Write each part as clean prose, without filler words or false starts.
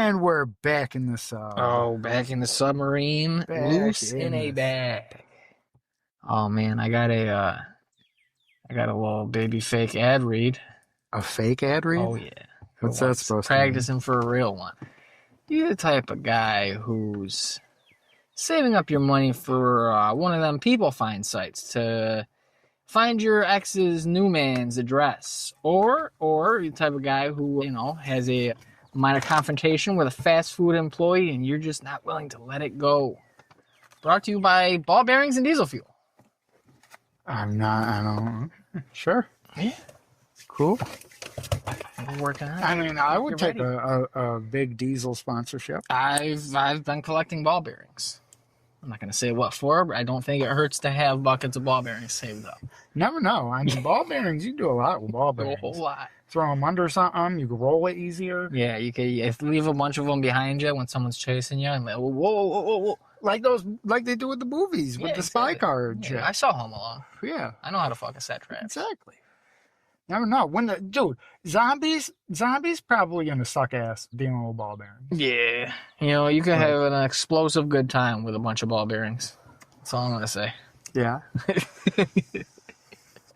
And we're back in the sub. Oh, back in the submarine, loose in a bag. Oh man, I got a little baby fake ad read. A fake ad read? Oh yeah. What's that supposed Practicing for a real one. You're the type of guy who's saving up your money for one of them people find sites to find your ex's new man's address, or you're the type of guy who has a minor confrontation with a fast food employee and you're just not willing to let it go. Brought to you by ball bearings and diesel fuel. I don't. Sure. Yeah. Cool. We're working on it. I mean, I would take a big diesel sponsorship. I've been collecting ball bearings. I'm not going to say what for, but I don't think it hurts to have buckets of ball bearings saved up. Never know. I mean, ball bearings, you can do a lot with ball bearings. A whole lot. Throw them under something, you can roll it easier. Yeah, you can leave a bunch of them behind you when someone's chasing you, and whoa. Like they do with the movies, with the spy car. Yeah, I saw Home Alone. Yeah. I know how to fucking set traps. Exactly. Never know. Zombies probably gonna suck ass dealing with ball bearings. Yeah. You could have an explosive good time with a bunch of ball bearings. That's all I'm gonna say. Yeah.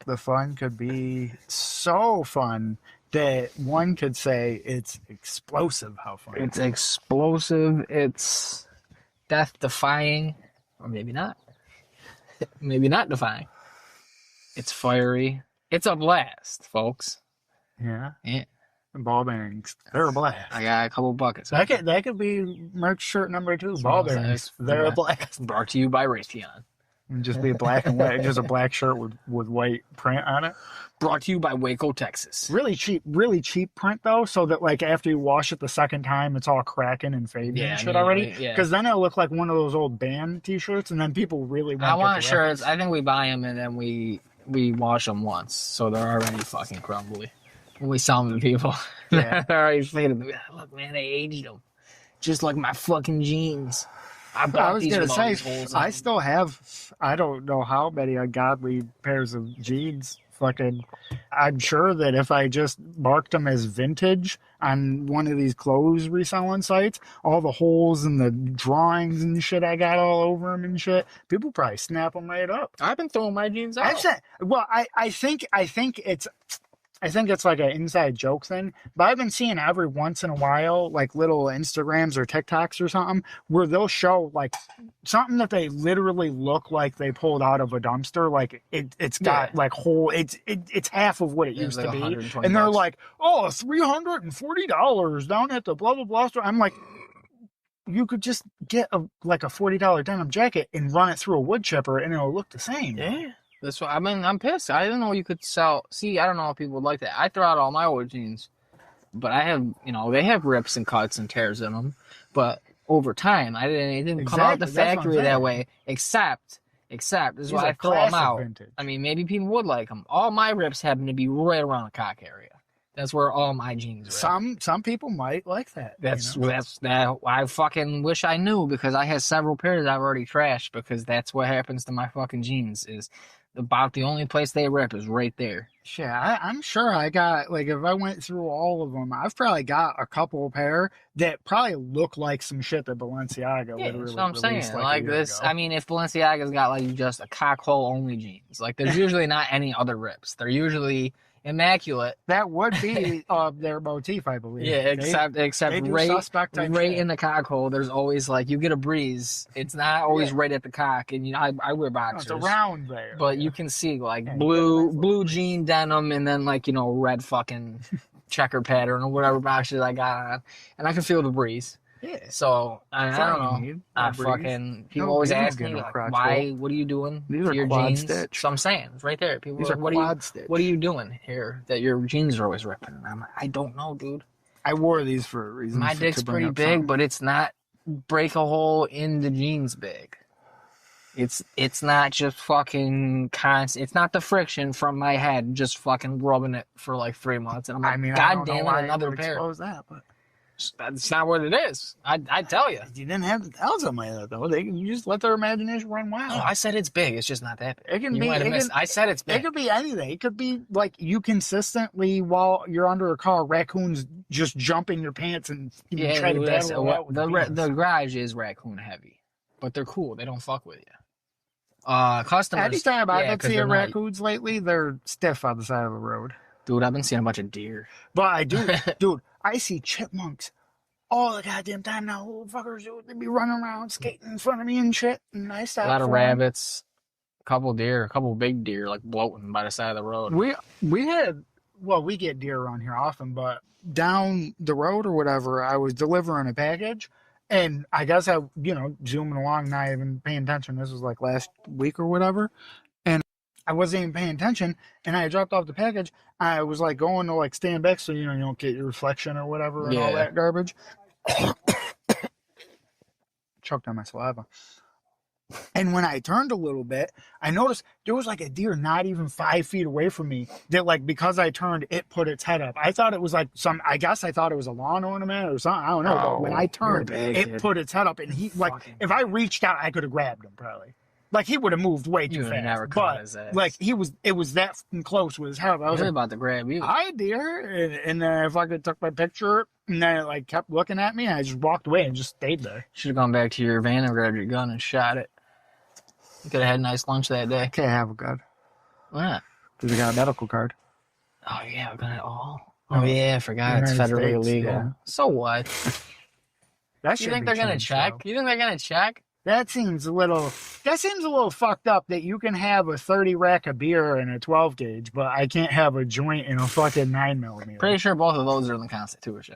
The fun could be so fun that one could say it's explosive how fun. It's explosive, it's death-defying, or maybe not. Maybe not defying. It's fiery. It's a blast, folks. Yeah. Yeah. Ball bearings. They're a blast. I got a couple buckets. That could be merch shirt number 2. Ball bearings. They're a blast. Brought to you by Raytheon. And just be black and white, just a black shirt with white print on it. Brought to you by Waco, Texas. Really cheap print though, so that like after you wash it the second time, it's all cracking and fading and shit already. Because then it'll look like one of those old band T-shirts, and then people really want. I want shirts. I think we buy them and then we wash them once, so they're already fucking crumbly. When we sell them to people, they're already faded. Look, man, they aged them, just like my fucking jeans. I was going to say, I still have, I don't know how many ungodly pairs of jeans. Fucking, I'm sure that if I just marked them as vintage on one of these clothes reselling sites, all the holes and the drawings and shit I got all over them and shit, people probably snap them right up. I've been throwing my jeans out. I think it's like an inside joke thing, but I've been seeing every once in a while, like little Instagrams or TikToks or something, where they'll show like something that they literally look like they pulled out of a dumpster. Like it's got like whole, it's half of what it used to be. And they're like, oh, $340 down at the blah, blah, blah store. I'm like, you could just get a $40 denim jacket and run it through a wood chipper and it'll look the same. Yeah. That's why I'm pissed. I didn't know you could sell. See, I don't know if people would like that. I throw out all my old jeans, but I have, they have rips and cuts and tears in them. But over time, it didn't come out the factory that way. Except this is why I throw them out. Vintage. I mean, maybe people would like them. All my rips happen to be right around the cock area. That's where all my jeans are. Some people might like that. That's that. I fucking wish I knew, because I had several pairs I've already trashed, because that's what happens to my fucking jeans. Is about the only place they rip is right there. Shit, I'm sure I got, like, if I went through all of them, I've probably got a couple pair that probably look like some shit that Balenciaga would really that's what I'm saying. Like this, ago. I mean, if Balenciaga's got like just a cockhole only jeans, like there's usually not any other rips. They're usually immaculate. That would be their motif, I believe. Yeah, except right in the cock hole, there's always like, you get a breeze. It's not always right at the cock, and I wear boxers. It's around there. But you can see like blue jean denim, and then like red fucking checker pattern or whatever boxers I got on, and I can feel the breeze. Yeah. So I don't know. I fucking people always ask me like, why? What are you doing to your jeans? Stitch. So I'm saying it's right there. People are like, what are you doing here that your jeans are always ripping? And I'm like, I don't know, dude. I wore these for a reason. My dick's pretty big, but it's not break a hole in the jeans big. It's not just fucking constant. It's not the friction from my head just fucking rubbing it for like 3 months, and I'm like, God damn it, another pair. Expose that, but That's not what it is. I tell you. You didn't have to tell somebody that though. You just let their imagination run wild. No, I said it's big. It's just not that big. It can You be. might have missed. I said it's big. It could be anything. It could be like you consistently, while you're under a car, raccoons just jump in your pants and try to battle out with the garage is raccoon heavy, but they're cool. They don't fuck with you. Customers. Anytime I've been seeing raccoons lately, they're stiff on the side of the road. Dude, I've been seeing a bunch of deer. But I do, dude. I see chipmunks all the goddamn time now. Little fuckers, dude, they be running around skating in front of me and shit. And I stop. A lot of rabbits, a couple deer, a couple big deer like bloating by the side of the road. We get deer around here often, but down the road or whatever, I was delivering a package, and I guess I, zooming along, not even paying attention. This was like last week or whatever, and I wasn't even paying attention, and I dropped off the package. I was like going to like stand back so you don't get your reflection or whatever and all that garbage. Choked on my saliva. And when I turned a little bit, I noticed there was like a deer not even 5 feet away from me that, like, because I turned, it put its head up. I thought it was like I guess I thought it was a lawn ornament or something. I don't know. But when I turned, it put its head up, and he, like, if I reached out, I could have grabbed him probably. Like, he would have moved way too fast. Never caught his ass. Like, it was that close with his head. I was like, about to grab you. Hi, deer. And then I fucking took my picture, and then it, like, kept looking at me, and I just walked away and just stayed there. Should have gone back to your van and grabbed your gun and shot it. You could have had a nice lunch that day. Can't have a gun. Why not? Because we got a medical card. Oh, yeah, we're gonna all. Oh, yeah, I forgot. It's United federally States, illegal. yeah. So what? That You think they're gonna check? You think they're gonna check? That seems a little fucked up that you can have a 30 rack of beer and a 12 gauge, but I can't have a joint and a fucking 9mm. Pretty sure both of those are in the Constitution.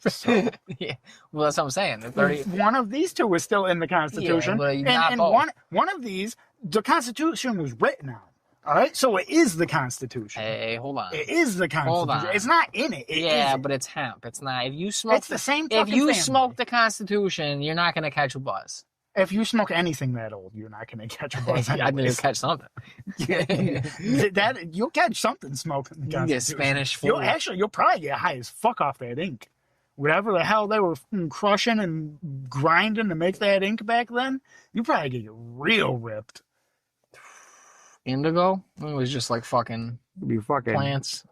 So, Yeah, well, that's what I'm saying. The 30. one of these two is still in the Constitution, Yeah, but not and both. one of these, the Constitution was written on. All right, so it is the Constitution. Hey, hold on. It is the Constitution. Hold on. It's not in it. Yeah, but it's hemp. It's not. If you smoke, It's the same. if you family. smoke the Constitution, you're not gonna catch a buzz. If you smoke anything that old, you're not going to catch a buzz. I mean, you'll anyways. catch something. You'll catch something smoking the You can get Constitution. Spanish flu. You'll probably get high as fuck off that ink. Whatever the hell they were crushing and grinding to make that ink back then, you probably get real ripped. Indigo? It was just like fucking Be fucking plants.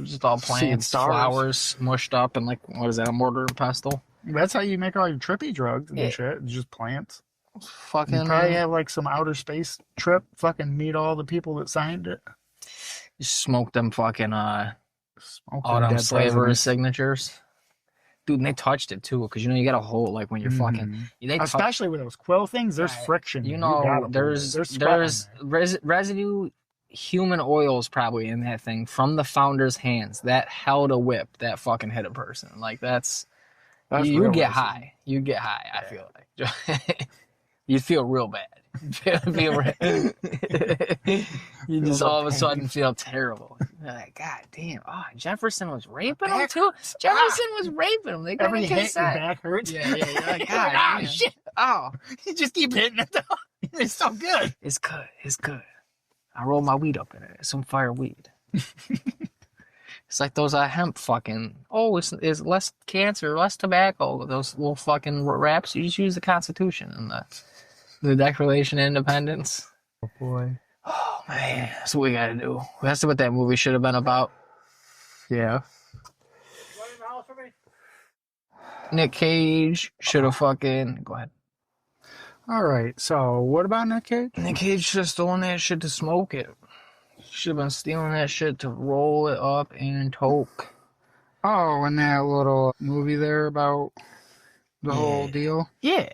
Just all Seeing plants, stars. flowers, mushed up, and like, what is that, a mortar and pestle? That's how you make all your trippy drugs and Yeah. shit. It's just plants. Fucking. You probably have like some outer space trip. Fucking meet all the people that signed it. You smoke them fucking Smoke all them them dead slavers' presidents. signatures. Dude, and they touched it too, because you know you got a hole like when you're fucking. They touch, Especially with those quill things, there's Right. friction. you know, gotta there's believe it. There's sweat in there. residue human oils probably in that thing from the founder's hands that held a whip that fucking hit a person. Like that's you real get racism. high. You get high. I feel like you'd feel real bad. You just all of a sudden feel terrible. You're like, God damn! Oh, Jefferson was raping him too. Jefferson was raping him. They couldn't Every hit, your consent. back hurts. Yeah. You're like, God, Ah, damn. shit. Oh, You just keep hitting it though. It's so good. it's good. It's good. I roll my weed up in it. It's some fire weed. It's like those hemp fucking. Oh, it's less cancer, less tobacco. Those little fucking raps. You just use the Constitution and the Declaration of Independence. Oh boy. Oh man, that's what we gotta do. That's what that movie should have been about. Yeah. Nick Cage should have fucking. Go ahead. All right. So what about Nick Cage? Nick Cage should have stolen that shit to smoke it. Should have been stealing that shit to roll it up and toke. Oh, and that little movie there about the whole deal. Yeah.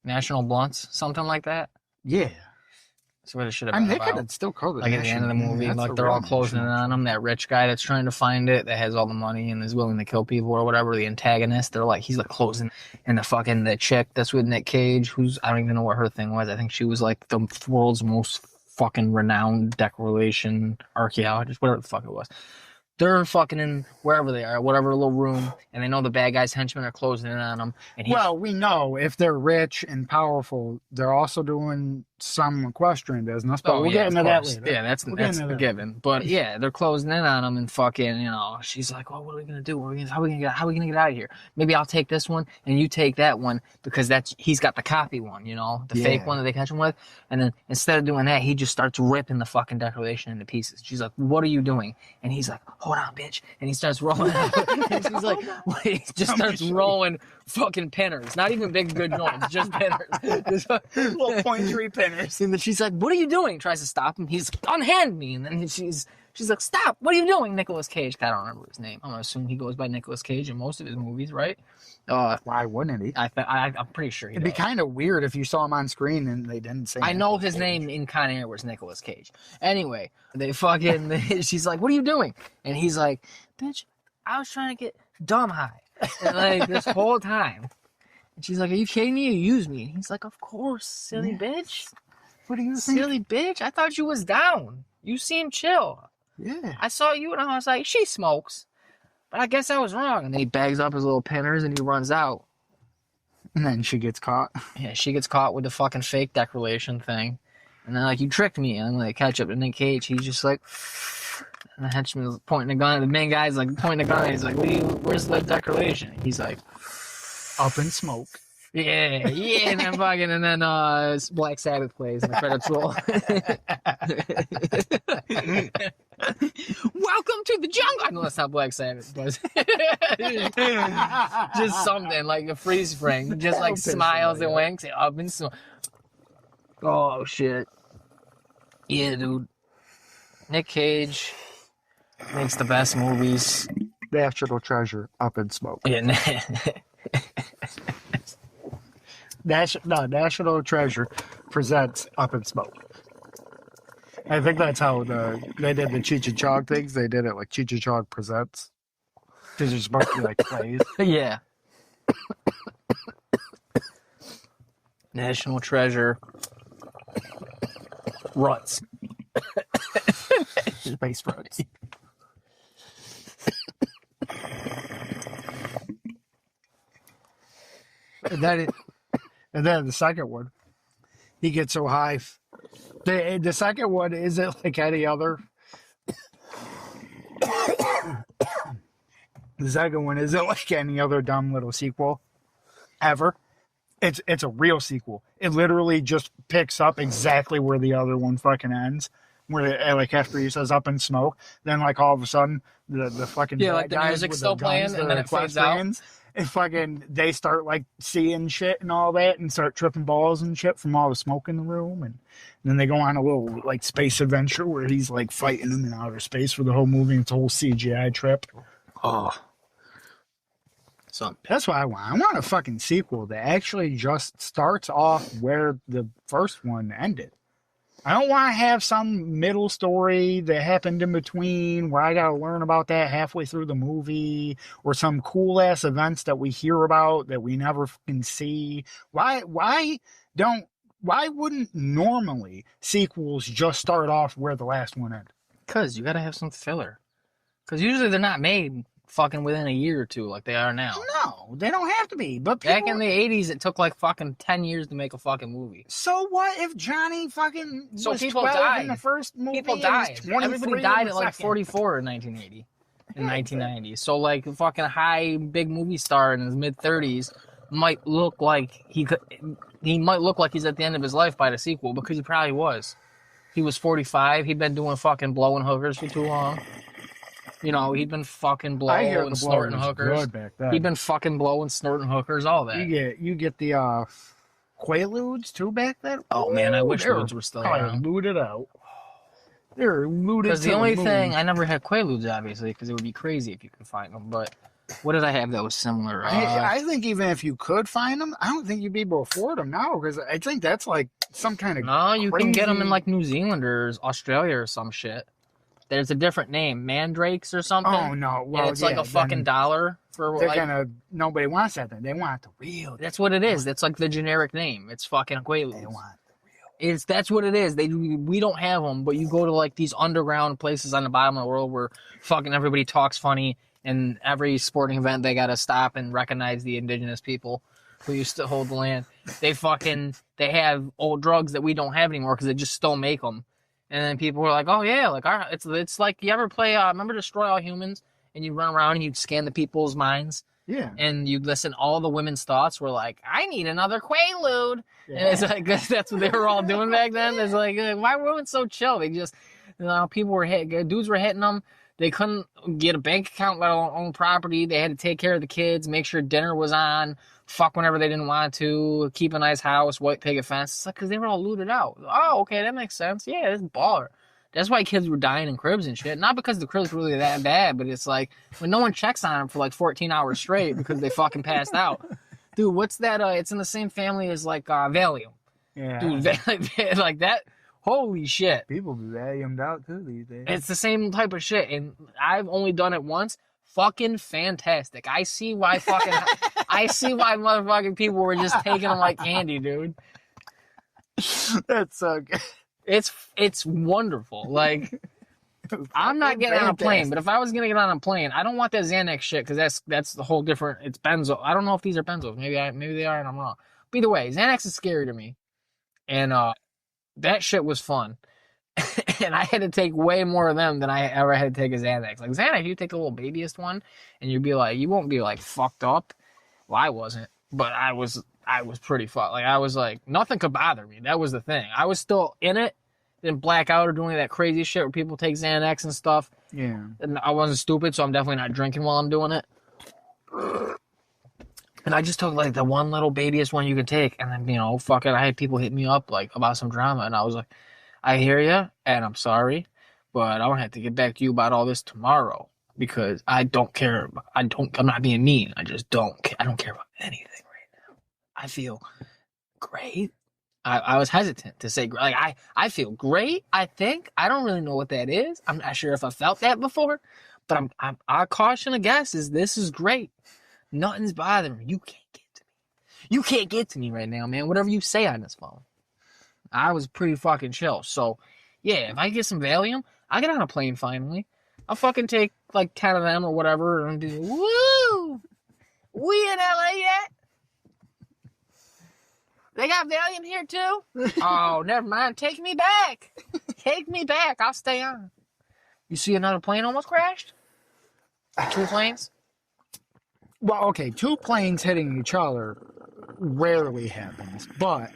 National Blunts, something like that. Yeah. That's what it should have I been mean, they about. could still call it. Like at the end of the movie, That's like a they're real all closing in national. on him. That rich guy that's trying to find it, that has all the money and is willing to kill people or whatever. The antagonist, they're like, he's like closing, and the chick that's with Nick Cage, who's I don't even know what her thing was. I think she was like the world's most fucking renowned declaration archaeologist, whatever the fuck it was. They're fucking in wherever they are, whatever little room, and they know the bad guys' henchmen are closing in on them. And Well, we know if they're rich and powerful, they're also doing some equestrian business, but we'll get into that later. Yeah, that's a given. But yeah, they're closing in on him, and fucking, you know, she's like, "Oh, what are we gonna do? How are we gonna get out of here? Maybe I'll take this one, and you take that one, because he's got the copy one, you know, the fake one that they catch him with." And then instead of doing that, he just starts ripping the fucking decoration into pieces. She's like, "What are you doing?" And he's like, "Hold on, bitch," and he starts rolling. And she's like, he just starts rolling fucking pinners, not even big good joints, just pinners. Little 0.3 pinners. And then she's like, "What are you doing?" Tries to stop him. He's like, "Unhand me." And then she's like, "Stop! What are you doing?" Nicolas Cage. I don't remember his name. I'm gonna assume he goes by Nicolas Cage in most of his movies, right? Why wouldn't he? I'm pretty sure he It'd does. be kind of weird if you saw him on screen and they didn't say. I know his name in Con Air was Nicolas Cage. Anyway, she's like, "What are you doing?" And he's like, "Bitch, I was trying to get dumb high." And like this whole time. And she's like, "Are you kidding me? You use me?" And he's like, "Of course, silly bitch. What do you think? Silly bitch. I thought you was down. You seem chill. Yeah. I saw you and I was like, she smokes. But I guess I was wrong." And then he bags up his little pinners and he runs out. And then she gets caught. Yeah, she gets caught with the fucking fake decoration thing. And then like, "You tricked me." And I'm like, catch up to Nick Cage. He's just like, and the henchman's pointing a gun. The main guy's like pointing a gun. He's like, "Where's the decoration?" He's like, "Up in smoke." Yeah, and then fucking, and then Black Sabbath plays and the credits roll. "Welcome to the jungle." I know that's not Black Sabbath, but just something like a freeze frame, just like smiles and winks. Up in smoke. Oh shit. Yeah, dude. Nick Cage makes the best movies. National Treasure, Up in Smoke. Yeah. National Treasure presents Up in Smoke. I think that's how they did the Cheech and Chong things. They did it like Cheech and Chong presents. Because it's supposed to be like plays. Yeah. National Treasure. Ruts. Space ruts. And then the second one, he gets so high. The second one isn't like any other. The second one isn't like any other dumb little sequel ever. It's a real sequel. It literally just picks up exactly where the other one fucking ends. Where like after he says "Up in Smoke," then like all of a sudden the fucking like the music's still playing and then it fades out. And fucking they start like seeing shit and all that and start tripping balls and shit from all the smoke in the room, and then they go on a little like space adventure where he's like fighting them in outer space for the whole movie. It's a whole CGI trip. Oh. So that's what I want. I want a fucking sequel that actually just starts off where the first one ended. I don't want to have some middle story that happened in between where I got to learn about that halfway through the movie, or some cool ass events that we hear about that we never can see. Why wouldn't normally sequels just start off where the last one ended? Because you got to have some filler. Because usually they're not made fucking within a year or two like they are now. No, they don't have to be. But back in the 80s, it took like fucking 10 years to make a fucking movie. So what if Johnny fucking was people 12 died in the first movie? People died. Everybody died at like second? 44 in 1980. In 1990. So like a fucking high big movie star in his mid 30s might look like he might look like he's at the end of his life by the sequel, because he probably was. He was 45. He'd been doing fucking blowing hookers for too long. You know, he'd been fucking blowing and snorting hookers. He'd been fucking blowing, snorting hookers, all that. You get the Quaaludes too back then. Oh man, I wish those were still around. Looted out. They're looted. Because the only thing, I never had Quaaludes, obviously, because it would be crazy if you could find them. But what did I have that was similar? I think even if you could find them, I don't think you'd be able to afford them now, because I think that's like some kind of No, you crazy... can get them in like New Zealand or Australia or some shit. There's a different name, mandrakes or something. Oh no! Well, and it's like a fucking $1 for. They're like, nobody wants that thing. They want the real. That's what it is. That's like the generic name. It's fucking Quaaludes. They want the real. That's what it is. We don't have them, but you go to like these underground places on the bottom of the world where fucking everybody talks funny, and every sporting event they gotta stop and recognize the indigenous people. who used to hold the land, they have old drugs that we don't have anymore because they just still make them. And then people were like, oh yeah, like it's like, you ever play, remember Destroy All Humans? And you run around and you'd scan the people's minds. Yeah. And you'd listen, all the women's thoughts were like, I need another Quaalude. Yeah. And it's like, that's what they were all doing back then. It's like, why were women so chill? They just, people were dudes were hitting them. They couldn't get a bank account, let alone own property. They had to take care of the kids, make sure dinner was on, fuck whenever they didn't want to, keep a nice house, white picket fence. It's like, because they were all looted out. Oh, okay, that makes sense. Yeah, this baller. That's why kids were dying in cribs and shit. Not because the cribs were really that bad, but it's like when no one checks on them for like 14 hours straight because they fucking passed out. Dude, what's that? It's in the same family as like Valium. Yeah. Dude, like that. Holy shit. People be Valiumed out too these days. It's the same type of shit. And I've only done it once. Fucking fantastic. I see why motherfucking people were just taking them like candy, dude. That's so good. It's wonderful. Like, I'm not getting on a plane, but if I was gonna get on a plane, I don't want that Xanax shit because that's the whole different. It's benzo. I don't know if these are benzos. Maybe they are, and I'm wrong. But either way, Xanax is scary to me, and that shit was fun. And I had to take way more of them than I ever had to take a Xanax. Like Xanax, you take the little babyest one, and you'd be like, you won't be like fucked up. Well, I wasn't, but I was pretty fucked. Like I was like, nothing could bother me. That was the thing. I was still in it, didn't black out or doing that crazy shit where people take Xanax and stuff. Yeah. And I wasn't stupid, so I'm definitely not drinking while I'm doing it. And I just took like the one little babyest one you could take, and then fuck it. I had people hit me up like about some drama, and I was like, I hear you, and I'm sorry, but I'm gonna have to get back to you about all this tomorrow because I don't care. I'm not being mean. I just don't. I don't care about anything right now. I feel great. I was hesitant to say like I feel great. I think I don't really know what that is. I'm not sure if I felt that before, but I caution a guess is this is great. Nothing's bothering me. You can't get to me. You can't get to me right now, man. Whatever you say on this phone. I was pretty fucking chill. So, yeah, if I get some Valium, I get on a plane finally. I'll fucking take like 10 of them or whatever and be woo! We in LA yet? They got Valium here too? Oh, never mind. Take me back. Take me back. I'll stay on. You see another plane almost crashed? 2 planes? Well, okay, 2 planes hitting each other rarely happens, but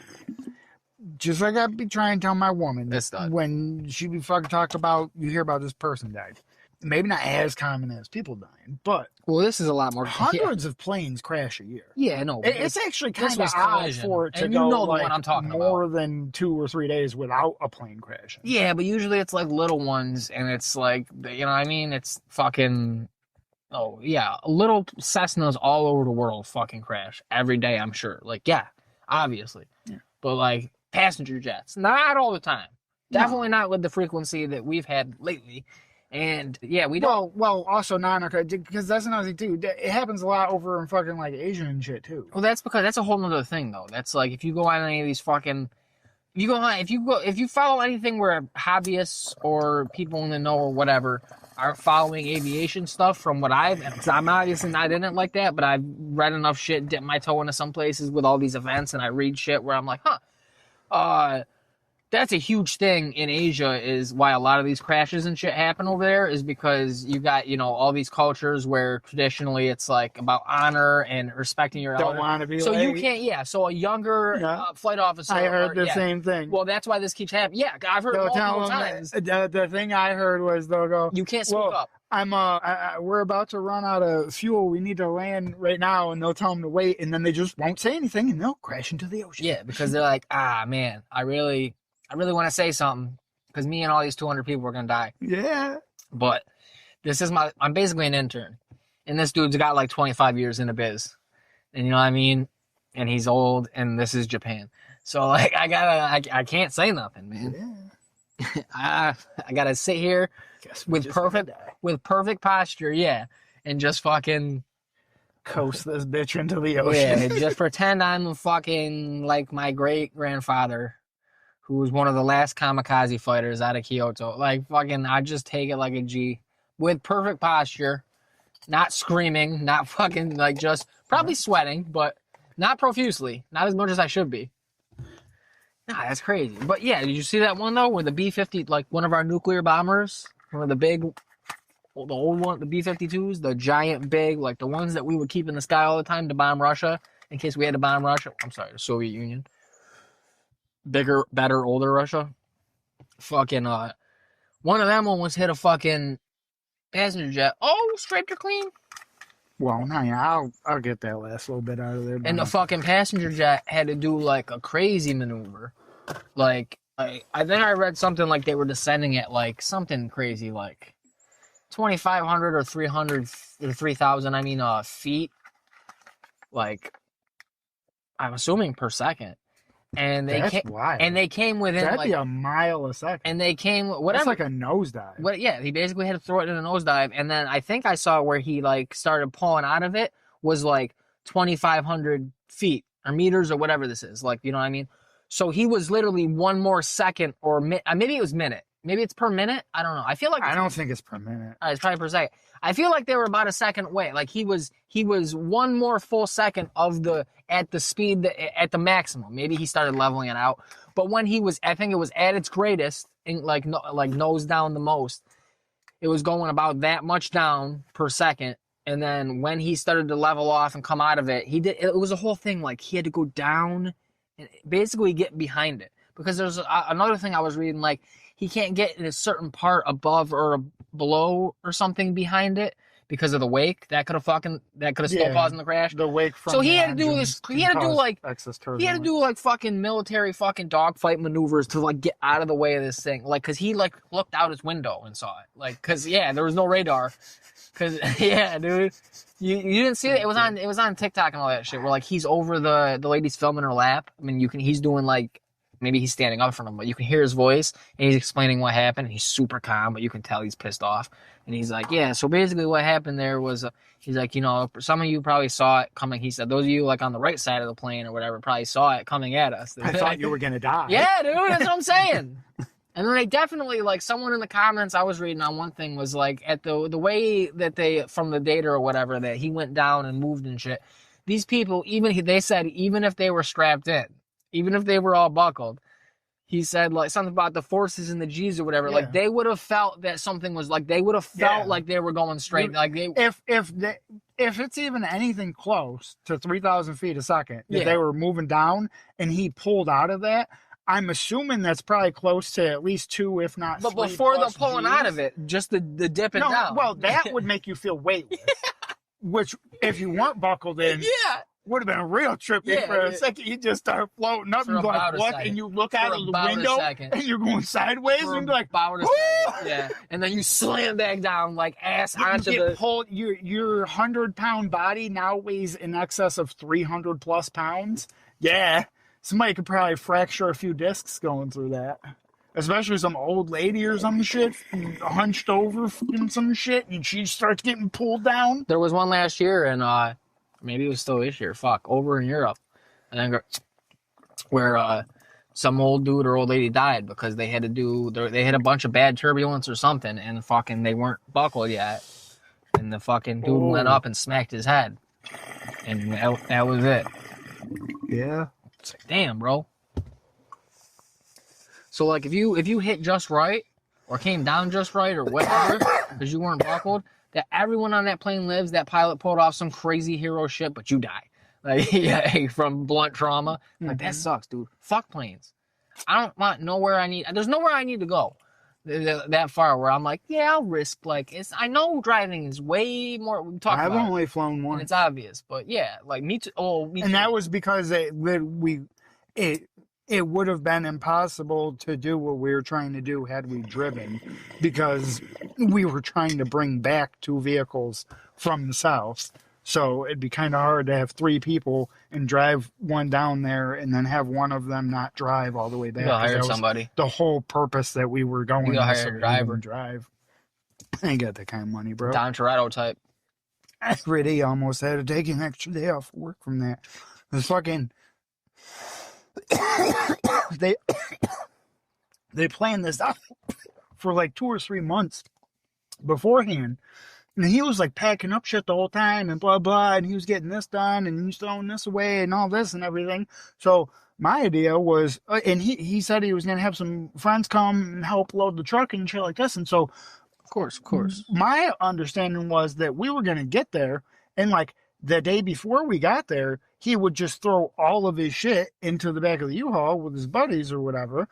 just like I be trying to tell my woman when she be fucking talk about, you hear about this person died. Maybe not as common as people dying, but well, this is a lot more. Hundreds of planes crash a year. Yeah, no, it's actually kind of odd for it to go like what I'm talking more about. than 2 or 3 days without a plane crashing. Yeah, but usually it's like little ones, and it's like what I mean. It's fucking. Oh, yeah. Little Cessnas all over the world fucking crash every day, I'm sure. Like, yeah, obviously. Yeah. But, like, passenger jets, not all the time. Definitely not with the frequency that we've had lately. And, yeah, we don't. Well, also not because that's another thing, too. It happens a lot over in fucking, like, Asia and shit, too. Well, that's because that's a whole other thing, though. That's like, if you go on any of these fucking. If you follow anything where hobbyists or people in the know or whatever are following aviation stuff from what I'm obviously not in it like that, but I've read enough shit, dip my toe into some places with all these events, and I read shit where I'm like, that's a huge thing in Asia is why a lot of these crashes and shit happen over there is because you got, all these cultures where traditionally it's like about honor and respecting your elder. Don't want to be so late. You can't, so a younger flight officer. I heard the same thing. Well, that's why this keeps happening. Yeah, I've heard multiple times. The thing I heard was they'll go, you can't speak up. We're about to run out of fuel. We need to land right now, and they'll tell them to wait, and then they just won't say anything, and they'll crash into the ocean. Yeah, because they're like, man, I really want to say something because me and all these 200 people are going to die. Yeah. But I'm basically an intern. And this dude's got like 25 years in the biz. And you know what I mean? And he's old and this is Japan. So like, I can't say nothing, man. Yeah. I got to sit here with perfect posture. Yeah. And just fucking coast this bitch into the ocean. Yeah. Just pretend I'm fucking like my great grandfather, who was one of the last kamikaze fighters out of Kyoto. Like, fucking, I just take it like a G. With perfect posture. Not screaming. Not fucking, like, just probably sweating, but Not profusely. Not as much as I should be. Nah, that's crazy. But yeah, did you see that one though, where the B-50, like one of our nuclear bombers, one of the big, the old one, the B-52s, the giant big, like the ones that we would keep in the sky all the time to bomb Russia, in case we had to bomb Russia. I'm sorry, the Soviet Union. Bigger, better, older Russia. Fucking, one of them almost hit a fucking passenger jet. Oh, striped her clean. Well, no, yeah, I'll get that last little bit out of there. And the fucking passenger jet had to do like a crazy maneuver. Like, I think I read something like they were descending at like something crazy, like 2,500 or 300 or 3,000. Feet. Like, I'm assuming per second. And they came within that'd like be a mile a second. And they came whatever. That's like a nosedive. What? Yeah, he basically had to throw it in a nosedive, and then I think I saw where he like started pulling out of it was like 2,500 feet or meters or whatever this is. Like, you know what I mean? So he was literally one more second or maybe it was minute. Maybe it's per minute. I don't know. I feel like I don't think it's per minute. It's probably per second. I feel like they were about a second away. Like he was one more full second at the speed at the maximum. Maybe he started leveling it out. But when he was, I think it was at its greatest, in like nose down the most, it was going about that much down per second. And then when he started to level off and come out of it, it was a whole thing. Like he had to go down and basically get behind it. Because there's another thing I was reading, like he can't get in a certain part above or below or something behind it because of the wake. That could have still caused the crash. The wake from so he had to do this. He had to do like fucking military fucking dogfight maneuvers to like get out of the way of this thing. Like, cause he like looked out his window and saw it. Like, cause there was no radar. Cause dude, you didn't see it. It was on TikTok and all that shit. Where like he's over the lady's filming her lap. I mean, he's doing like. Maybe he's standing up from him, but you can hear his voice, and he's explaining what happened. And he's super calm, but you can tell he's pissed off. And he's like, yeah, so basically what happened there was, he's like, some of you probably saw it coming. He said, those of you like on the right side of the plane or whatever probably saw it coming at us. I thought you were going to die. Yeah, dude, that's what I'm saying. And then they definitely, like, someone in the comments I was reading on one thing was like, at the way that from the data or whatever, that he went down and moved and shit, these people, they said, even if they were strapped in, even if they were all buckled, he said like something about the forces in the G's or whatever. Yeah. Like they would have felt that something was like they would have felt like they were going straight. Like if it's even anything close to 3,000 feet a second, if they were moving down and he pulled out of that, I'm assuming that's probably close to at least 2, if not 3. But before the pulling G's, out of it, just the dipping down. Well, that would make you feel weightless. Which, if you weren't buckled in, would have been a real trip. For a second, you just start floating up and like, what? And you look out of the window and you're going sideways and you're like, and then you slam back down like ass onto your 100-pound body now weighs in excess of 300 plus pounds. Yeah, somebody could probably fracture a few discs going through that. Especially some old lady or some shit, hunched over and some shit, and she starts getting pulled down. There was one last year, and maybe it was still this year, over in Europe, and then where some old dude or old lady died because they had a bunch of bad turbulence or something, and fucking they weren't buckled yet, and the fucking dude went up and smacked his head, and that was it. Yeah. It's like, damn, bro. So, like, if you hit just right, or came down just right, or whatever, because you weren't buckled, that everyone on that plane lives, that pilot pulled off some crazy hero shit, but you die. Like, from blunt trauma. Like, that sucks, dude. Fuck planes. I don't want there's nowhere I need to go that far where I'm like, yeah, I'll risk, like, I know driving is way more, I've only flown once. And it's obvious, but yeah, like, me too. And that was because it would have been impossible to do what we were trying to do had we driven, because we were trying to bring back 2 vehicles from the south. So it'd be kind of hard to have 3 people and drive one down there and then have one of them not drive all the way back. You gotta hire somebody. The whole purpose that we were going. You gotta hire a driver. Drive. I ain't got that kind of money, bro. Don Toretto type. I really almost had to take an extra day off work from that. It was fucking... they planned this out for like 2 or 3 months beforehand, And he was like packing up shit the whole time and blah, blah. And he was getting this done and he was throwing this away and all this and everything. So my idea was, and he said he was going to have some friends come and help load the truck and shit like this. And so, Of course. my understanding was that we were going to get there, and like the day before we got there, he would just throw all of his shit into the back of the U-Haul with his buddies or whatever.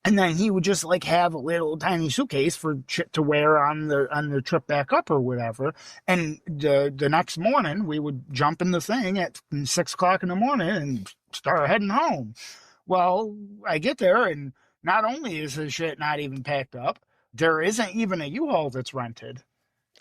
And then he would just like have a little tiny suitcase for shit to wear on the trip back up or whatever. And the next morning we would jump in the thing at 6 o'clock in the morning and start heading home. Well, I get there and not only is his shit not even packed up, there isn't even a U-Haul that's rented.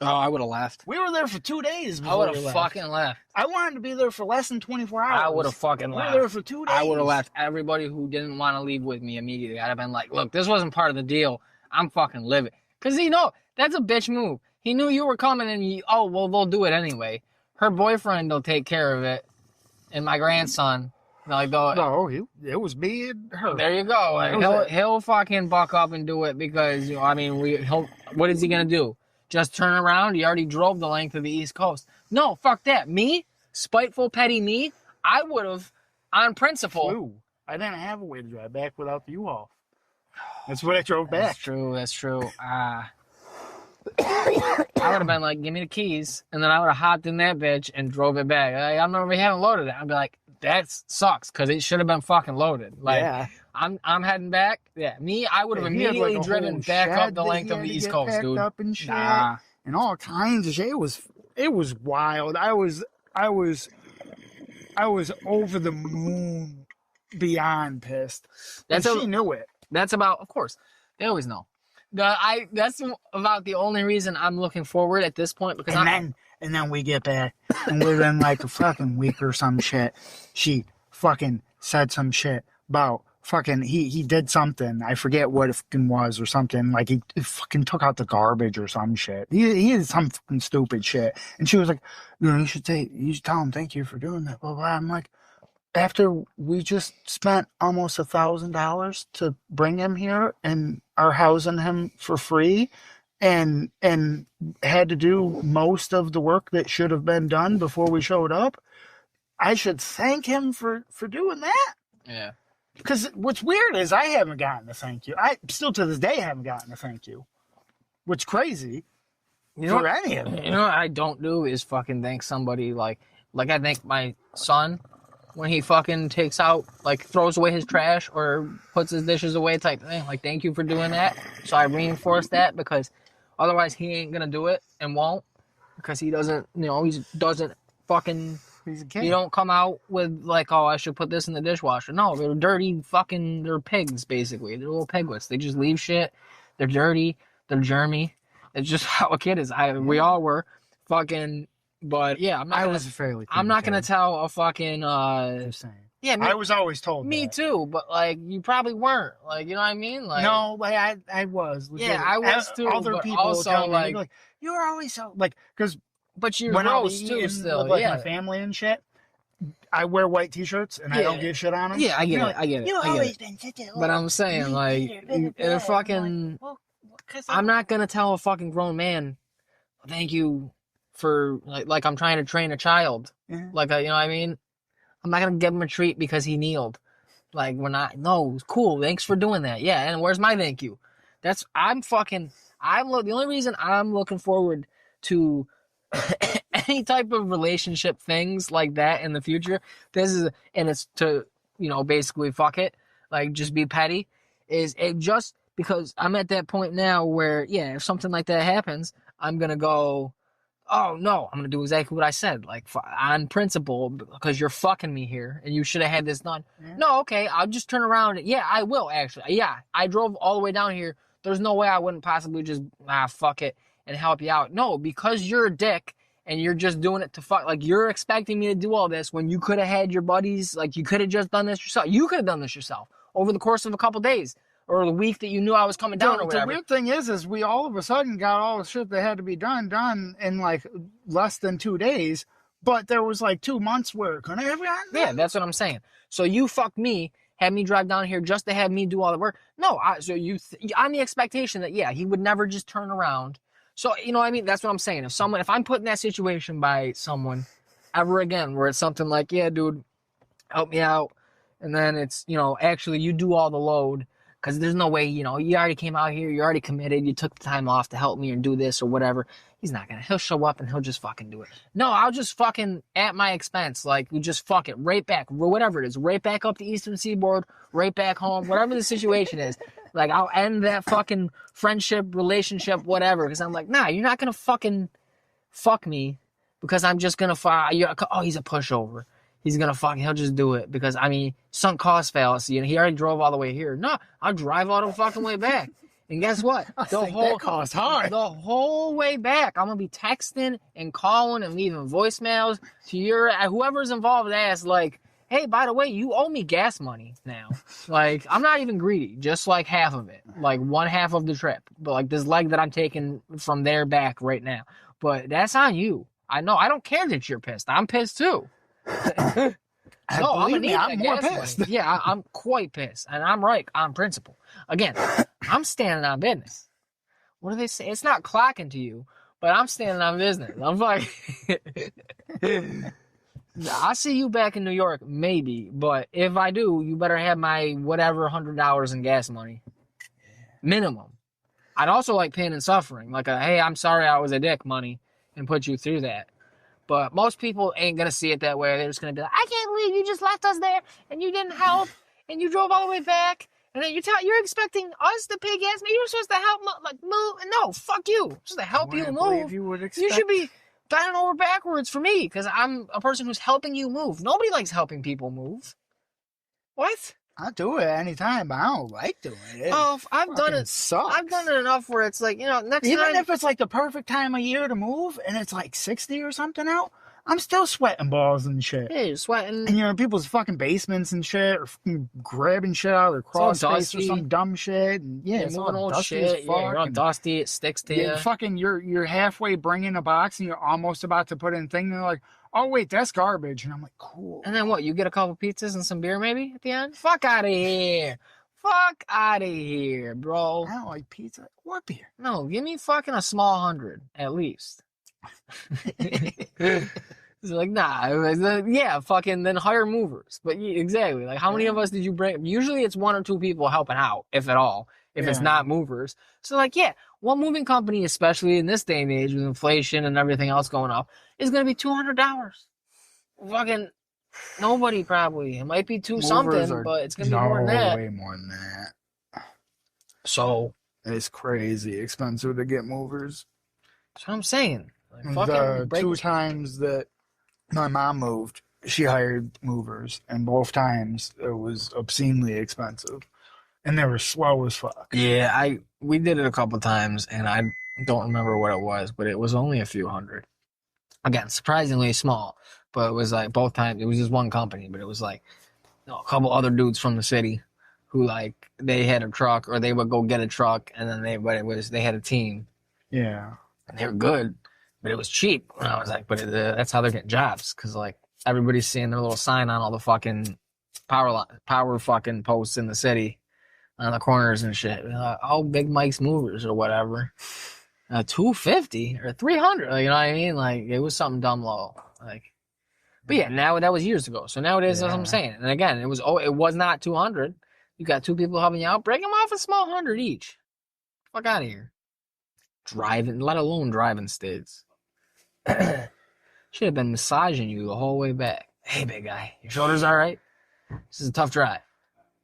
Oh, I would have left. We were there for 2 days. I would have fucking left. I wanted to be there for less than 24 hours. I would have fucking left. We were there for 2 days. I would have left everybody who didn't want to leave with me immediately. I'd have been like, look, this wasn't part of the deal. I'm fucking living. Because, that's a bitch move. He knew you were coming and they'll do it anyway. Her boyfriend will take care of it. And my grandson. Like, no, it was me and her. There you go. Like, he'll fucking buck up and do it because, what is he going to do? Just turn around? He already drove the length of the East Coast. No, fuck that. Me, spiteful, petty me, I would have, on principle. Flew. I didn't have a way to drive back without the U-Haul. That's what I drove back. That's true. I would have been like, give me the keys. And then I would have hopped in that bitch and drove it back. I remember we haven't loaded it. I'd be like, that sucks because it should have been fucking loaded. Like, yeah. I'm heading back. Yeah, I would have immediately driven back up the length of the East Coast, dude. Up and shit, and all kinds of shit. It was wild. I was over the moon, beyond pissed. She knew it. That's about, of course, they always know. That's about the only reason I'm looking forward at this point because and then we get back and within like a fucking week or some shit, she fucking said some shit about fucking he did something. I forget what it fucking was or something. Like he fucking took out the garbage or some shit. He did some fucking stupid shit. And she was like, you should tell him thank you for doing that. Blah blah. I'm like, after we just spent almost $1,000 to bring him here and are housing him for free and had to do most of the work that should have been done before we showed up, I should thank him for doing that. Yeah. Because what's weird is I haven't gotten a thank you. I still to this day haven't gotten a thank you. Which crazy. For any of it. You know what I don't do is fucking thank somebody like I thank my son when he fucking takes out, like throws away his trash or puts his dishes away type thing. Like, thank you for doing that. So I reinforce that because otherwise he ain't gonna do it and won't because he doesn't, he doesn't fucking... He's a kid. You don't come out with like, oh, I should put this in the dishwasher. No, they're dirty fucking, they're pigs basically. They're little piglets. They just leave shit. They're dirty. They're germy. It's just how a kid is. We all were fucking, but yeah, I was fairly clean I'm not going to tell a fucking, just saying. Yeah, I was always told me that. too, but like you probably weren't. Like, you know what I mean? Like, no, like I was. Yeah, I was too. Other people also like you were always so like because. But you're gross too, still. With, my family and shit. I wear white t-shirts and I don't get shit on them. Yeah, I get it. I get it. You've always been such a But I'm saying, like, fucking. I'm not gonna tell a fucking grown man, thank you for like I'm trying to train a child. Yeah. Like, you know what I mean? I'm not gonna give him a treat because he kneeled. Like, we're not. No, cool. Thanks for doing that. Yeah, and where's my thank you? The only reason I'm looking forward to any type of relationship things like that in the future, it's to, basically fuck it, like just be petty, is it just because I'm at that point now where, yeah, if something like that happens, I'm going to go, oh no, I'm going to do exactly what I said, like on principle, because you're fucking me here and you should have had this done. Yeah. No, okay, I'll just turn around. Yeah, I will actually. Yeah, I drove all the way down here. There's no way I wouldn't possibly just, fuck it and help you out. No, because you're a dick and you're just doing it to fuck. Like, you're expecting me to do all this when you could have had your buddies. Like, you could have just done this yourself. You could have done this yourself over the course of a couple days or the week that you knew I was coming down or whatever. The weird thing is we all of a sudden got all the shit that had to be done in like less than 2 days. But there was like 2 months where it couldn't have gotten done. Yeah, that's what I'm saying. So you fucked me, had me drive down here just to have me do all the work. No, on the expectation that, yeah, he would never just turn around, So, you know what I mean? That's what I'm saying. If I'm put in that situation by someone ever again, where it's something like, yeah, dude, help me out. And then it's, actually you do all the load because there's no way, you already came out here, you already committed, you took the time off to help me and do this or whatever. He's not going to, he'll show up and he'll just fucking do it. No, I'll just fucking at my expense. Like, you just fuck it right back, whatever it is, right back up the Eastern Seaboard, right back home, whatever the situation is. Like, I'll end that fucking friendship, relationship, whatever. Because I'm like, nah, you're not going to fucking fuck me because I'm just going to oh, he's a pushover. He's going to he'll just do it because, sunk cost fallacy. He already drove all the way here. No, I'll drive all the fucking way back. And guess what? That cost hard. The whole way back, I'm going to be texting and calling and leaving voicemails to whoever's involved ass like, hey, by the way, you owe me gas money now. Like, I'm not even greedy, just like half of it, like one half of the trip. But like this leg that I'm taking from there back right now. But that's on you. I know. I don't care that you're pissed. I'm pissed too. No, I'm more pissed. Money. Yeah, I'm quite pissed. And I'm right on principle. Again, I'm standing on business. What do they say? It's not clocking to you, but I'm standing on business. I'm like, I'll see you back in New York, maybe. But if I do, you better have my whatever $100 in gas money. Minimum. I'd also like pain and suffering. Like hey, I'm sorry I was a dick money and put you through that. But most people ain't going to see it that way. They're just going to be like, I can't believe you just left us there and you didn't help and you drove all the way back. And then you're expecting us to pay gas. You're supposed to help move. No, fuck you. I'm supposed to help you move. You should be bending over backwards for me because I'm a person who's helping you move. Nobody likes helping people move. What? I'll do it anytime, but I don't like doing it. Oh, I've done it. Sucks. I've done it enough where it's like, next Even time. if it's like the perfect time of year to move and it's like 60 or something out, I'm still sweating balls and shit. Yeah, you're sweating. And people's fucking basements and shit, or grabbing shit out of their crawl space or some dumb shit. And yeah, it's all old dusty shit. as fuck. Yeah, you're all dusty. It sticks to you. Fucking, you're halfway bringing a box and you're almost about to put in a thing. And they're like, oh wait, that's garbage. And I'm like, cool. And then what? You get a couple pizzas and some beer maybe at the end? Fuck out of here. Fuck out of here, bro. I don't like pizza or beer. No, give me fucking a small 100 at least. It's like, nah, yeah, fucking then hire movers. But exactly, like how many of us did you bring? Usually it's one or two people helping out, if at all, if it's not movers. So like, yeah, one moving company, especially in this day and age with inflation and everything else going up, is going to be $200. Fucking nobody probably. It might be something, but it's going to be more than that. Way more than that. So it's crazy expensive to get movers. That's what I'm saying. Like, the 2 times that my mom moved, she hired movers, and both times it was obscenely expensive, and they were slow as fuck. Yeah, we did it a couple times, and I don't remember what it was, but it was only a few hundred. Again, surprisingly small, but it was like both times. It was just one company, but it was like a couple other dudes from the city who like they had a truck, or they would go get a truck, and then they had a team. Yeah, and they were good. But it was cheap. And I was like, but that's how they're getting jobs. Because, like, everybody's seeing their little sign on all the fucking power fucking posts in the city on the corners and shit. Like, oh, Big Mike's Movers or whatever. $250 or $300. You know what I mean? Like, it was something dumb low. Like, but yeah, now that was years ago. So nowadays, that's what I'm saying. And again, it was not $200. You got 2 people helping you out. Break them off a small 100 each. Fuck out of here. Driving, let alone driving states. Should have been massaging you the whole way back. Hey, big guy, your shoulders all right? This is a tough drive.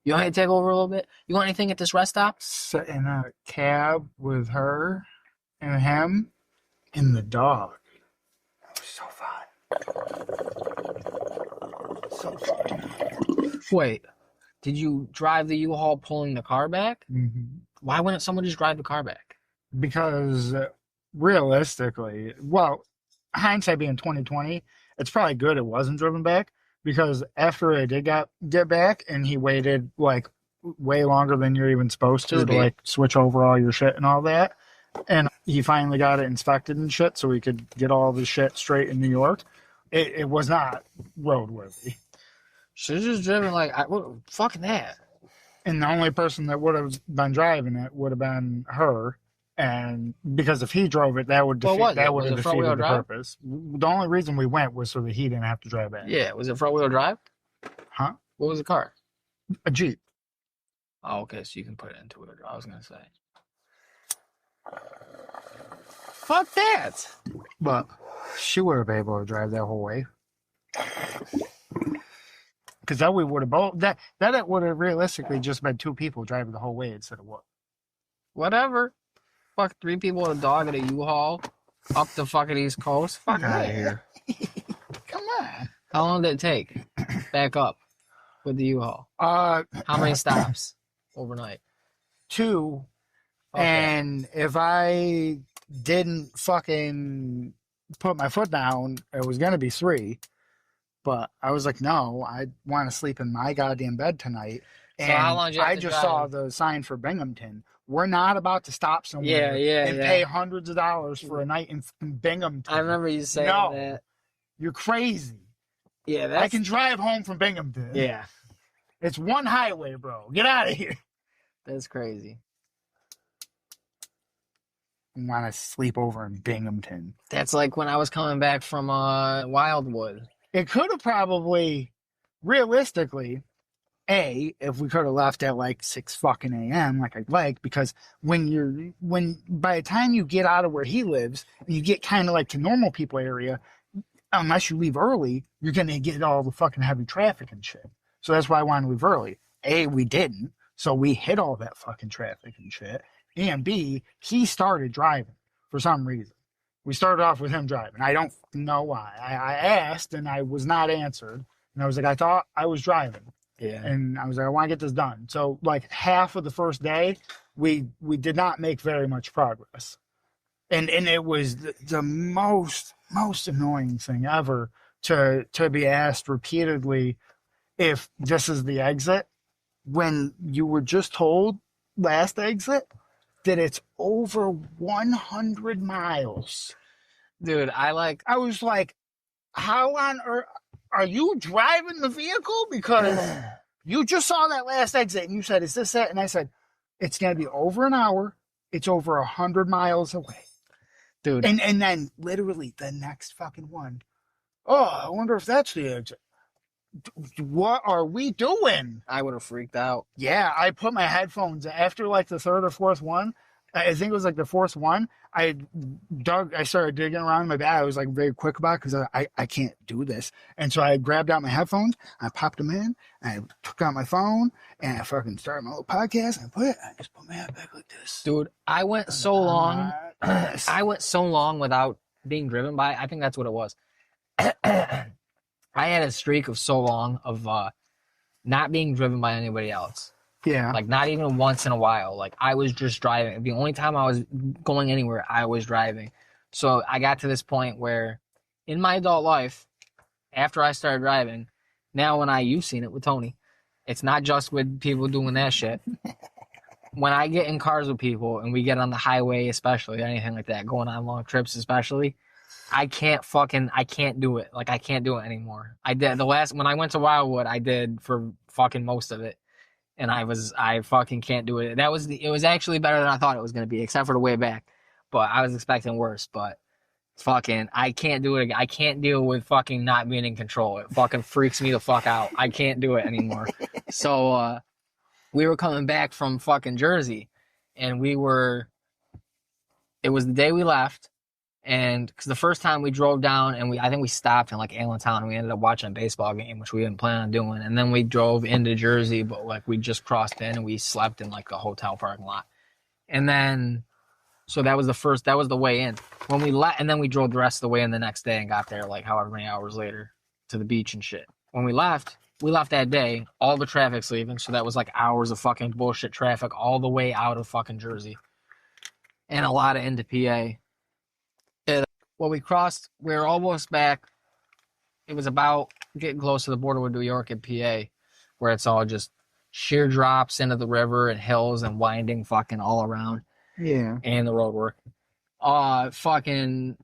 You want me to take over a little bit? You want anything at this rest stop? Sit in a cab with her and him and the dog. That was so fun. So fun. Wait, did you drive the U-Haul pulling the car back? Mm-hmm. Why wouldn't someone just drive the car back? Because realistically, well, hindsight being 2020, it's probably good it wasn't driven back, because after it did get back and he waited like way longer than you're even supposed to like switch over all your shit and all that, and he finally got it inspected and shit so he could get all the shit straight in New York, it was not roadworthy. Should have just driven like fucking that. And the only person that would have been driving it would have been her And because if he drove it, that would defeat, was that it? would Was have it front-wheel defeated the drive? purpose. The only reason we went was so that he didn't have to drive back. Yeah, was it front wheel drive? Huh? What was the car? A Jeep. Oh, okay, so you can put it into wheel drive. I was gonna say. Fuck that. But she would have been able to drive that whole way. Because that we would have both that it would have realistically just been 2 people driving the whole way instead of what? Whatever. Fuck 3 people with a dog at a U-Haul up the fucking East Coast. Fuck out of here. Come on. How long did it take? Back up with the U-Haul. How many stops overnight? 2. Okay. And if I didn't fucking put my foot down, it was gonna be 3. But I was like, no, I want to sleep in my goddamn bed tonight. And so how long did you have I to just drive? saw the sign for Binghamton. We're not about to stop somewhere and pay hundreds of dollars for a night in Binghamton. I remember you saying that. You're crazy. Yeah, I can drive home from Binghamton. Yeah. It's one highway, bro. Get out of here. That's crazy. I want to sleep over in Binghamton. That's like when I was coming back from Wildwood. It could have probably, realistically, if we could have left at like 6 fucking a.m. like I'd like, because by the time you get out of where he lives, and you get kind of like to normal people area, unless you leave early, you're going to get all the fucking heavy traffic and shit. So that's why I wanted to leave early. A, we didn't, so we hit all that fucking traffic and shit. And B, he started driving for some reason. We started off with him driving. I don't know why. I asked and I was not answered. And I was like, I thought I was driving. Yeah. And I was like, I want to get this done. So like half of the first day, we did not make very much progress. And it was the most annoying thing ever to be asked repeatedly if this is the exit when you were just told last exit that it's over 100 miles. Dude, I was like, how on earth are you driving the vehicle? Because you just saw that last exit and you said, is this it? And I said, it's going to be over an hour. It's over 100 miles away. Dude. And then literally the next fucking one. Oh, I wonder if that's the exit. What are we doing? I would have freaked out. Yeah, I put my headphones after like the 3rd or 4th one. I think it was like the 4th one. I started digging around in my bag. I was like very quick about it because I can't do this. And so I grabbed out my headphones, I popped them in, and I took out my phone, and I fucking started my little podcast, and I just put my head back like this. Dude, I went so long. I went so long without being driven by. I think that's what it was. I had a streak of so long of not being driven by anybody else. Yeah. Like, not even once in a while. Like, I was just driving. The only time I was going anywhere, I was driving. So I got to this point where, in my adult life, after I started driving, now you've seen it with Tony, it's not just with people doing that shit. When I get in cars with people and we get on the highway, especially, anything like that, going on long trips especially, I can't do it. Like, I can't do it anymore. When I went to Wildwood, I did for fucking most of it. And I fucking can't do it. It was actually better than I thought it was going to be, except for the way back. But I was expecting worse. But fucking, I can't do it again. I can't deal with fucking not being in control. It fucking freaks me the fuck out. I can't do it anymore. So, we were coming back from fucking Jersey. And it was the day we left. And because the first time we drove down and I think we stopped in like Allentown and we ended up watching a baseball game, which we didn't plan on doing. And then we drove into Jersey, but like we just crossed in and we slept in like a hotel parking lot. And then, so that was the way in. When we left, and then we drove the rest of the way in the next day and got there like however many hours later to the beach and shit. When we left that day, all the traffic's leaving. So that was like hours of fucking bullshit traffic all the way out of fucking Jersey. And a lot of into PA. Well, we were almost back. It was about getting close to the border with New York and PA, where it's all just sheer drops into the river and hills and winding fucking all around. Yeah. And the road work. Fucking,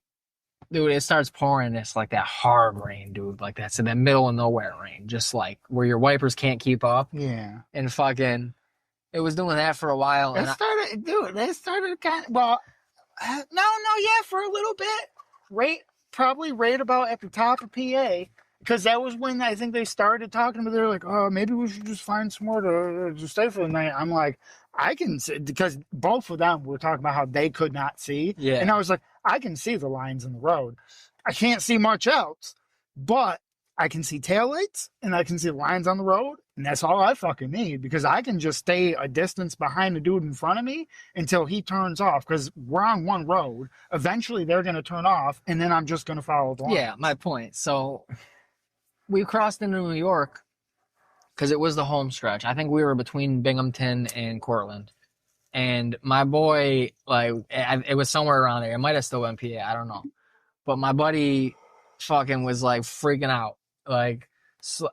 dude, it starts pouring. It's like that hard rain, dude. Like that's in the middle of nowhere rain. Just like where your wipers can't keep up. Yeah. And fucking, It was doing that for a while. It started kind of, well, yeah, for a little bit. Probably right about at the top of PA. Because that was when I think they started talking, but they're like, oh, maybe we should just find somewhere to stay for the night. I'm like, I can see, because both of them were talking about how they could not see. Yeah. And I was like, I can see the lines in the road. I can't see much else, but I can see taillights and I can see lines on the road. And that's all I fucking need, because I can just stay a distance behind the dude in front of me until he turns off, because we're on one road. Eventually they're going to turn off and then I'm just going to follow the line. Yeah, my point. So we crossed into New York because it was the home stretch. I think we were between Binghamton and Cortland. And my boy, like, it was somewhere around there. It might have still been PA. I don't know. But my buddy fucking was, like, freaking out. Like,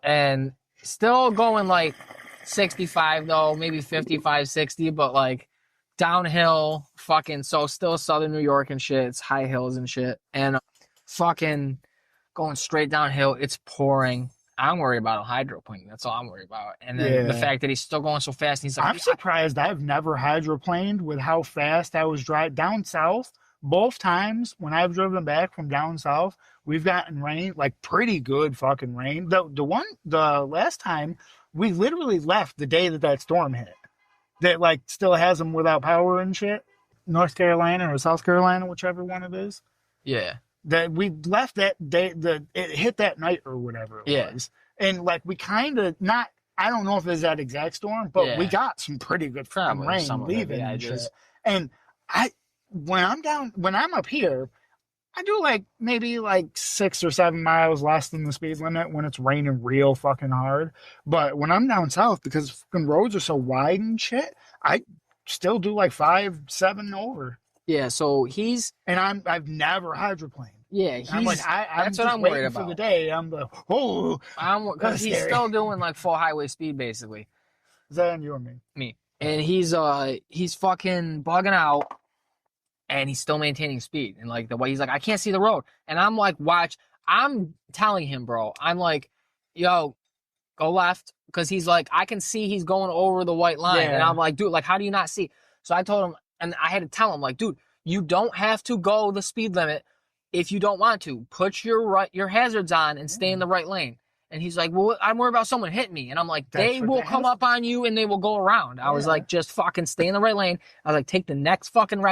and still going, like, 65, though. Maybe 55, 60. But, like, downhill, fucking, so still southern New York and shit. It's high hills and shit. And fucking going straight downhill. It's pouring. I'm worried about a hydroplane. That's all I'm worried about. And then the fact that he's still going so fast. And he's like, I'm surprised I've never hydroplaned with how fast I was driving down south. Both times when I've driven back from down south, we've gotten rain, like pretty good fucking rain. The last time, we literally left the day that storm hit. That like still has them without power and shit. North Carolina or South Carolina, whichever one it is. Yeah. That we left that day, it hit that night or whatever it was. And like we kind of not, I don't know if it's that exact storm, but we got some pretty good rain leaving and shit. And when I'm up here, I do like maybe like 6 or 7 miles less than the speed limit when it's raining real fucking hard. But when I'm down south, because fucking roads are so wide and shit, I still do like 5, 7 over. Yeah, so I've never hydroplaned. Yeah, I'm like, that's what I'm worried about. For the day, because he's still doing like full highway speed basically. Is that on you or me? Me. And he's fucking bugging out, and he's still maintaining speed. And like the way he's like, I can't see the road, and I'm like, watch. I'm telling him, bro. I'm like, yo, go left, because he's like, I can see he's going over the white line, and I'm like, dude, like, how do you not see? So I told him. And I had to tell him, like, dude, you don't have to go the speed limit if you don't want to. Put your hazards on and stay in the right lane. And he's like, well, I'm worried about someone hitting me. And I'm like, they will come up on you and they will go around. I was like, just fucking stay in the right lane. I was like, take the next fucking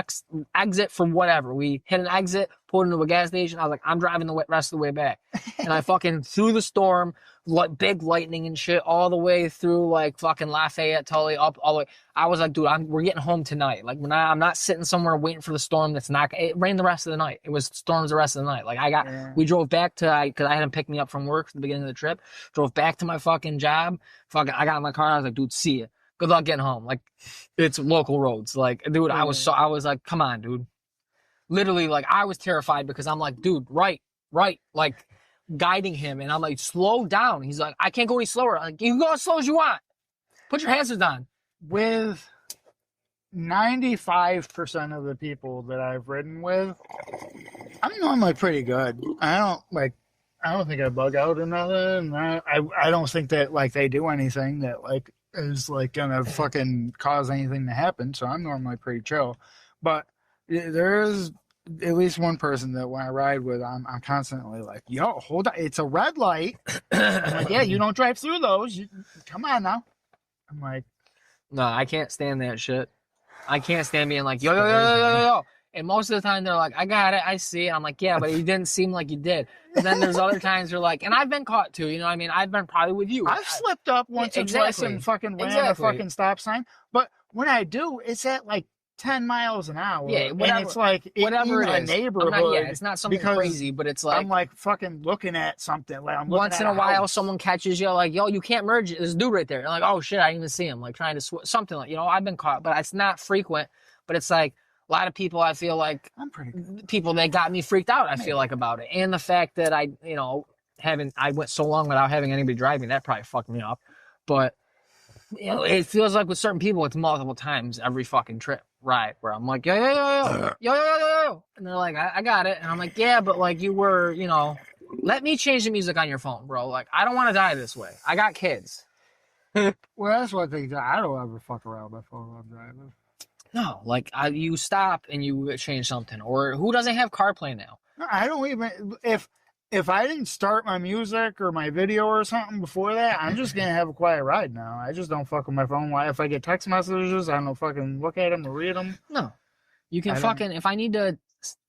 exit from whatever. We hit an exit, pulled into a gas station. I was like, I'm driving the rest of the way back. And I fucking through the storm, like big lightning and shit, all the way through like fucking Lafayette, Tully, up all the way. I was like, dude, we're getting home tonight. Like, I'm not sitting somewhere waiting for the storm. It rained the rest of the night. It was storms the rest of the night. Like we drove back because I had him pick me up from work at the beginning of the trip. Drove back to my fucking job. Fucking, I got in my car and I was like, dude, see ya. Good luck getting home. Like, it's local roads. Like, dude, I was like, come on, dude. Literally, like, I was terrified because I'm like, dude, right, like, guiding him, and I'm like, slow down. He's like, I can't go any slower. I'm like, you can go as slow as you want. Put your hazards on. With 95% of the people that I've ridden with, I'm normally pretty good. I don't think I bug out or nothing. I don't think that like they do anything that like is like gonna fucking cause anything to happen. So I'm normally pretty chill. But there is at least one person that when I ride with, I'm constantly like, yo, hold on, it's a red light. I'm like, yeah, you don't drive through those. Come on now. I'm like, no, I can't stand that shit. I can't stand being like, yo. And most of the time they're like, I got it, I see it. I'm like, yeah, but you didn't seem like you did. And then there's other times you're like, and I've been caught too, you know what I mean? I've been probably with you. I've slipped up once or twice and fucking ran a fucking stop sign. But when I do, it's at like 10 miles an hour. Yeah, whatever, and it's like whatever in it a is. neighborhood. It's not something crazy, but it's like I'm like fucking looking at something. Like I'm once in a while, someone catches you like, yo, you can't merge. There's a dude right there. And like, oh shit, I didn't even see him. Like trying to something like, you know, I've been caught, but it's not frequent. But it's like a lot of people. I feel like I'm pretty good. People that got me freaked out. I feel like about it, and the fact that I went so long without having anybody driving, that probably fucked me up. But you know, it feels like with certain people, it's multiple times every fucking trip ride where I'm like, yo, and they're like, I got it, and I'm like, yeah, but like you were, let me change the music on your phone, bro. Like I don't want to die this way. I got kids. Well, that's what they do. I don't ever fuck around with my phone while I'm driving. No, like you stop and you change something, or who doesn't have CarPlay now? I don't even if I didn't start my music or my video or something before that, I'm just gonna have a quiet ride now. I just don't fuck with my phone. If I get text messages, I don't fucking look at them or read them. No, you can if I need to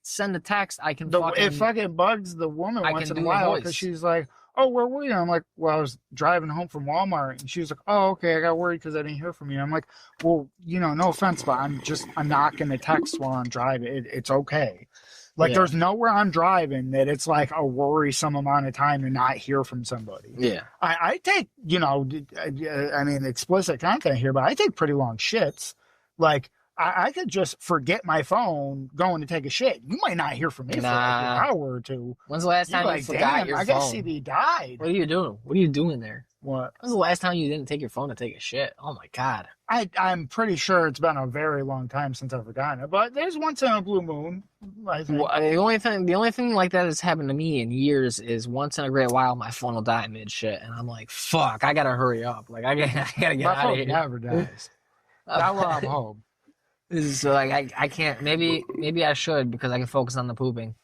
send a text, I can It fucking bugs the woman once in a while because she's like, "Oh, where were you?" I'm like, "Well, I was driving home from Walmart," and she was like, "Oh, okay, I got worried because I didn't hear from you." I'm like, "Well, no offense, but I'm not gonna text while I'm driving. It's okay." Like, there's nowhere I'm driving that it's like a worrisome amount of time to not hear from somebody. Yeah. I take, I mean, explicit content here, but I take pretty long shits. Like, I could just forget my phone going to take a shit. You might not hear from me for like an hour or two. When's the last time you forgot your phone? I guess CB died. What are you doing? What are you doing there? What? When's the last time you didn't take your phone to take a shit? Oh my God. I'm pretty sure it's been a very long time since I've forgotten it, but there's once in a blue moon, I think. Well, the only thing like that that's happened to me in years is once in a great while my phone will die mid shit, and I'm like, fuck, I gotta hurry up. Like I gotta get out of here. Never dies. Not while I'm home. So like I can't. Maybe I should because I can focus on the pooping.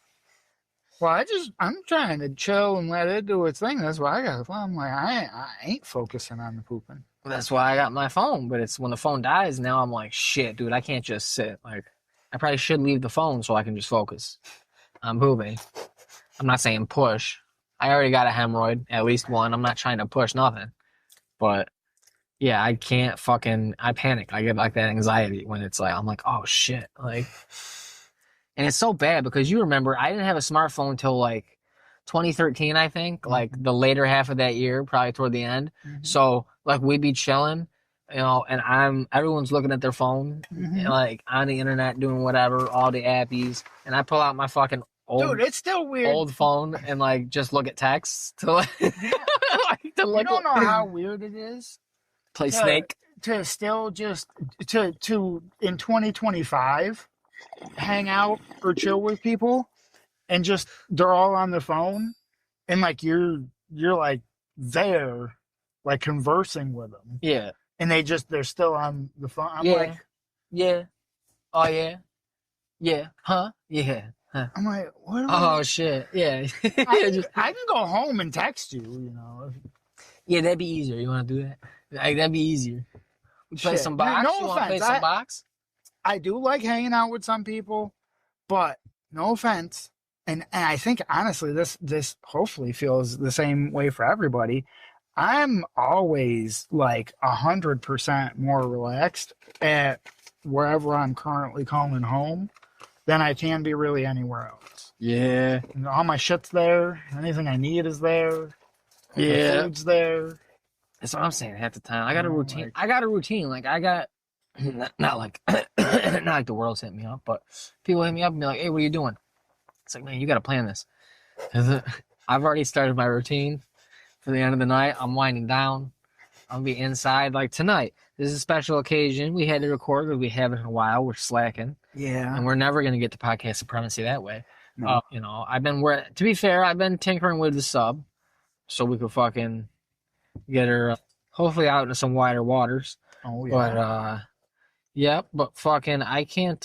Well, I'm trying to chill and let it do its thing. That's why I got the phone. I'm like, I ain't focusing on the pooping. That's why I got my phone. But it's when the phone dies, now I'm like, shit, dude, I can't just sit. Like, I probably should leave the phone so I can just focus on pooping. I'm not saying push. I already got a hemorrhoid, at least one. I'm not trying to push nothing. But yeah, I can't I panic. I get like that anxiety when it's like, I'm like, oh shit. Like, and it's so bad because you remember I didn't have a smartphone until like 2013, I think, like the later half of that year, probably toward the end. Mm-hmm. So like we'd be chilling, and everyone's looking at their phone, and, like on the internet doing whatever, all the appies, and I pull out my fucking dude, it's still weird old phone and like just look at texts to like, you don't know how weird it is. Play Snake. To still just to in 2025 hang out or chill with people and just they're all on the phone and like you're like there like conversing with them. Yeah. And they're still on the phone. I'm like, yeah. Oh yeah. Yeah. Huh? Yeah. Huh. I'm like, what? Oh shit. Yeah. I can go home and text you. Yeah, that'd be easier. You want to do that? Like, that'd be easier. We play some box. No you want to play some box? I do like hanging out with some people, but no offense. And I think honestly, this hopefully feels the same way for everybody. I'm always like 100% more relaxed at wherever I'm currently calling home than I can be really anywhere else. Yeah. And all my shit's there. Anything I need is there. Yeah. The food's there. That's what I'm saying. Half the time, I got a routine. Like I got not like not like the world's hitting me up, but people hit me up and be like, "Hey, what are you doing?" It's like, man, you got to plan this. I've already started my routine for the end of the night. I'm winding down. I'll be inside. Like tonight, this is a special occasion. We had to record because we haven't in a while. We're slacking. Yeah. And we're never going to get to podcast supremacy that way. No. To be fair, I've been tinkering with the sub so we could fucking get her hopefully out into some wider waters. Oh, yeah. But, but fucking, I can't,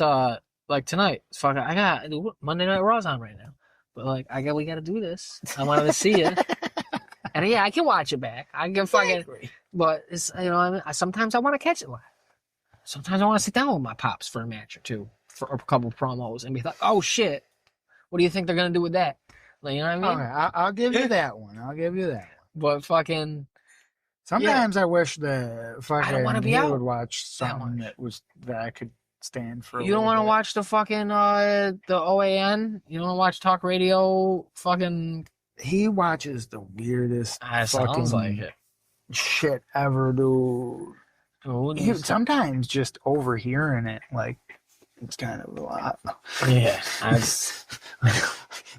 like tonight, fucking, I got Monday Night Raw's on right now. But like, we got to do this. I wanted to see you. And yeah, I can watch it back. I can fucking, but it's, sometimes I want to catch it live. Sometimes I want to sit down with my pops for a match or two, for a couple promos, and be like, oh shit, what do you think they're going to do with that? Like, you know what I mean? Okay, I'll give you that one. But fucking, sometimes I wish the fucking I don't want to be out. Would watch something that I could stand for. You don't want to watch the fucking the OAN? You don't want to watch talk radio? Fucking. He watches the weirdest fucking like it. Shit ever, dude. Sometimes just overhearing it, like it's kind of a lot. Yeah.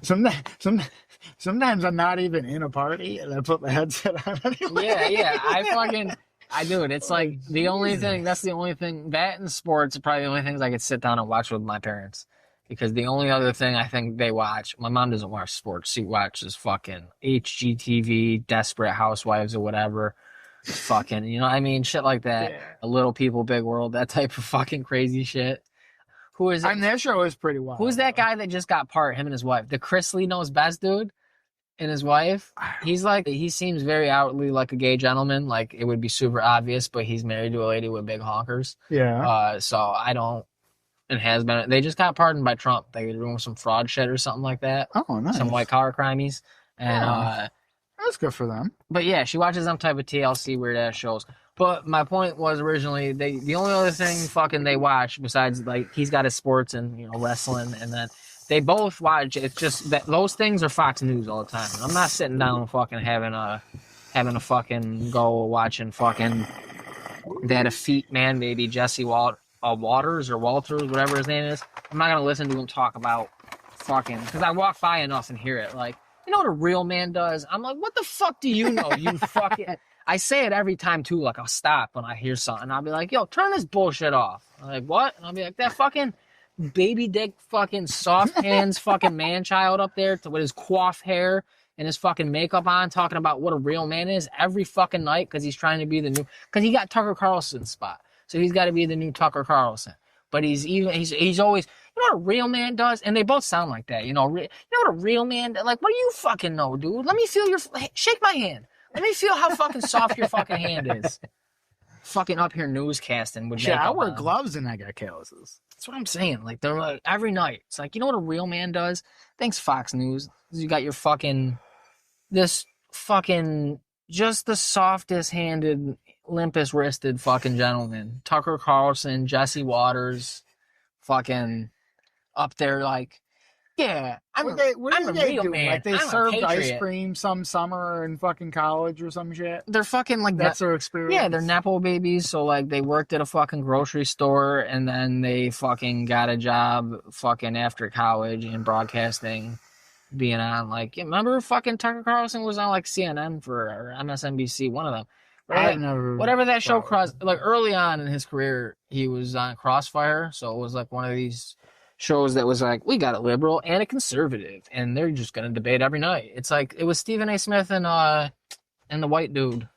Sometimes I'm not even in a party and I put my headset on anyway. Yeah. I do it. It's like the only thing, that and sports are probably the only things I could sit down and watch with my parents. Because the only other thing I think they watch, my mom doesn't watch sports. She watches fucking HGTV, Desperate Housewives or whatever. Fucking, you know what I mean? Shit like that. Yeah. A Little People, Big World, that type of fucking crazy shit. Who is it? I mean, that show is pretty wild. Who's that guy that just got part, him and his wife? The Chris Lee Knows Best dude and his wife? He seems very outwardly like a gay gentleman. Like, it would be super obvious, but he's married to a lady with big honkers. Yeah. So I don't, and has been, they just got pardoned by Trump. They were doing some fraud shit or something like that. Oh, nice. Some white collar crimies. And, that's good for them. But yeah, she watches some type of TLC weird ass shows. But my point was originally the only other thing fucking they watch besides like he's got his sports and wrestling, and then they both watch. It's just that those things are Fox News all the time. I'm not sitting down and fucking having a fucking go watching fucking that effete man baby Jesse Waters or Walters, whatever his name is. I'm not gonna listen to him talk about fucking because I walk by enough and hear it like. You know what a real man does? I'm like, what the fuck do you know? You fucking... I say it every time, too. Like, I'll stop when I hear something. I'll be like, yo, turn this bullshit off. I'm like, what? And I'll be like, that fucking baby dick fucking soft hands fucking man-child up there with his coif hair and his fucking makeup on talking about what a real man is every fucking night because he's trying to be the new... Because he got Tucker Carlson's spot. So he's got to be the new Tucker Carlson. But he's always... You know what a real man does? And they both sound like that. You know what a real man... Like, what do you fucking know, dude? Let me feel your... Shake my hand. Let me feel how fucking soft your fucking hand is. Fucking up here newscasting with I wear gloves and I got calluses. That's what I'm saying. Like, they're like, every night. It's like, you know what a real man does? Thanks, Fox News. You got your fucking... This fucking... Just the softest handed, limpest wristed fucking gentleman. Tucker Carlson, Jesse Waters... Fucking... Up there, like, yeah, I'm a real man. Like, they served ice cream some summer in fucking college or some shit. They're fucking like that's their experience. Yeah, they're Nepo babies. So like, they worked at a fucking grocery store, and then they fucking got a job fucking after college in broadcasting, being on like. Remember, fucking Tucker Carlson was on like CNN or MSNBC, one of them. Whatever that show crossed. Like early on in his career, he was on Crossfire, so it was like one of these shows that was like, we got a liberal and a conservative, and they're just gonna debate every night. It's like it was Stephen A. Smith and the white dude,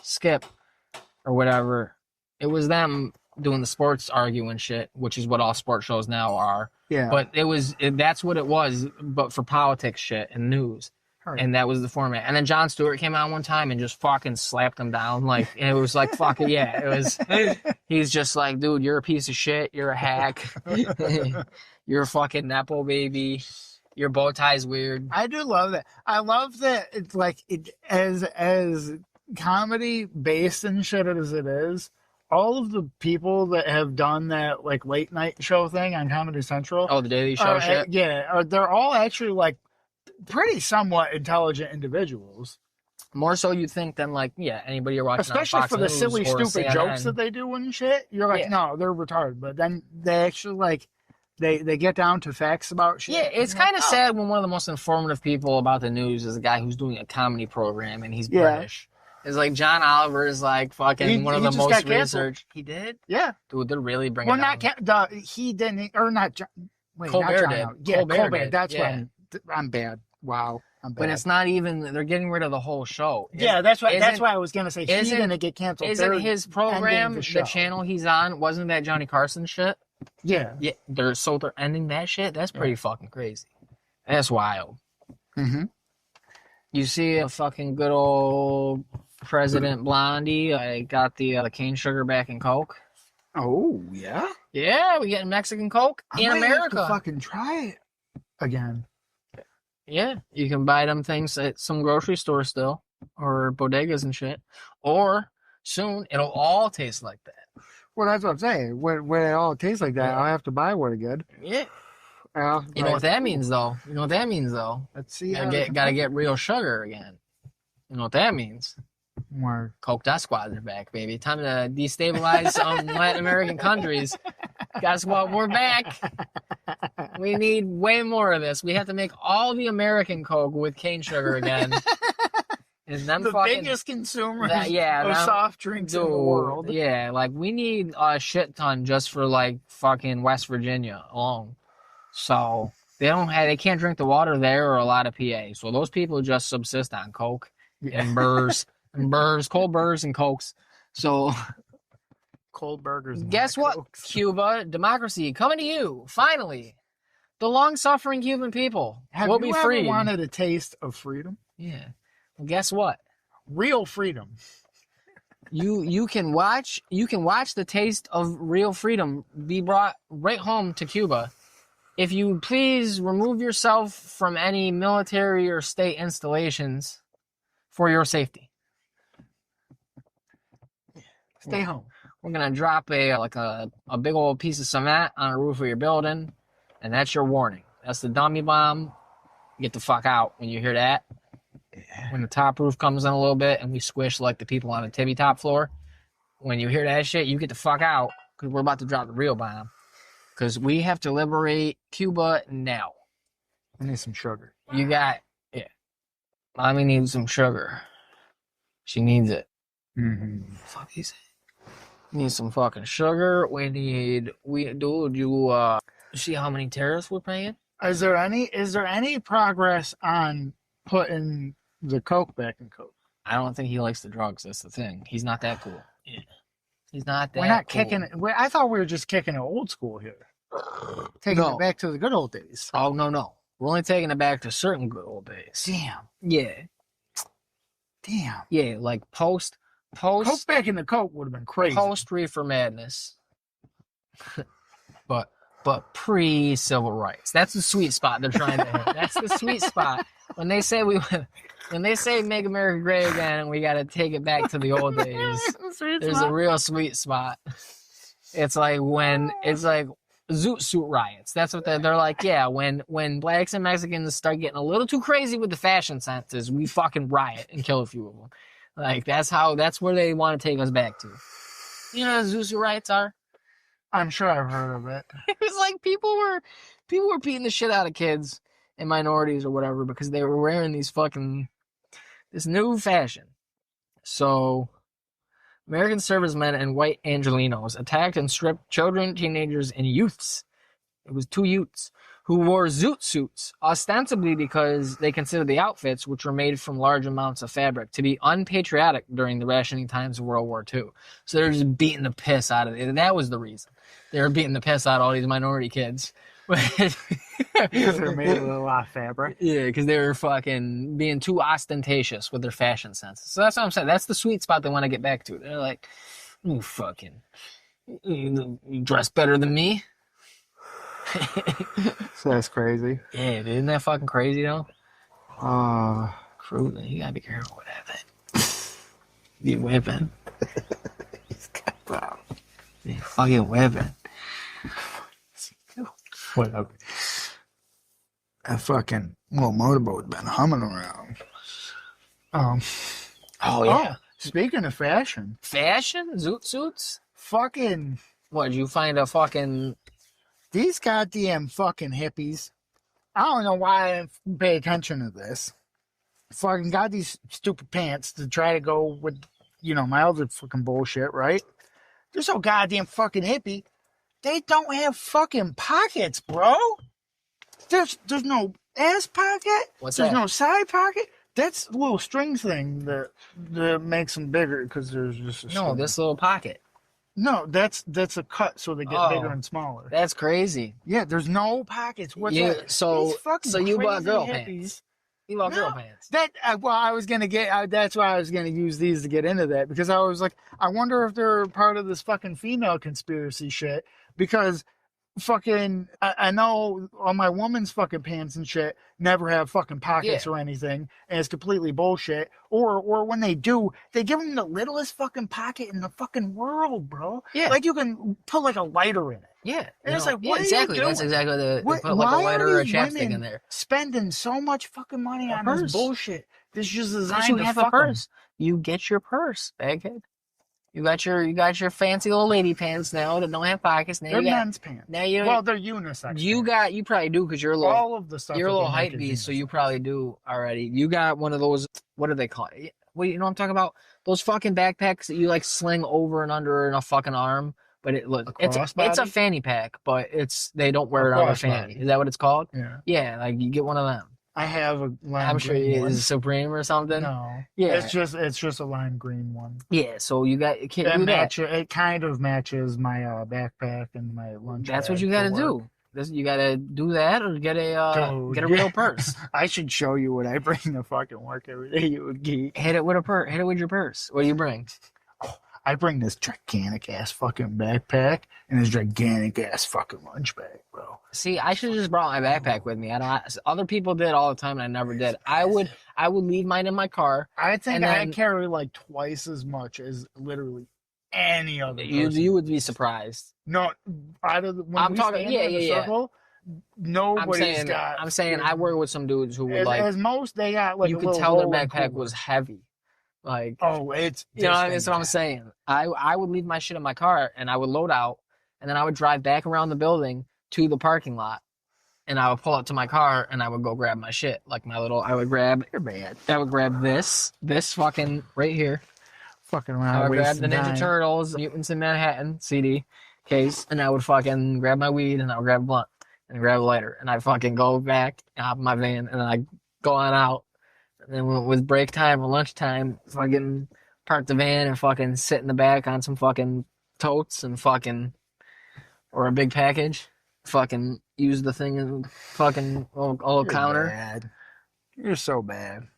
Skip, or whatever. It was them doing the sports arguing shit, which is what all sports shows now are. Yeah. But that's what it was, but for politics shit and news. Right. And that was the format. And then Jon Stewart came out one time and just fucking slapped him down. Like, and it was like, fucking, yeah. It was, he's just like, dude, you're a piece of shit. You're a hack. You're a fucking Nepo baby. Your bow tie's weird. I do love that. I love that it's like, as comedy based and shit as it is, all of the people that have done that, like, late night show thing on Comedy Central. Oh, the Daily Show shit? Yeah. They're all actually, like, pretty somewhat intelligent individuals. More so you think than like, yeah, anybody you're watching especially on Fox for the News silly or stupid CNN. jokes that they do and shit. You're like, no, they're retarded. But then they actually like they get down to facts about shit. Yeah, it's kind of sad when one of the most informative people about the news is a guy who's doing a comedy program and he's British. It's like John Oliver is like fucking one of the most researched. He did? Yeah. Dude, they're really bringing he didn't, or not John. Wait, Colbert not John. did. Yeah, Colbert did. That's yeah. I'm bad. Wow. I'm bad. But it's not even, they're getting rid of the whole show. Yeah, that's why I was going to say he's going to get canceled. Isn't his program, the channel he's on, wasn't that Johnny Carson shit? Yeah. Yeah, they're ending that shit? That's pretty fucking crazy. That's wild. Mm-hmm. You see a fucking good old President Blondie. I got the cane sugar back in Coke. Oh, yeah? Yeah, we getting Mexican Coke in America. Have to fucking try it again. Yeah, you can buy them things at some grocery store still, or bodegas and shit. Or soon it'll all taste like that. Well, that's what I'm saying. When it all tastes like that, I'll have to buy one again. Yeah. You know what that means, though? Let's see. Gotta get real sugar again. You know what that means? More Coke Squads are back, baby. Time to destabilize some Latin American countries. Guess what? We're back. We need way more of this. We have to make all the American Coke with cane sugar again. And them the biggest consumers of soft drinks in the world. Yeah, like we need a shit ton just for like fucking West Virginia alone. So they can't drink the water there or a lot of PA. So those people just subsist on Coke and burrs and burgers, cold burgers and Cokes. So Cold burgers. And guess what, Cokes. Cuba, democracy coming to you, finally. The long-suffering Cuban people will be free. Have you ever wanted a taste of freedom? Yeah. Well, guess what? Real freedom. You can watch the taste of real freedom be brought right home to Cuba if you please remove yourself from any military or state installations for your safety. Stay home. We're gonna drop a big old piece of cement on the roof of your building, and that's your warning. That's the dummy bomb. Get the fuck out when you hear that. When the top roof comes in a little bit and we squish like the people on the tippy top floor, when you hear that shit, you get the fuck out because we're about to drop the real bomb. Because we have to liberate Cuba now. I need some sugar. You got, yeah. Mommy needs some sugar. She needs it. Mm-hmm. Fuck he said. Need some fucking sugar. Dude, you see how many tariffs we're paying? Is there any progress on putting the Coke back in Coke? I don't think he likes the drugs. That's the thing. He's not that cool. Yeah. He's not that We're not cool. kicking it. I thought we were just kicking it old school here. Taking it back to the good old days. Oh, no. We're only taking it back to certain good old days. Damn. Yeah. Yeah, like post Coke back in the Coke would have been crazy. Post Reefer madness. but pre civil rights. That's the sweet spot they're trying to hit. That's the sweet spot. When they say make America great again, we got to take it back to the old days. There's a real sweet spot. It's like Zoot Suit riots. That's what they're like. Yeah, when blacks and Mexicans start getting a little too crazy with the fashion senses, we fucking riot and kill a few of them. Like that's where they want to take us back to. You know what Zoot Suit riots are? I'm sure I've heard of it. It was like people were beating the shit out of kids and minorities or whatever because they were wearing this new fashion. So American servicemen and white Angelenos attacked and stripped children, teenagers, and youths. It was 2 youths who wore zoot suits, ostensibly because they considered the outfits, which were made from large amounts of fabric, to be unpatriotic during the rationing times of World War II. So they're just beating the piss out of it. And that was the reason. They were beating the piss out of all these minority kids. Because they're made with a lot of fabric. Yeah, because they were fucking being too ostentatious with their fashion sense. So that's what I'm saying. That's the sweet spot they want to get back to. They're like, you dress better than me. So that's crazy. Yeah, dude, isn't that fucking crazy though? Cruising. You gotta be careful with that thing. You whipping. You fucking whipping. Whatever. That fucking little motorboat's been humming around. Oh yeah. Speaking of fashion. Fashion? Zoot suits? Fucking. What, did you find a fucking... These goddamn fucking hippies. I don't know why I didn't pay attention to this. Fucking got these stupid pants to try to go with, my other fucking bullshit, right? They're so goddamn fucking hippie. They don't have fucking pockets, bro. There's no ass pocket. What's There's that? no side pocket. That's a little string thing that makes them bigger because there's just a string. No, this little pocket. No, that's a cut so they get bigger and smaller. That's crazy. Yeah, there's no pockets. What's that? So you bought girl hippies. pants. You bought girl pants. I was gonna get. That's why I was gonna use these to get into that because I was like, I wonder if they're part of this fucking female conspiracy shit because. Fucking, I know all my woman's fucking pants and shit never have fucking pockets or anything, and it's completely bullshit. Or when they do, they give them the littlest fucking pocket in the fucking world, bro. Yeah, like you can put like a lighter in it. Yeah, and it's like, what exactly? Are you doing? That's exactly the What, put like a lighter or a these chapstick women in there. Spending so much fucking money on this bullshit. This is just designed you to have fuck a purse. You get your purse, baghead. You got your fancy little lady pants now that don't have pockets. Now they're men's pants. Now you they're unisex. You probably do because you're a little all of the stuff. You're a little hype beast, so you probably do already. You got one of those. What do they call it? Well, you know what I'm talking about? Those fucking backpacks that you like sling over and under in a fucking arm. But it's a fanny pack, but they don't wear it on a fanny. Is that what it's called? Yeah. Yeah, like you get one of them. I have a lime I'm sure green it one. is Supreme or something. No. Yeah. It's just a lime green one. Yeah, so you can't do that. It kind of matches my backpack and my lunch That's what bag you for got to work. do. You got to do that or get Dude, a real purse. I should show you what I bring to fucking work every day. You would geek. Hit it with a purse. Hit it with your purse. What do you bring? I bring this gigantic ass fucking backpack and this gigantic ass fucking lunch bag, bro. See, I should have just brought my backpack with me. I don't. Other people did all the time, and I never did. I would leave mine in my car. I think And I then- carry like twice as much as literally any other person. You would be surprised. No, out of the, when I'm we talking- stand yeah, in the yeah, yeah. circle, I'm nobody's got. saying I work with some dudes who would as, like. as most they got like You a could little tell their rolling backpack cooler. was heavy. Like, Oh, it's you know, that's what I'm distinct. saying. I would leave my shit in my car and I would load out, and then I would drive back around the building to the parking lot, and I would pull up to my car and I would go grab my shit. Like I would grab this fucking right here. Fucking I around. would grab the wasting Ninja time. Turtles, Mutants in Manhattan CD case, and I would fucking grab my weed and I would grab a blunt and grab a lighter, and I'd fucking go back, hop in my van, and I go on out. And then when it was break time or lunchtime, fucking park the van and fucking sit in the back on some fucking totes and fucking, or a big package, fucking use the thing and fucking little You're counter. bad. You're so bad.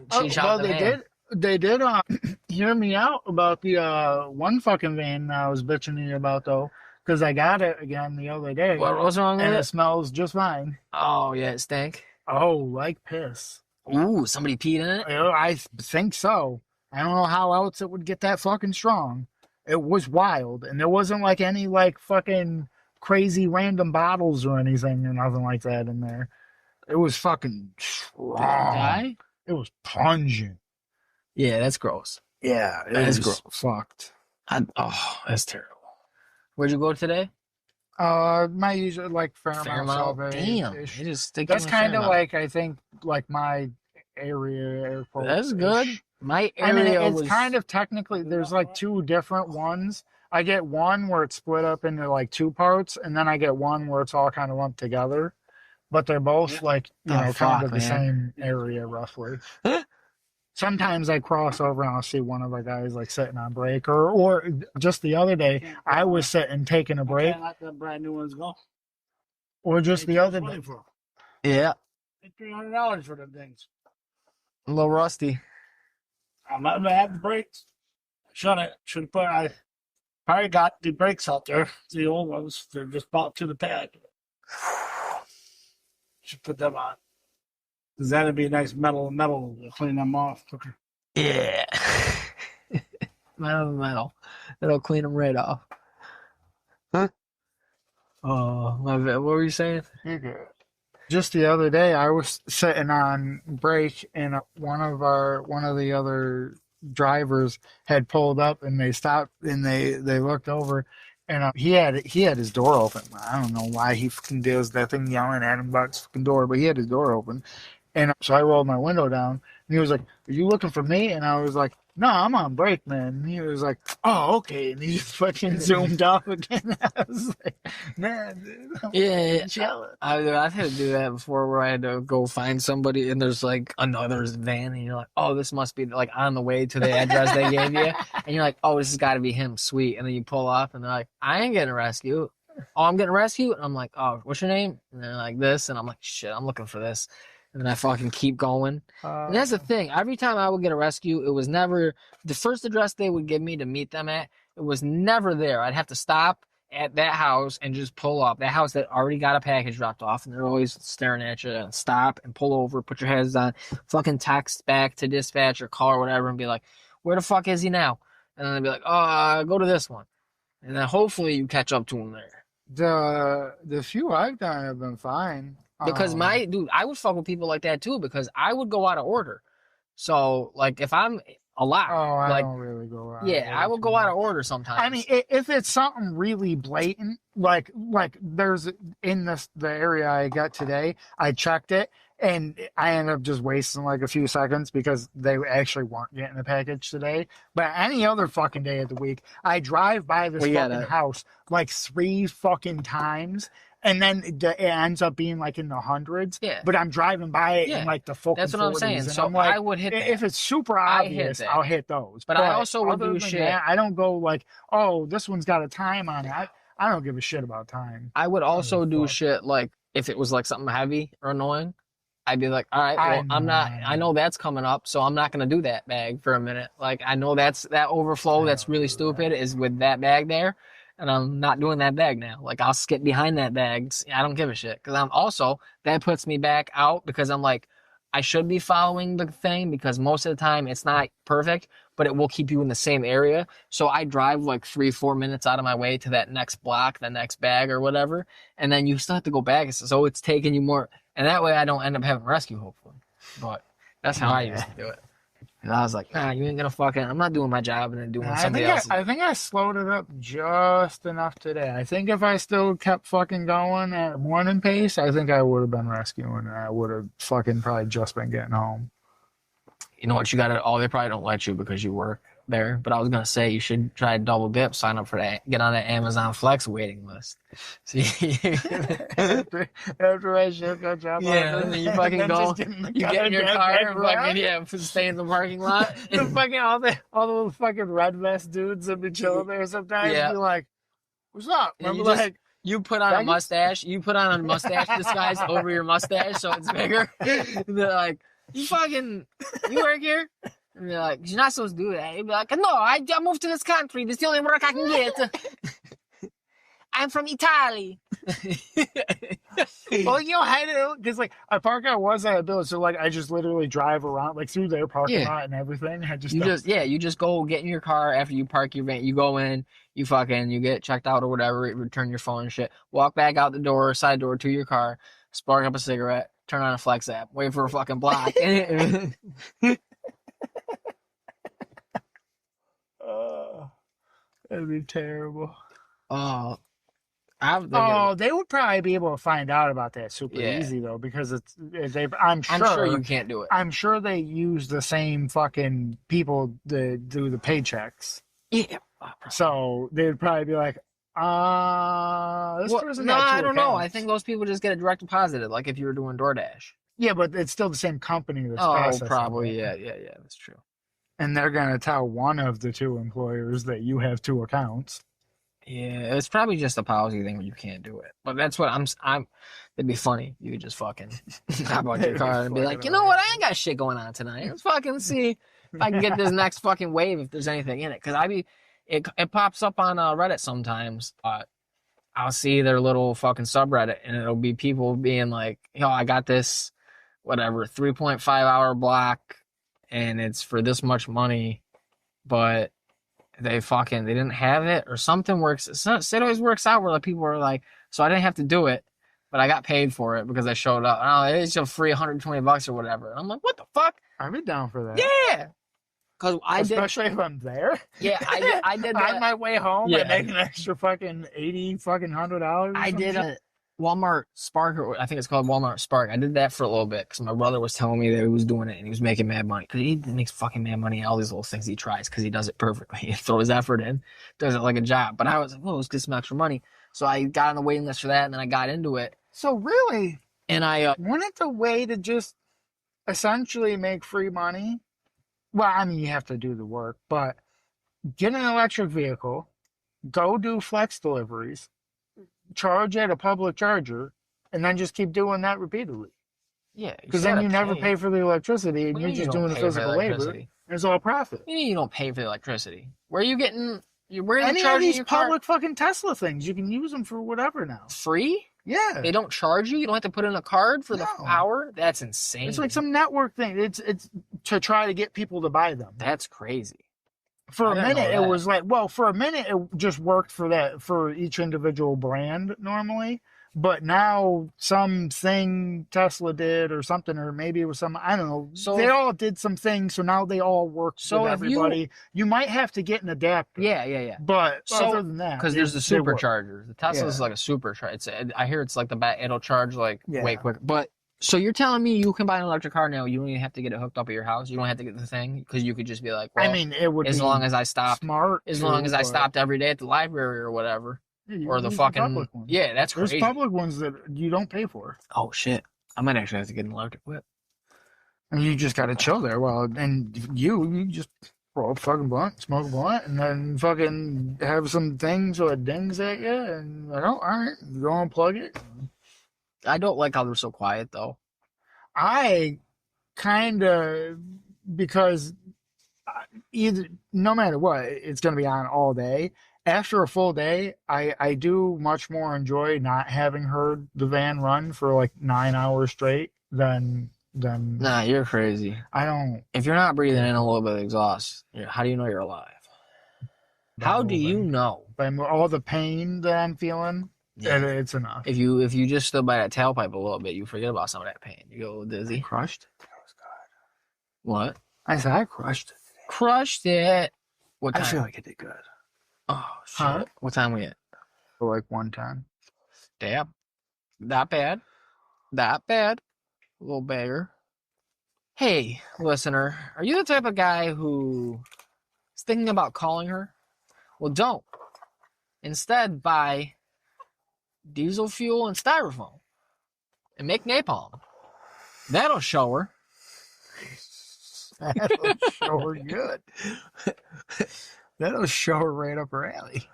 Sheesh out the van. They did hear me out about the one fucking van I was bitching to you about though, because I got it again the other day, What was wrong with and it it? smells just fine. Oh yeah, it stank. Oh, like piss. Ooh, somebody peed in it. I think so. I don't know how else it would get that fucking strong. It was wild, and there wasn't like any like fucking crazy random bottles or anything or nothing like that in there. It was fucking strong. Did it die? It was pungent. Yeah, that's gross. Yeah, it That's was gross. fucked. That's terrible. Where'd you go today? My usual like Fairmount. Fairmount. Damn, Salve-ish. you just stick. That's kind of Fairmount. like I think like my area airport. That's good. My I mean, area it's was kind of technically there's like two different ones. I get one where it's split up into like two parts, and then I get one where it's all kind of lumped together. But they're both like kind fuck, of the man. same area roughly. Sometimes I cross over and I'll see one of the guys like sitting on break, or just the other day I was sitting taking a break, Can't let the brand new ones go. or just the other day. yeah, $300 for them things. a little rusty. I'm not gonna have the brakes. Should have put. I probably got the brakes out there. The old ones. They're just bought to the pad. Should put them on. Cause that'd be a nice metal to clean them off quicker. Yeah, metal. It'll clean them right off. Huh? Oh, my bad. What were you saying? You're good. Just the other day, I was sitting on break, and one of the other drivers had pulled up, and they stopped, and they looked over, and he had his door open. I don't know why he fucking does that thing, yelling at him about his fucking door, but he had his door open, and so I rolled my window down, and he was like, "Are you looking for me?" And I was like, "No, I'm on break, man." And he was like, "Oh, okay," and he just fucking zoomed off again. I was like, "Man, dude, I'm Yeah, jealous." I've had to do that before, where I had to go find somebody, and there's like another van, and you're like, oh, this must be like on the way to the address they gave you, and you're like, oh, this has got to be him, sweet, and then you pull up, and they're like, I ain't getting rescued. Oh, I'm getting rescued, and I'm like, oh, what's your name? And they're like this, and I'm like, shit, I'm looking for this, and then I fucking keep going. And that's the thing. Every time I would get a rescue, it was never the first address they would give me to meet them at. It was never there. I'd have to stop at that house and just pull up. That house that already got a package dropped off, and they're always staring at you. And stop and pull over, put your heads on, fucking text back to dispatch or call or whatever, and be like, "Where the fuck is he now?" And then they'd be like, "Oh, go to this one," and then hopefully you catch up to him there. The few I've done have been fine. Because my dude, I would fuck with people like that too, because I would go out of order. So like if I'm a lot, I like don't really go out. yeah, I will go out of order sometimes. I mean, if it's something really blatant, like there's in the area I got today, I checked it, and I ended up just wasting like a few seconds because they actually weren't getting the package today. But any other fucking day of the week, I drive by this We fucking gotta- house like 3 fucking times. and then it ends up being like in the hundreds. Yeah. But I'm driving by it Yeah. in like the fucking That's what I'm 40s, saying. and So I'm like, I would hit that. if it's super I hit obvious, that. I'll hit those. But I also would other do than shit. that, I don't go like, oh, this one's got a time on it. I don't give a shit about time. I would also do fuck. shit like if it was like something heavy or annoying, I'd be like, all right, well, I know that's coming up, so I'm not going to do that bag for a minute. Like, I know that overflow that's really stupid is with that bag there, and I'm not doing that bag now. Like, I'll skip behind that bag. I don't give a shit. Because I'm also, that puts me back out because I'm like, I should be following the thing because most of the time it's not perfect, but it will keep you in the same area. So I drive like 3-4 minutes out of my way to that next block, the next bag or whatever. And then you still have to go back. So it's taking you more. And that way I don't end up having rescue, hopefully. But that's how I used to do it. And I was like, nah, you ain't gonna fucking, I'm not doing my job and then doing somebody else's. I think I slowed it up just enough today. I think if I still kept fucking going at morning pace, I think I would have been rescuing and I would have fucking probably just been getting home. You know what, you gotta, they probably don't let you because you work there. But I was gonna say you should try double dip, sign up for that, get on that Amazon Flex waiting list. See, after I shift my job, yeah, and then you fucking go, you get in your car and fucking stay in the parking lot. And fucking all the fucking red vest dudes that be chilling there sometimes be like, "What's up?" And Like, you put on a mustache. You put on a mustache disguise over your mustache so it's bigger. They're like, you work here? And they're like, you're not supposed to do that. You'd be like, no, I moved to this country. This is the only work I can get. I'm from Italy. well, you know, because like I park out one side of the building, so like I just literally drive around like through their parking lot and everything. You just go get in your car after you park your van. You go in, you get checked out or whatever, return your phone and shit. Walk back out the door, side door to your car, spark up a cigarette, turn on a Flex app, wait for a fucking block. That'd be terrible. They would probably be able to find out about that super easy though, because I'm sure you can't do it. I'm sure they use the same fucking people to do the paychecks. Yeah. So they'd probably be like, this person got I don't know. accounts. I think those people just get it direct deposited, like if you were doing DoorDash. Yeah, but it's still the same company that's processing. Probably. Yeah, that's true. And they're gonna tell one of the two employers that you have two accounts. Yeah, it's probably just a policy thing where you can't do it. But that's what it'd be funny. You could just fucking hop on your car and be like, you know what? I ain't got shit going on tonight. Let's fucking see if I can get this next fucking wave if there's anything in it. Because it pops up on Reddit sometimes. I'll see their little fucking subreddit and it'll be people being like, yo, I got this, whatever, 3.5 hour block and it's for this much money, but they didn't have it or something works. It always works out where the people are like, so I didn't have to do it, but I got paid for it because I showed up. It's just free $120 or whatever. And I'm like, what the fuck? I'd be down for that. Yeah. Especially if I'm there. Yeah, I did that. On my way home, I make an extra fucking $100. I did a Walmart Spark, or I think it's called Walmart Spark. I did that for a little bit because my brother was telling me that he was doing it and he was making mad money. Because he makes fucking mad money on all these little things he tries because he does it perfectly. He throws effort in, does it like a job. But I was like, well, let's get some extra money. So I got on the waiting list for that and then I got into it. So really, and I wanted the way to just essentially make free money. Well, I mean, you have to do the work, but get an electric vehicle, go do flex deliveries, charge at a public charger, and then just keep doing that repeatedly. Yeah. Because then you never pay for the electricity, and you're just doing the physical labor. And it's all profit. You don't pay for the electricity. Where are you getting? Where are you Any charging of these your car? public fucking Tesla things, you can use them for whatever now. Free? Yeah. They don't charge you? You don't have to put in a card for the power? That's insane. It's like some network thing. It's to try to get people to buy them. That's crazy. For a minute, it was like, well, for a minute, it just worked for each individual brand normally. But now something Tesla did or something, or maybe it was I don't know. So they all did some things, so now they all work with everybody. You might have to get an adapter. Yeah. But other than that, because there's the supercharger. The Tesla is like a supercharger. I hear it's like it'll charge like way quicker. But so you're telling me you can buy an electric car now? You don't even have to get it hooked up at your house. You don't have to get the thing because you could just be like, well, I mean, it would as long as I stopped smart. As long as I stopped every day at the library or whatever. You or the use fucking public ones. yeah, that's There's crazy. public ones that you don't pay for. Oh shit, I might actually have to get an electric whip. And you just gotta chill there. And you just roll a fucking blunt, smoke a blunt, and then fucking have some things so it dings at you, and like, oh, all right, go unplug it. I don't like how they're so quiet though. I kind of, because either, no matter what, it's going to be on all day. After a full day, I do much more enjoy not having heard the van run for like 9 hours straight than Nah, you're crazy. I don't. If you're not breathing in a little bit of exhaust, how do you know you're alive? How do you know? By all the pain that I'm feeling, it's enough. If you just stood by that tailpipe a little bit, you forget about some of that pain. You go a little dizzy. Crushed? That was good. What? I said I crushed it. Crushed it. What time? I feel like it did good. Oh shit! Huh? What time we at? For like 110. Damn. Not bad. Not bad. A little bagger. Hey, listener, are you the type of guy who is thinking about calling her? Well, don't. Instead, buy diesel fuel and styrofoam and make napalm. That'll show her. That'll show her good. That'll show her right up her alley.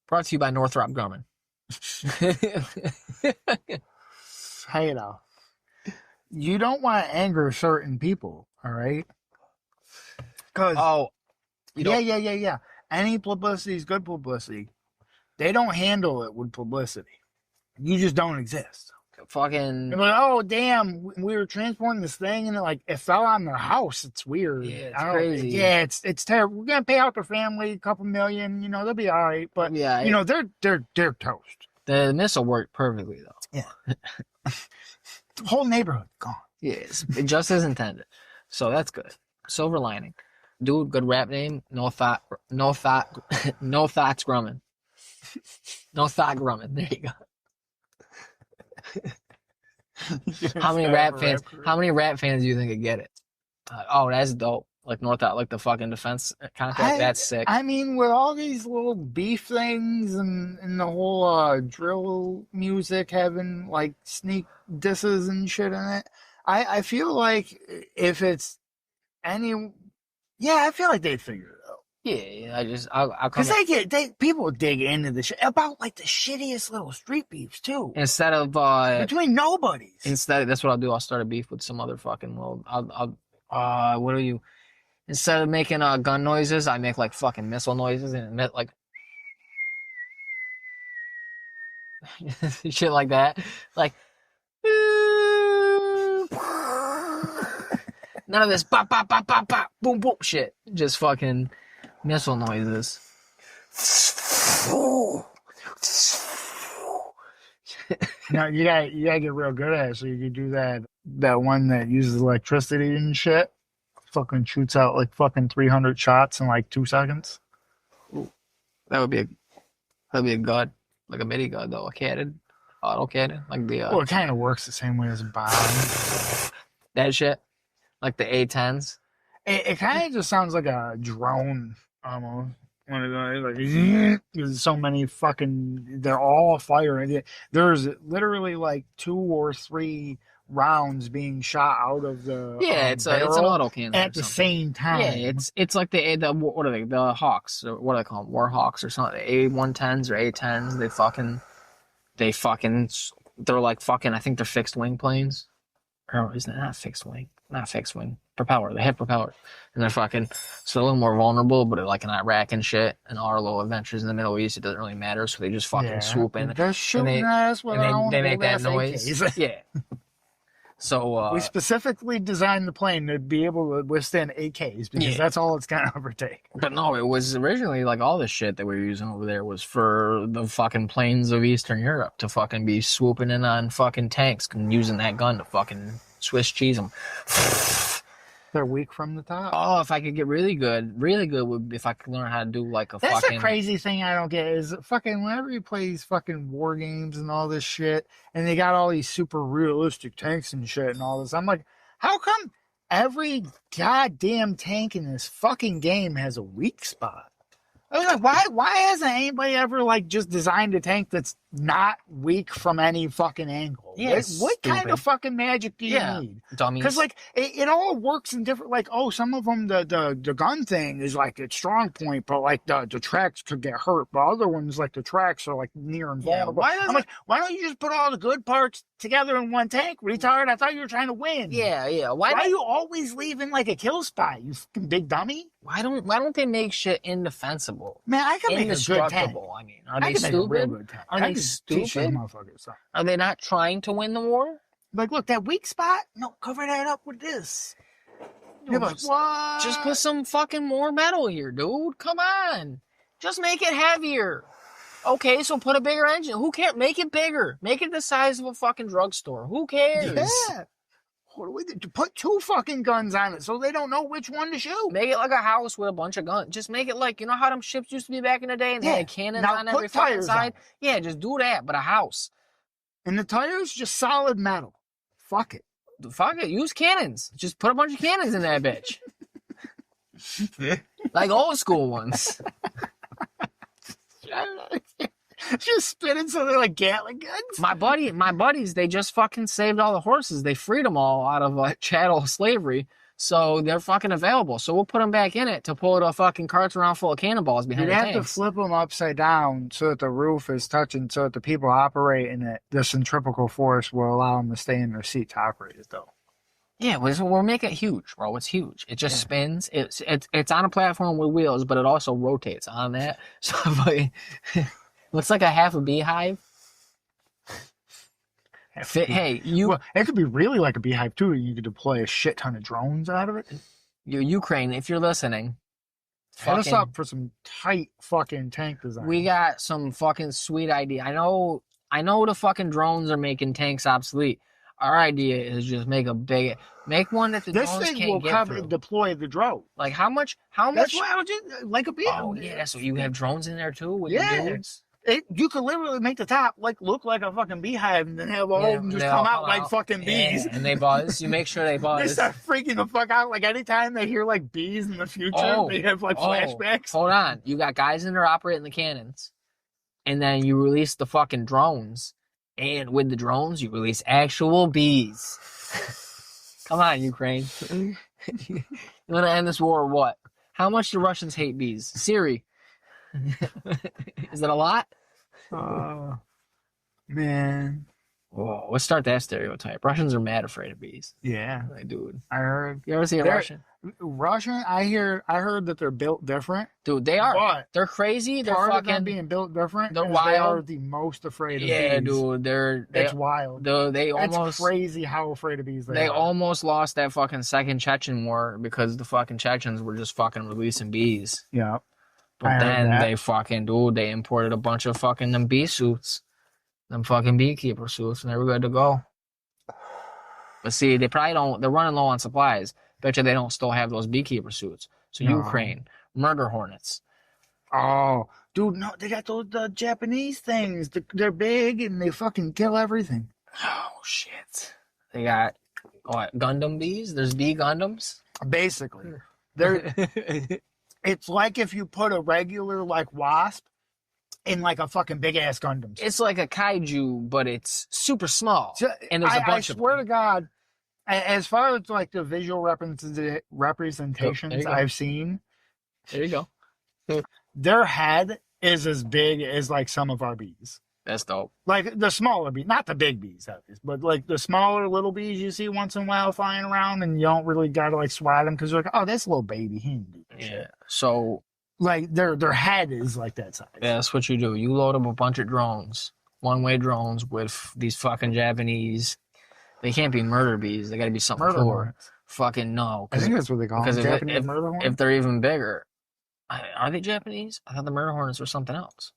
Brought to you by NoThot-Grumman. Hey, now, you don't want to anger certain people, all right? Because yeah. Any publicity is good publicity. They don't handle it with publicity. You just don't exist. Fucking. They're like, oh damn, we were transporting this thing and it fell on their house. It's weird. Yeah, it's crazy. Yeah, it's terrible. We're gonna pay out their family a couple million. They'll be all right. But yeah, they're toast. The missile worked perfectly though. Yeah. The whole neighborhood gone. Yes, just as intended. So that's good. Silver lining. Do a good rap name. NoThot-Grumman. NoThot-Grumman. There you go. How many rap fans do you think could get it? Oh, that's dope. Like NoThot, like the fucking defense contract. That's sick. I mean, with all these little beef things and the whole drill music having like sneak disses and shit in it, I feel like if it's I feel like they'd figure it out. Yeah, I'll come. Because people dig into the shit about like the shittiest little street beefs too. Instead of between nobodies. That's what I'll do. I'll start a beef with some other fucking little. What are you? Instead of making gun noises, I make like fucking missile noises and like shit like that. Like none of this pop pop pop pop pop boom boom shit. Just fucking missile noises. No, you gotta get real good at it. So you can do that one that uses electricity and shit. Fucking shoots out like fucking 300 shots in like 2 seconds. Ooh, that'd be a gun, like a mini gun though, a cannon, auto cannon, like the. Well, it kind of works the same way as a bomb. That shit, like the A-10s. It kind of just sounds like a drone almost. One of those, like, there's so many fucking. They're all firing. There's literally like 2 or 3 rounds being shot out of the it's an auto cannon at the same time. Yeah, it's like the what are they? The Hawks, or what do they call them? Warhawks or something? The A-110s or A-10s. They're like fucking. I think they're fixed wing planes. Or isn't it not fixed wing? Not fixed wing. Propeller. They have propeller, and they're fucking. So a little more vulnerable, but like in Iraq and shit, and our little adventures in the Middle East, it doesn't really matter. So they just fucking swoop in. They're shooting us with they make that noise. Yeah. So we specifically designed the plane to be able to withstand AKs because that's all it's gonna overtake. But no, it was originally like all this shit that we were using over there was for the fucking planes of Eastern Europe to fucking be swooping in on fucking tanks and using that gun to fucking Swiss cheese them. They're weak from the top. Oh, if I could get really good would be if I could learn how to do like That's fucking. the crazy thing I don't get is fucking whenever you play these fucking war games and all this shit, and they got all these super realistic tanks and shit and all this. I'm like, how come every goddamn tank in this fucking game has a weak spot? I was like, why hasn't anybody ever like just designed a tank that's not weak from any fucking angle? Yeah, what kind of stupid. fucking magic do you need? Dummies. Because like it all works in different. Like some of them the gun thing is like its strong point, but like the tracks could get hurt. But other ones like the tracks are like near invulnerable. I'm like, why don't you just put all the good parts together in one tank, retard? I thought you were trying to win. Yeah. Why are you always leaving like a kill spot? You fucking big dummy. Why don't they make shit indefensible? Man, I can make a good tank. Indestructible. I mean, are they stupid? Are they stupid? Are they not trying to win the war? Like, look, that weak spot? No, cover that up with this. You're like, what? Just put some fucking more metal here, dude. Come on. Just make it heavier. Okay, so put a bigger engine. Who cares? Make it bigger. Make it the size of a fucking drugstore. Who cares? Yeah. What do we do? Put 2 fucking guns on it so they don't know which one to shoot. Make it like a house with a bunch of guns. Just make it like, you know how them ships used to be back in the day and they had cannons on every fucking side? Yeah, just do that, but a house. And the tires, just solid metal. Fuck it. Fuck it. Use cannons. Just put a bunch of cannons in that bitch. Like old school ones. Just spinning something like Gatling guns. My buddies, they just fucking saved all the horses. They freed them all out of chattel slavery. So they're fucking available. So we'll put them back in it to pull the fucking carts around full of cannonballs behind the tanks. You'd have to flip them upside down so that the roof is touching, so that the people operating it, the centrifugal force will allow them to stay in their seat to operate it, though. Yeah, we'll make it huge, bro. It's huge. It just spins. It's on a platform with wheels, but it also rotates on that. So looks like a half a beehive. Hey, well, it could be really like a beehive too. You could deploy a shit ton of drones out of it. Ukraine, if you're listening, hit us up for some tight fucking tank design. We got some fucking sweet idea. I know the fucking drones are making tanks obsolete. Our idea is just make one that the drones can't get through. This thing will deploy the drone. Like how much? That's why I was just like a beehive. Oh yeah, so you have drones in there too with your dudes? You could literally make the top look like a fucking beehive and then have all of them just come out like fucking bees. And they buzz. You make sure they buzz. They start freaking the fuck out. Like anytime they hear like bees in the future, they have like flashbacks. Hold on. You got guys in there operating the cannons. And then you release the fucking drones. And with the drones, you release actual bees. Come on, Ukraine. You want to end this war or what? How much do Russians hate bees? Siri. Is that a lot? Man. Whoa, let's start that stereotype. Russians are mad afraid of bees. Yeah. Like, dude. I heard. You ever see a Russian? Russian, I heard that they're built different. Dude, they are. But they're crazy. They're part fucking of them being built different. They're wild. They are the most afraid of bees. Yeah, dude. It's wild. It's crazy how afraid of bees they are. They almost lost that fucking second Chechen war because the fucking Chechens were just fucking releasing bees. Yeah. But then they imported a bunch of fucking them bee suits. Them fucking beekeeper suits, and they were good to go. But see, they probably don't, they're running low on supplies. Bet you they don't still have those beekeeper suits. So Ukraine, murder hornets. Oh, dude, no, they got the Japanese things. They're big and they fucking kill everything. Oh, shit. They got, Gundam bees? There's bee Gundams? Basically. It's like if you put a regular, like, wasp in, like, a fucking big-ass Gundam. It's like a kaiju, but it's super small. So, and there's a bunch of them. I swear to God, as far as, like, the visual representations I've seen. There you go. Their head is as big as, like, some of our bees. That's dope. Like, the smaller bees. Not the big bees, but, like, the smaller little bees you see once in a while flying around, and you don't really gotta, like, swat them, because you're like, oh, that's a little baby. He didn't do that shit. So... Like, their head is like that size. Yeah, that's what you do. You load up a bunch of drones, one-way drones with these fucking Japanese. They can't be murder bees. They got to be something cooler. Fucking no. I think that's what they call them. Japanese murder hornets? If they're even bigger. Are they Japanese? I thought the murder hornets were something else.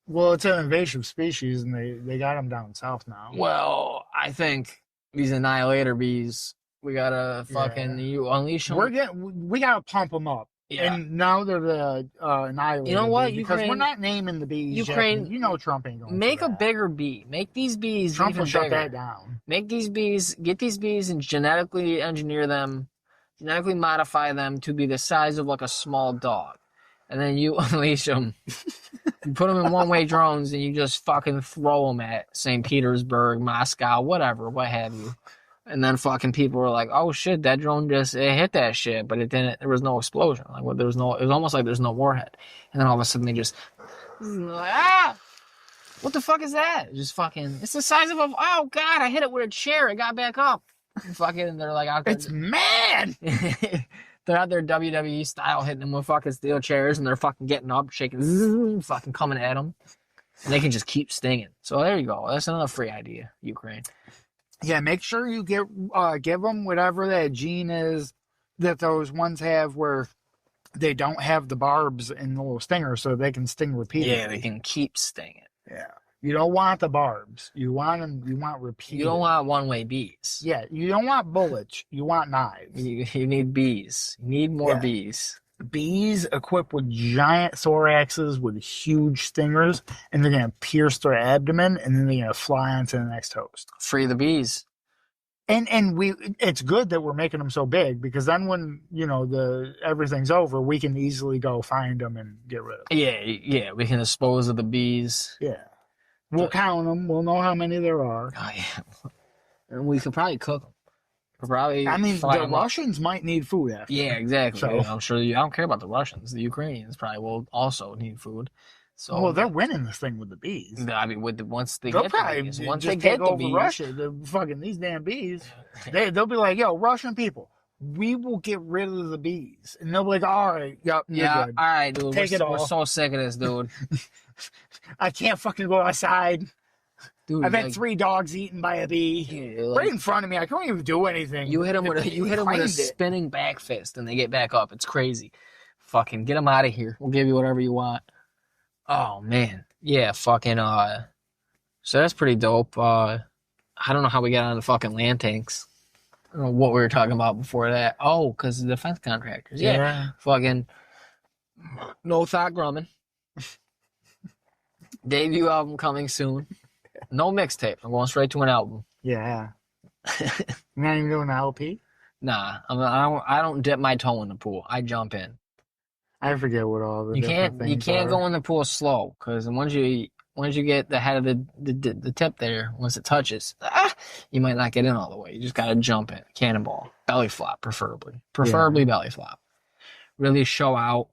Well, it's an invasive species, and they got them down south now. Well, I think these annihilator bees, we got to fucking you unleash them. We got to pump them up. Yeah. And now they're the annihilator. You know what? Because we're not naming the bees. Ukraine, you know Trump ain't going. Make a bigger bee. Make these bees. Trump will shut bigger. that down. Make these bees. Get these bees and genetically engineer them, genetically modify them to be the size of like a small dog, and then you unleash them. You put them in one-way drones, and you just fucking throw them at St. Petersburg, Moscow, whatever, what have you. And then fucking people were like, "Oh shit, that drone just hit that shit," but it didn't. There was no explosion. Like, well, there was no. It was almost like there's no warhead. And then all of a sudden they just, ah, what the fuck is that? Just fucking. It's the size of a. Oh god, I hit it with a chair. It got back up. And fucking, they're like out there. It's mad. They're out there WWE style hitting them with fucking steel chairs, and they're fucking getting up, shaking, fucking coming at them, and they can just keep stinging. So there you go. That's another free idea, Ukraine. Yeah, make sure you give them whatever that gene is that those ones have where they don't have the barbs and the little stinger, so they can sting repeatedly. Yeah, they can keep stinging. Yeah. You don't want the barbs. You want them. You want repeated. You don't want one-way bees. Yeah, you don't want bullets. You want knives. You need bees. You need more bees. Bees equipped with giant thoraxes with huge stingers, and they're gonna pierce their abdomen, and then they're gonna fly onto the next host. Free the bees. And it's good that we're making them so big, because then when everything's over, we can easily go find them and get rid of them. Yeah, we can dispose of the bees. Yeah, we'll count them. We'll know how many there are. Oh yeah, and we could probably cook them. I mean, the Russians might need food after. Yeah, exactly. So, I'm sure I don't care about the Russians. The Ukrainians probably will also need food. So, well, they're winning this thing with the bees. I mean, once they They'll get probably the bees, once just they get take the over bees, Russia. These damn bees. They'll be like, "Yo, Russian people, we will get rid of the bees," and they'll be like, "All right, yep, you're yeah, good. all right, dude. Take it all." We're so sick of this, dude. I can't fucking go outside. Dude, I've had 3 dogs eaten by a bee right in front of me. I can't even do anything. You hit them with a spinning back fist, and they get back up. It's crazy. Fucking get them out of here. We'll give you whatever you want. Oh man, yeah, fucking. So that's pretty dope. I don't know how we got on the fucking land tanks. I don't know what we were talking about before that. Oh, because the defense contractors. Yeah. Fucking NoThot-Grumman. Debut album coming soon. No mixtape. I'm going straight to an album. Yeah. You're not even doing an LP? Nah, I don't dip my toe in the pool. I jump in. I forget what all the you can't go in the pool slow, because once you get the head of the tip there, once it touches, you might not get in all the way. You just gotta jump in, cannonball, belly flop, preferably belly flop. Really show out,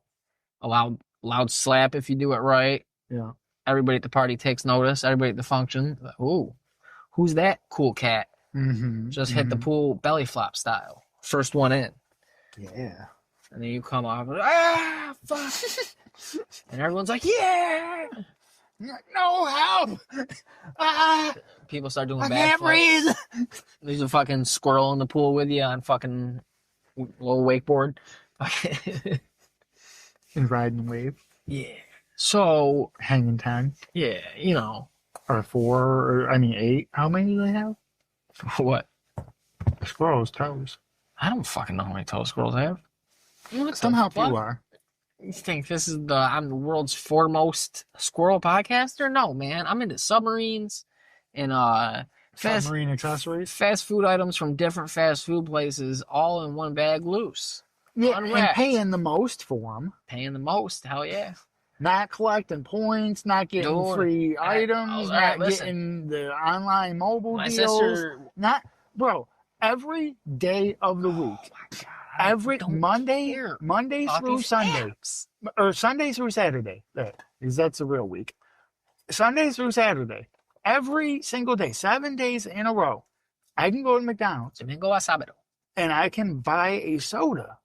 a loud slap if you do it right. Yeah. Everybody at the party takes notice. Everybody at the function, like, ooh, who's that cool cat? Mm-hmm. Just hit the pool belly flop style. First one in. Yeah. And then you come off, fuck. And everyone's like, yeah. No help. People start doing I backflips. can't breathe. There's a fucking squirrel in the pool with you on fucking little wakeboard. And riding wave. Yeah. So, hanging time. Yeah, Or 8. How many do they have? What? Squirrels, toes. I don't fucking know how many toe squirrels I have. Somehow you are. You think I'm the world's foremost squirrel podcaster? No, man. I'm into submarines and submarine accessories, fast food items from different fast food places, all in one bag loose. Yeah, unwrapped. And paying the most for them. Paying the most, hell yeah. Not collecting points, not getting free items, getting the online mobile deals. Bro, every day of the week. Oh my God. Every Monday through Sunday, or Sunday through Saturday, because that's a real week. Sunday through Saturday, every single day, 7 days in a row, I can go to McDonald's and I can buy a soda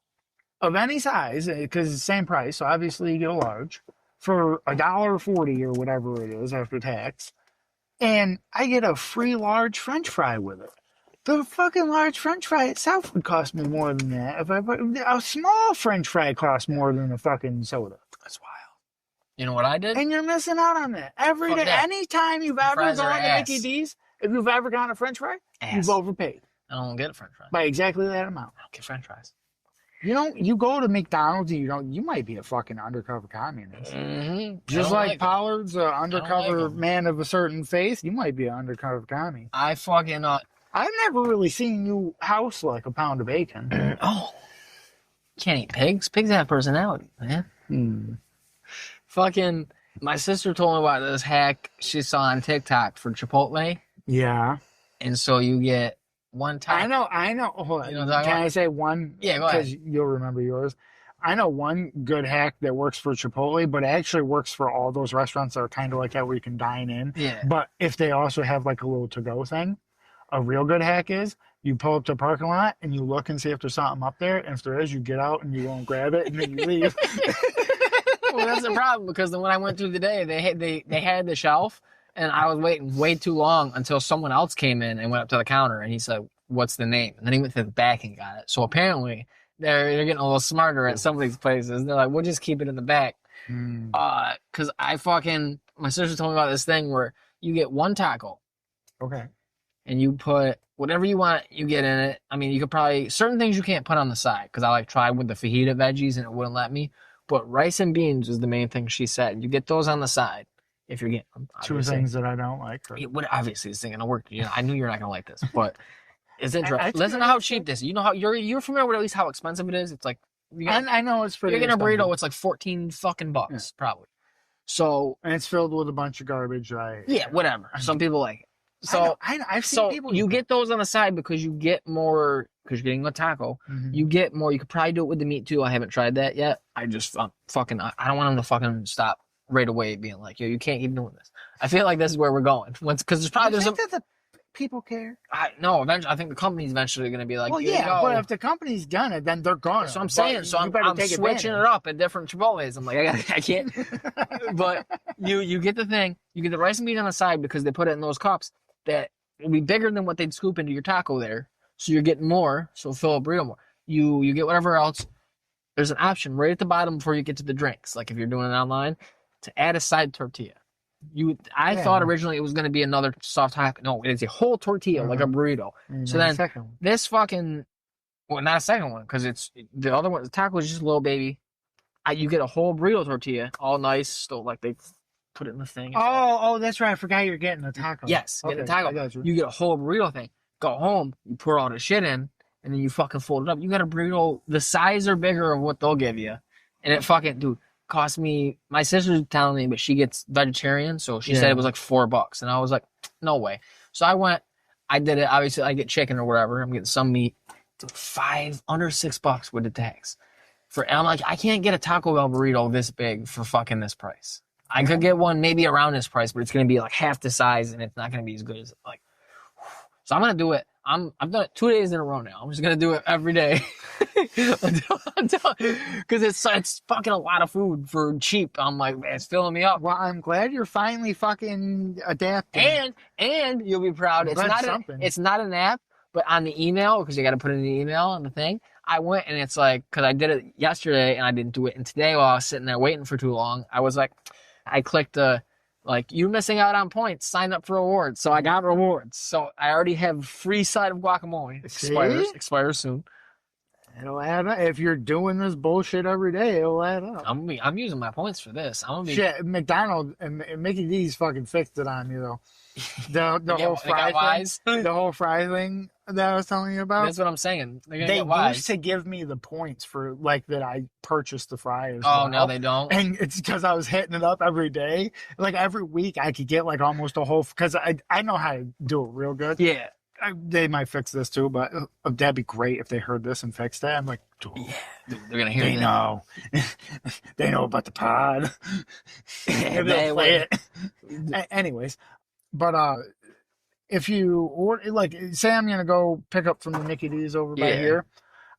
of any size, because it's the same price, so obviously you get a large, for $1.40 or whatever it is after tax, and I get a free large French fry with it. The fucking large French fry itself would cost me more than that. A small French fry costs more than a fucking soda. That's wild. You know what I did? And you're missing out on that. Every day, anytime you've ever gone to Mickey D's, if you've ever gotten a French fry, you've overpaid. I don't get a French fry. By exactly that amount. I don't get French fries. You go to McDonald's and you might be a fucking undercover communist. Mm-hmm. Just like Pollard's an undercover man of a certain faith, you might be an undercover commie. I fucking I've never really seen you house like a pound of bacon. Oh. Can't eat pigs. Pigs have personality, man. Fucking, my sister told me about this hack she saw on TikTok for Chipotle. Yeah. And so you get one taco. I know. Hold on. You know what I'm talking Can about? I say one? Yeah, go ahead. Because you'll remember yours. I know one good hack that works for Chipotle, but it actually works for all those restaurants that are kind of like that where you can dine in. Yeah. But if they also have like a little to-go thing, a real good hack is you pull up to the parking lot and you look and see if there's something up there. And if there is, you get out and you go and grab it and then you leave. Well, that's the problem because when I went through the day, they had the shelf and I was waiting way too long until someone else came in and went up to the counter and he said, "What's the name?" And then he went to the back and got it. So apparently they're getting a little smarter at some of these places. They're like, "We'll just keep it in the back." Because my sister told me about this thing where you get one taco. Okay. And you put whatever you want, you get in it. I mean, you could probably, certain things you can't put on the side because I tried with the fajita veggies and it wouldn't let me. But rice and beans was the main thing she said. You get those on the side if you're getting them. Two things that I don't like. Obviously, this thing gonna work. I knew you're not gonna like this, but it's interesting. Listen to how cheap this is. You know how you're familiar with at least how expensive it is. It's like I know it's pretty. You're getting a burrito. It's like 14 fucking bucks probably. So and it's filled with a bunch of garbage. Yeah, whatever. Some people like it. So I've seen people. You get those on the side because you get more because you're getting a taco. Mm-hmm. You get more. You could probably do it with the meat too. I haven't tried that yet. I don't want them to fucking stop right away being like, "Yo, you can't keep doing this." I feel like this is where we're going. Because there's probably the people care. No, eventually, I think the company's eventually going to be like, well, yeah, but if the company's done it, then they're gone. That's what I'm saying. So I'm switching it up at different Chipotles. I'm like, I can't. But you get the thing. You get the rice and beans on the side because they put it in those cups that will be bigger than what they'd scoop into your taco there. So you're getting more. So fill a burrito more. You get whatever else. There's an option right at the bottom before you get to the drinks. Like if you're doing it online, to add a side tortilla. I thought originally it was going to be another soft taco. No, it is a whole tortilla, like a burrito. So then this fucking, well, not a second one, because it's the other one. The taco is just a little baby. You get a whole burrito tortilla, all nice, still like they put it in the thing. Oh, that's right. I forgot you're getting the taco. Yes, get the taco. You get a whole burrito thing. Go home, you pour all the shit in, and then you fucking fold it up. You got a burrito the size or bigger of what they'll give you, and it fucking, dude, cost me. My sister's telling me, but she gets vegetarian, so she said it was like $4, and I was like, no way. So I went, I did it. Obviously, I get chicken or whatever. I'm getting some meat. It's under $6 with the tax. And I'm like, I can't get a Taco Bell burrito this big for fucking this price. I could get one maybe around this price, but it's gonna be like half the size, and it's not gonna be as good as like. So I'm gonna do it. I've done it 2 days in a row now. I'm just gonna do it every day until because it's fucking a lot of food for cheap. I'm like, man, it's filling me up. Well, I'm glad you're finally fucking adapting. And you'll be proud. It's not an app, but on the email, because you got to put in the email on the thing. I went and it's like, because I did it yesterday and I didn't do it, and today while I was sitting there waiting for too long, I was like, I clicked like, you're missing out on points. Sign up for rewards. So I got rewards. So I already have free side of guacamole. Expires soon. It'll add up. If you're doing this bullshit every day, it'll add up. I'm using my points for this. Shit, McDonald's and Mickey D's fucking fixed it on you though. The whole fry thing that I was telling you about. That's what I'm saying. They used to give me the points for like that I purchased the fries. Oh, no, they don't. And it's because I was hitting it up every day. Like every week, I could get like almost a whole. Because I know how to do it real good. Yeah. They might fix this too, but that'd be great if they heard this and fixed that. I'm like, dude, they're gonna hear. They know. They know about the pod. They'll play it. Anyways, but if you order, like, say I'm gonna go pick up from the Mickey D's over by here,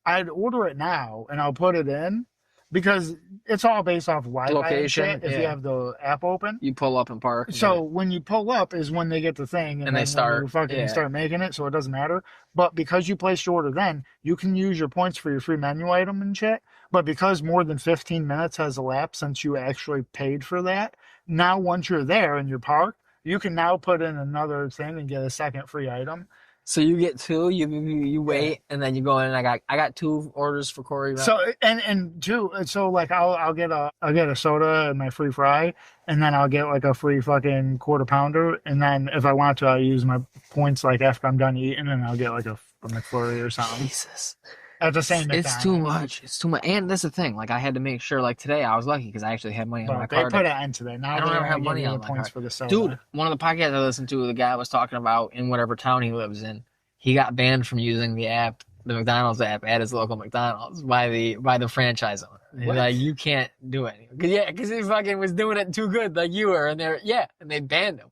I'd order it now and I'll put it in. Because it's all based off Wi-Fi location. If you have the app open, you pull up and park. So when you pull up is when they get the thing, and they start making it. So it doesn't matter. But because you placed your order, then you can use your points for your free menu item and shit. But because more than 15 minutes has elapsed since you actually paid for that, now once you're there and you're parked, you can now put in another thing and get a second free item. So you get two, you wait, and then you go in. And I got 2 orders for Corey. Right? So and 2, so like I'll get a soda and my free fry, and then I'll get like a free fucking quarter pounder, and then if I want to, I'll use my points like after I'm done eating, and I'll get like a McFlurry or something. Jesus. at the same It's McDonald's. too much. It's too much. And that's the thing. Like, I had to make sure, like, today I was lucky because I actually had money on my But they card. put an end to that. Now I don't they ever have only money give you on the my points card. for the soda. Dude, one of the podcasts I listened to, the guy was talking about in whatever town he lives in, he got banned from using the app, the McDonald's app, at his local McDonald's by the franchise owner. He's What? like, you can't do it. Because he fucking was doing it too good, like you were, and they banned him.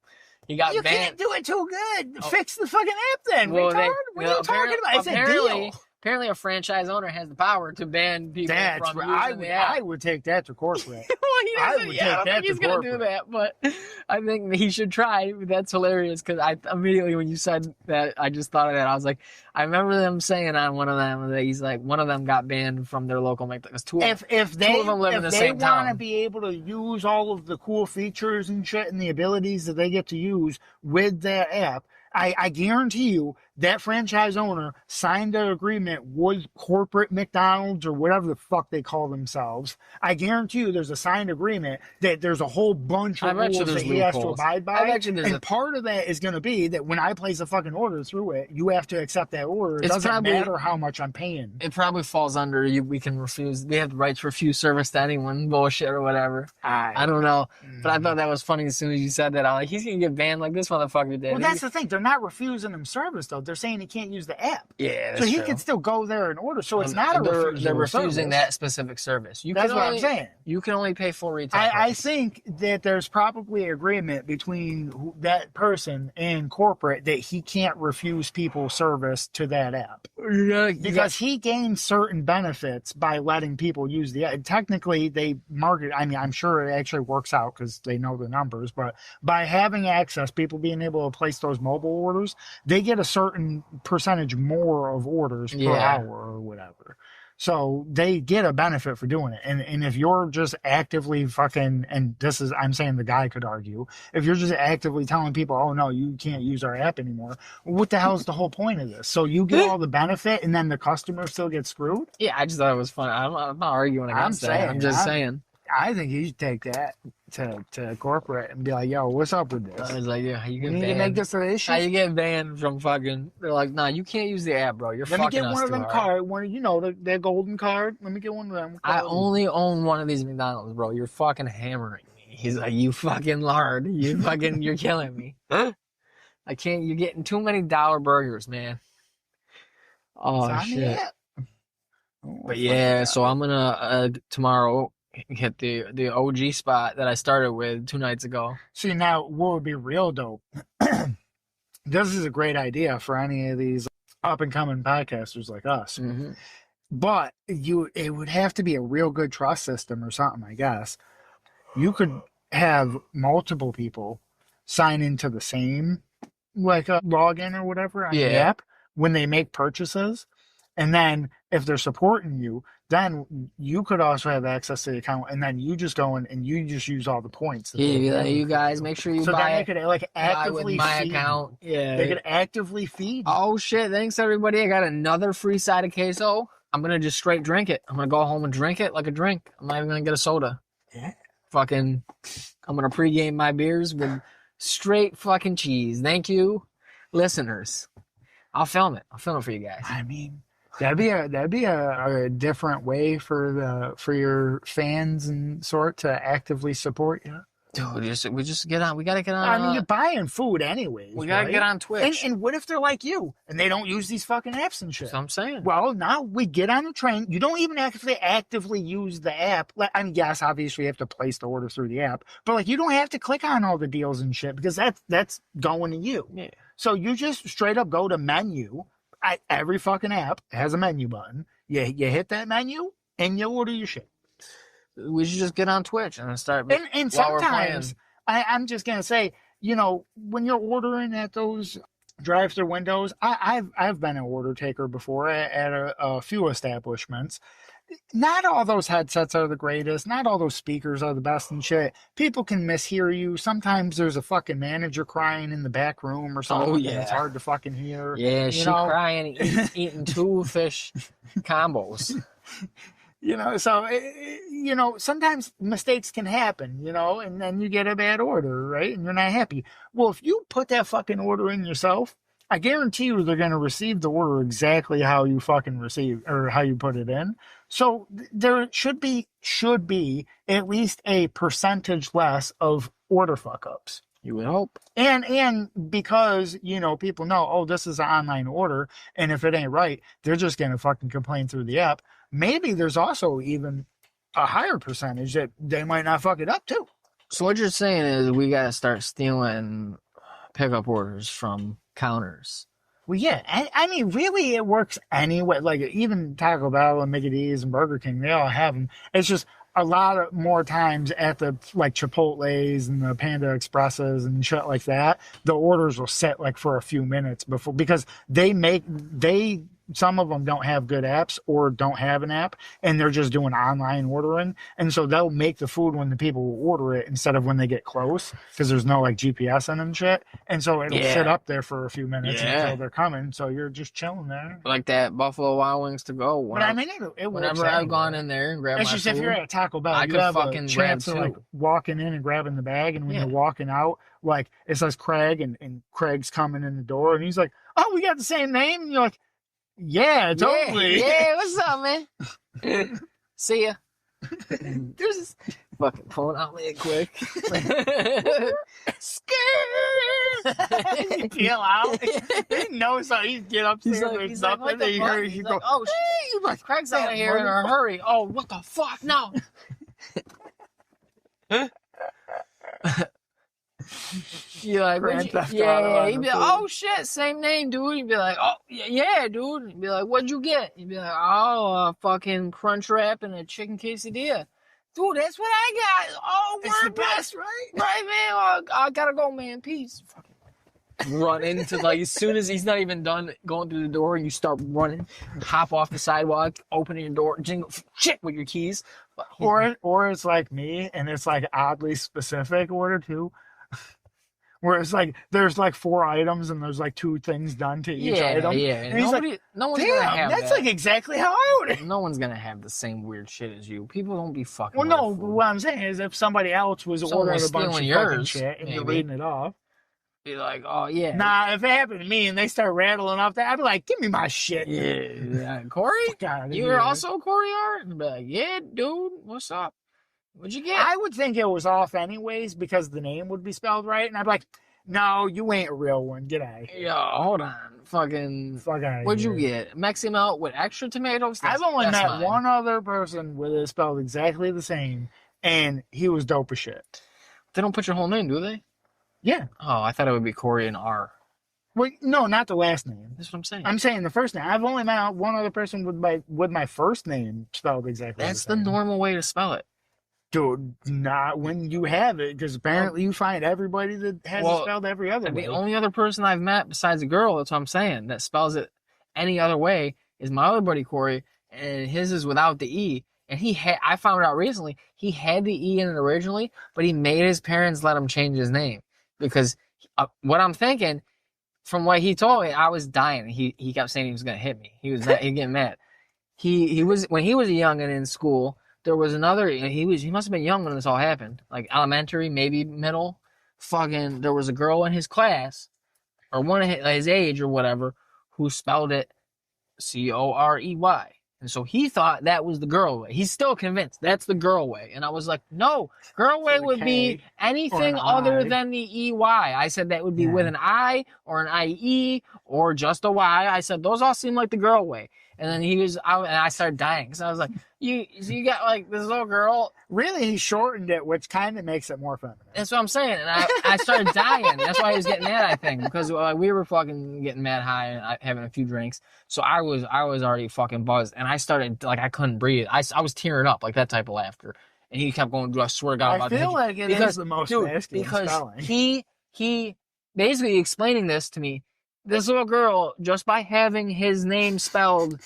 He got You banned. can't do it too good. Oh. Fix the fucking app then, Well, retard. What are you talking about? It's a deal. Apparently, a franchise owner has the power to ban people That's from right. using the app. I would take that to corporate. Well, he I doesn't. would Yeah, I take don't that think to he's gonna do corporate. that, but I think he should try. That's hilarious because I immediately when you said that, I just thought of that. I was like, I remember them saying on one of them that he's like one of them got banned from their local McDonald's. If two they of them live in the they same want to town. be able to use all of the cool features and shit and the abilities that they get to use with that app, I guarantee you that franchise owner signed an agreement with corporate McDonald's or whatever the fuck they call themselves. I guarantee you there's a signed agreement that there's a whole bunch of rules that he has to abide by. I bet you there's and part of that is going to be that when I place a fucking order through it, you have to accept that order. It doesn't matter how much I'm paying. It probably falls under we can refuse. They have the right to refuse service to anyone, bullshit or whatever. I don't know, but I thought that was funny as soon as you said that. I'm like, he's gonna get banned like this motherfucker did. Well, that's the thing. They're not refusing him service though. They're saying he can't use the app. Yeah, that's so he true. can still go there and order. So it's not a refusal. They're refusing service. that specific service. That's what I'm saying. You can only pay full retail. I think that there's probably agreement between that person and corporate that he can't refuse people service to that app because he gains certain benefits by letting people use the app. Technically, they market. I mean, I'm sure it actually works out because they know the numbers. But by having access, people being able to place those mobile orders, they get a certain percentage more of orders per hour or whatever. So they get a benefit for doing it. And if you're just actively fucking, and this is, I'm saying the guy could argue, if you're just actively telling people, oh no, you can't use our app anymore, what the hell is the whole point of this? So you get all the benefit and then the customer still gets screwed? Yeah, I just thought it was fun. I'm not arguing against that. I'm just saying. I think you should take that to corporate and be like, yo, what's up with this? I was like, yeah, you We get need to banned. make this an issue. How you get banned from fucking? They're like, nah, you can't use the app, bro. You're Let me fucking get us one of too them hard. card, their golden card. Let me get one of them. I only own one of these McDonald's, bro. You're fucking hammering me. He's like, you fucking lard. You're killing me. I can't. You're getting too many dollar burgers, man. Oh shit. But yeah, so I'm gonna tomorrow hit the OG spot that I started with 2 nights ago. See, now what would be real dope? This is a great idea for any of these up and coming podcasters like us. Mm-hmm. But it would have to be a real good trust system or something, I guess. You could have multiple people sign into the same like a login or whatever on the app when they make purchases. And then if they're supporting you, then you could also have access to the account, and then you just go in and you just use all the points. Yeah, you guys make sure you so buy then they could like actively with my feed account. you. Yeah, They could actively feed you. Oh shit! Thanks everybody. I got another free side of queso. I'm gonna just straight drink it. I'm gonna go home and drink it like a drink. I'm not even gonna get a soda. Yeah. Fucking, I'm gonna pregame my beers with straight fucking cheese. Thank you, listeners. I'll film it. I'll film it for you guys. I mean, that'd be a different way for your fans and sort to actively support you. Dude, we just get on. We gotta get on. I mean, you're buying food anyways. We gotta get on Twitch. And what if they're like you and they don't use these fucking apps and shit? That's what I'm saying. Well, now we get on the train. You don't even actively use the app. I mean, yes, obviously you have to place the order through the app, but like you don't have to click on all the deals and shit because that's going to you. Yeah. So you just straight up go to menu. Every fucking app has a menu button. You hit that menu and you order your shit. We should just get on Twitch and start. And sometimes I'm just gonna say, when you're ordering at those drive-through windows, I've been an order taker before at a few establishments. Not all those headsets are the greatest. Not all those speakers are the best and shit. People can mishear you. Sometimes there's a fucking manager crying in the back room or something. Oh, yeah. And it's hard to fucking hear. Yeah, she crying, eating 2 fish combos. So, sometimes mistakes can happen, and then you get a bad order, right? And you're not happy. Well, if you put that fucking order in yourself I guarantee you they're going to receive the order exactly how you fucking receive or how you put it in. So there should be at least a percentage less of order fuck ups. You would hope. And because, people know, oh, this is an online order, and if it ain't right, they're just going to fucking complain through the app. Maybe there's also even a higher percentage that they might not fuck it up too. So what you're saying is we got to start stealing pickup orders from counters. Well, yeah. I mean, really, it works anyway. Like, even Taco Bell and Mickey D's and Burger King, they all have them. It's just a lot of more times at the, like, Chipotle's and the Panda Expresses and shit like that, the orders will sit, like, for a few minutes before, because some of them don't have good apps or don't have an app, and they're just doing online ordering. And so they'll make the food when the people will order it instead of when they get close, because there's no like GPS in and shit. And so it'll sit up there for a few minutes until they're coming. So you're just chilling there. Like that Buffalo Wild Wings to go. But I mean, it whenever I've gone in there and grabbed it's my just food, if you're at Taco Bell, I you could have fucking a chance of grab like two. walking in and grabbing the bag. And when you're walking out, like it says Craig and Craig's coming in the door and he's like, oh, we got the same name. And you're like, yeah, totally. Yeah, what's up, man? See ya. There's this fucking phone out really quick. You peel out. He knows how you get upstairs. There's nothing. You go, oh shit! Craig's out of here in a hurry. Oh, what the fuck? No. You're like, you'd be like, oh shit, same name, dude. You'd be like, oh yeah, dude. You'd be like, what'd you get? You'd be like, oh, a fucking crunch wrap and a chicken quesadilla. Dude, that's what I got. Oh, it's the best, right? Right, man. I gotta go, man. Peace. Fucking run into, like, as soon as he's not even done going through the door, you start running, hop off the sidewalk, opening your door, jingle shit with your keys. Or it's like me, and it's like oddly specific order too. Where it's like there's like 4 items and there's like 2 things done to each item. Yeah, and he's like, no one's gonna have that's that. like exactly how I ordered. No one's gonna have the same weird shit as you. People don't be fucking. Well, no, but what I'm saying is if somebody else was ordering a bunch of fucking shit and you're reading it off, be like, oh yeah. Nah, if it happened to me and they start rattling off that, I'd be like, give me my shit. Yeah. Corey? You were also Corey Art? And be like, yeah, dude, what's up? What'd you get? I would think it was off anyways because the name would be spelled right, and I'd be like, no, you ain't a real one. Get out of here. Yo, hold on. Fucking. Fuck out of What'd here. you get? Mexi melt with extra tomatoes? I've only met one other person with it spelled exactly the same, and he was dope as shit. They don't put your whole name, do they? Yeah. Oh, I thought it would be Corey and R. Well, no, not the last name. That's what I'm saying. I'm saying the first name. I've only met one other person with my first name spelled exactly That's the same. the normal way to spell it. Dude, not when you have it, because apparently you find everybody that has it spelled every other way. The only other person I've met besides a girl, that's what I'm saying, that spells it any other way is my other buddy Corey, and his is without the E. And I found out recently, he had the E in it originally, but he made his parents let him change his name. Because what I'm thinking, from what he told me, I was dying. He kept saying he was going to hit me. He getting mad. He was, when he was a youngin' in school, there was another, he must have been young when this all happened. Like elementary, maybe middle. Fucking, there was a girl in his class, or one of his age or whatever, who spelled it Corey. And so he thought that was the girl way. He's still convinced that's the girl way. And I was like, no, girl way would be anything other than the EY. I said that would be with an I or an IE or just a Y. I said, those all seem like the girl way. And then he was out, and I started dying because I was like, you got like this little girl. Really, he shortened it, which kind of makes it more feminine. That's what I'm saying. And I started dying. That's why he was getting mad, I think, because we were fucking getting mad high and having a few drinks. So I was already fucking buzzed, and I started, like, I couldn't breathe. I was tearing up, like that type of laughter. And he kept going, I swear to God. I feel like it is the most masculine because spelling. he basically explaining this to me. This little girl, just by having his name spelled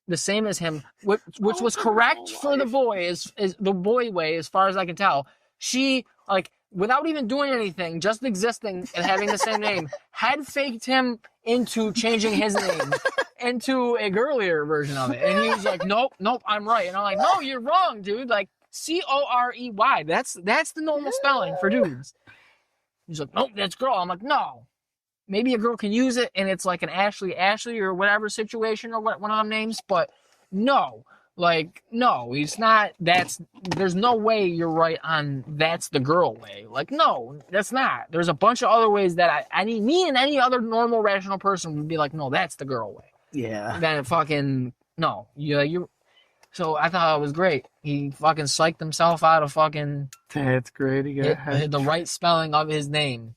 the same as him, which was correct for the boy, is the boy way, as far as I can tell. She, like, without even doing anything, just existing and having the same name, had faked him into changing his name into a girlier version of it. And he was like, nope, I'm right. And I'm like, no, you're wrong, dude. Like, Corey. That's the normal spelling for dudes. He's like, nope, that's girl. I'm like, no. maybe a girl can use it and it's like an Ashley or whatever situation or one of them names, but no. Like, no, he's not. There's no way you're right on that's the girl way. Like, no, that's not. There's a bunch of other ways that me and any other normal, rational person would be like, no, that's the girl way. Yeah. Then fucking, no. So I thought it was great. He fucking psyched himself out of fucking. That's great. He got the right spelling of his name.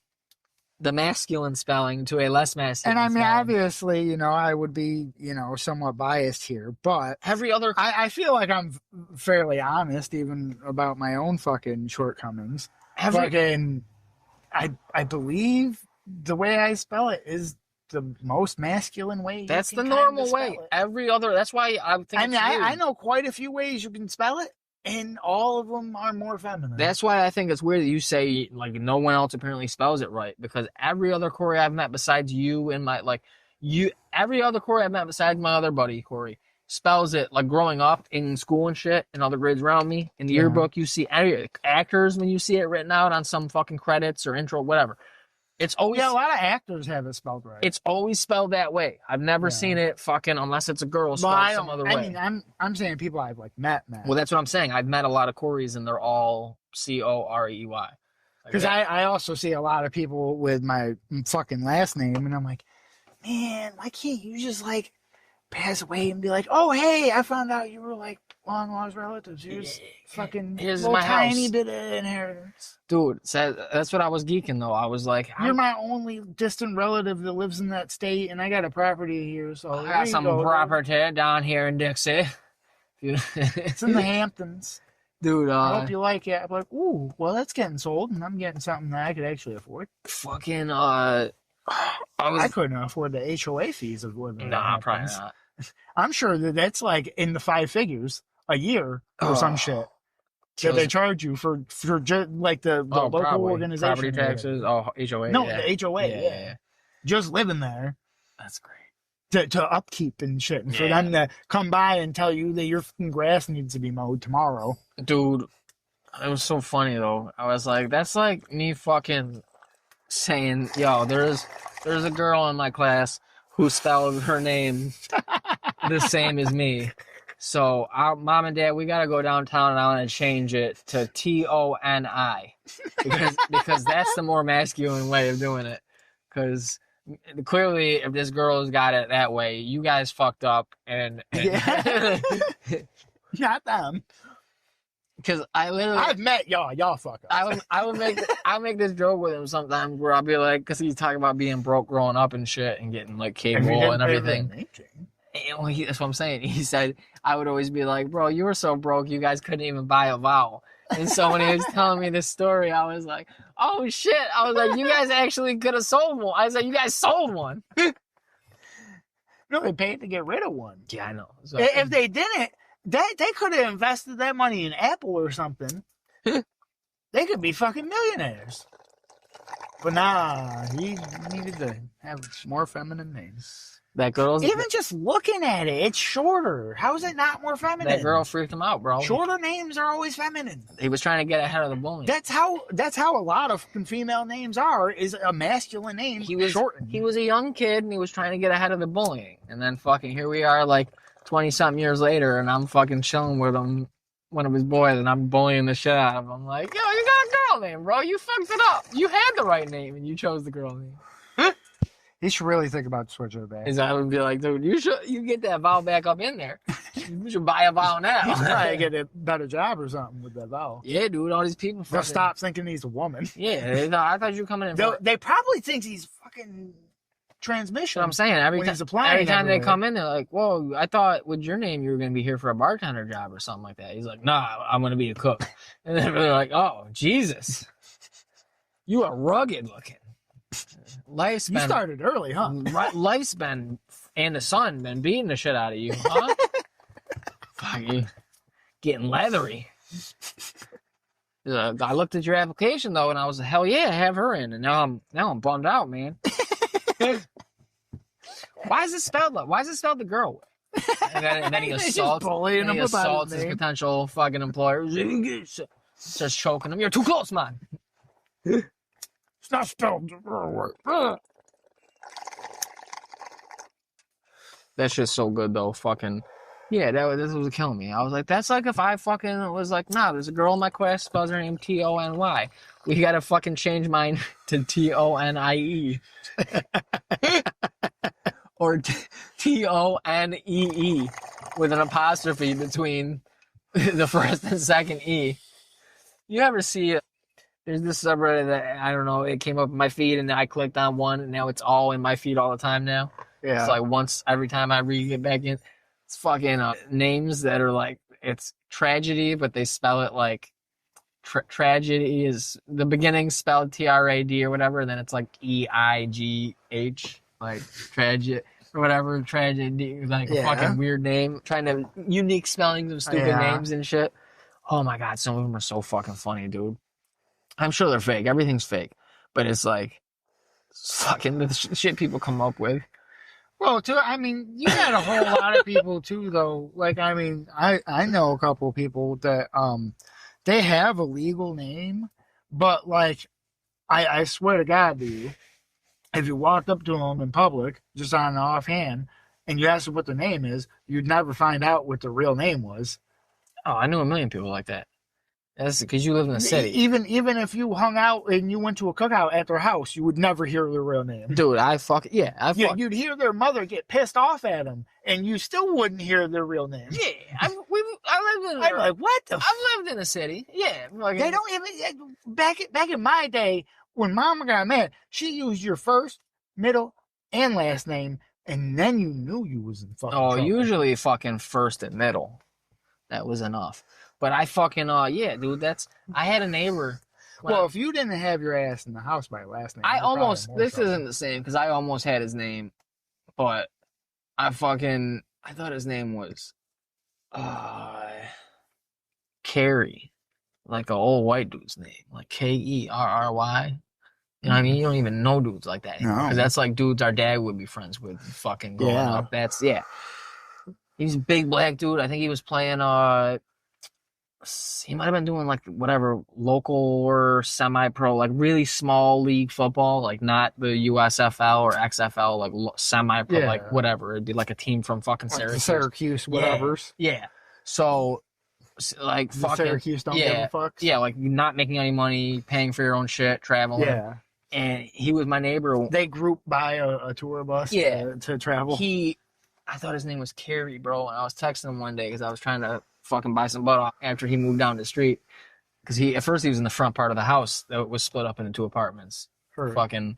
The masculine spelling to a less masculine And I mean, spelling. obviously, I would be, somewhat biased here, but Every other. I feel like I'm fairly honest even about my own fucking shortcomings. Fucking, I believe the way I spell it is the most masculine way. That's the normal way. Every other. That's why I think. I mean, I know quite a few ways you can spell it, and all of them are more feminine. That's why I think it's weird that you say like no one else apparently spells it right, because every other Corey I've met besides you and every other Corey I've met besides my other buddy Corey spells it like growing up in school and shit and other grades around me. In the yearbook, you see actors when you see it written out on some fucking credits or intro, whatever. It's always a lot of actors have it spelled right. It's always spelled that way. I've never seen it fucking unless it's a girl spelled some other way. I mean, I'm saying people I've like met. Well, that's what I'm saying. I've met a lot of Corys and they're all Corey. Because I also see a lot of people with my fucking last name, and I'm like, man, why can't you just like pass away and be like, oh hey, I found out you were like long lost relatives. Here's fucking here's little my tiny house. bit of inheritance. Dude, that's what I was geeking though. I was like, you're my only distant relative that lives in that state, and I got a property here, so I got some property down here in Dixie. It's in the Hamptons. Dude, I hope you like it. I'm like, ooh, well, that's getting sold, and I'm getting something that I could actually afford. Fucking, I couldn't afford the HOA fees of living. Nah, probably not. I'm sure that's like in the 5 figures a year or some shit that they charge you for just like the local organization. Property taxes. Oh, HOA. No, yeah. the HOA. Yeah. Just living there. That's great. To upkeep and shit, and for them to come by and tell you that your fucking grass needs to be mowed tomorrow. Dude, it was so funny though. I was like, that's like me fucking saying, yo, there's a girl in my class who spelled her name the same as me. So our mom and dad, we gotta go downtown and I want to change it to TONI because that's the more masculine way of doing it. Because clearly, if this girl's got it that way, you guys fucked up and Not them. Because I've met y'all fuck up. I make this joke with him sometimes where I'll be like, because he's talking about being broke growing up and shit and getting like cable and everything. Well, that's what I'm saying. He said I would always be like, bro, you were so broke you guys couldn't even buy a vowel. And so when he was telling me this story, I was like, oh shit. I was like, you guys actually could have sold one. I was like, you guys sold one. No, they paid to get rid of one. Yeah, I know. So, If they didn't, they could have invested that money in Apple or something. They could be fucking millionaires. But nah, he needed to have more feminine names. that girl's Even just looking at it, it's shorter. How is it not more feminine? that girl freaked him out, bro. Shorter names are always feminine. He was trying to get ahead of the bullying. That's how a lot of female names are. Is a masculine name shortened. He was a young kid and he was trying to get ahead of the bullying. And then fucking here we are like 20-something years later and I'm fucking chilling with him, one of his boys, and I'm bullying the shit out of him. Like, yo, you got a girl name, bro. You fucked it up. You had the right name and you chose the girl name. He should really think about switching it back. And so I would be like, dude, you get that vowel back up in there. You should buy a vowel now. He's trying to get a better job or something with that vowel. Yeah, dude, all these people They'll stop thinking he's a woman. Yeah, I thought you were coming in. They probably think he's fucking transmission. What I'm saying, every when time, he's applying every time they everywhere. come in, they're like, whoa, I thought with your name you were going to be here for a bartender job or something like that. He's like, nah, I'm going to be a cook. And then they're like, oh, Jesus. You are rugged looking. Life's You been, started early, huh? life's been, and the sun been beating the shit out of you, huh? Fuck you. Getting leathery. I looked at your application though, and I was like, hell yeah, have her in. And now I'm bummed out, man. Why is it spelled the girl way? And then he He's just assaults, bullying him about his assaults his name. potential fucking employer. Starts choking him. You're too close, man. It's not spelled the girl way. That shit's so good though. Fucking yeah, this was killing me. I was like, that's like if I fucking was like, nah, there's a girl in my class spells her name Tony. We gotta fucking change mine to Tonie or Tonee with an apostrophe between the first and second E. You ever see it? There's this subreddit that I don't know. It came up in my feed, and I clicked on one, and now it's all in my feed all the time now. Yeah. It's like once every time I get back in, it's fucking names that are like it's tragedy, but they spell it like tragedy is the beginning spelled TRAD or whatever, and then it's like EIGH, like tragic or whatever, tragedy, like a fucking weird name, trying to unique spellings of stupid names and shit. Oh my god, some of them are so fucking funny, dude. I'm sure they're fake. Everything's fake, but it's like fucking the shit people come up with. Well, too, I mean, you got a whole lot of people too, though. Like, I mean, I know a couple of people that they have a legal name, but like, I swear to God, dude, if you walked up to them in public, just on an offhand, and you asked them what the name is, you'd never find out what the real name was. Oh, I knew a million people like that. That's because you live in the city. Even if you hung out and you went to a cookout at their house, you would never hear their real name. Dude, You'd hear their mother get pissed off at them, and you still wouldn't hear their real name. Yeah, I lived in. I'm like, what the? I've lived in a city. Yeah, like, they don't even back in my day when Mama got mad. She used your first, middle, and last name, and then you knew you was in fucking trouble. Usually fucking first and middle. That was enough. But I fucking yeah, dude. I had a neighbor. Well, if you didn't have your ass in the house by last name, this isn't the same because I almost had his name, but I thought his name was Kerry, like an old white dude's name, like Kerry. You know what I mean? You don't even know dudes like that because that's like dudes our dad would be friends with fucking growing up. He's a big black dude. I think he was playing he might have been doing like whatever local or semi-pro, like really small league football, like not the USFL or XFL, like semi-pro, like whatever. It'd be like a team from fucking Syracuse. Syracuse, whatever's. Yeah. So, like the fucking Syracuse don't give a fuck. Yeah, like not making any money, paying for your own shit, traveling. Yeah. And he was my neighbor. They group by a tour bus to travel. I thought his name was Kerry, bro, and I was texting him one day because I was trying to fucking buy some butt off after he moved down the street. Because at first he was in the front part of the house that was split up into two apartments. And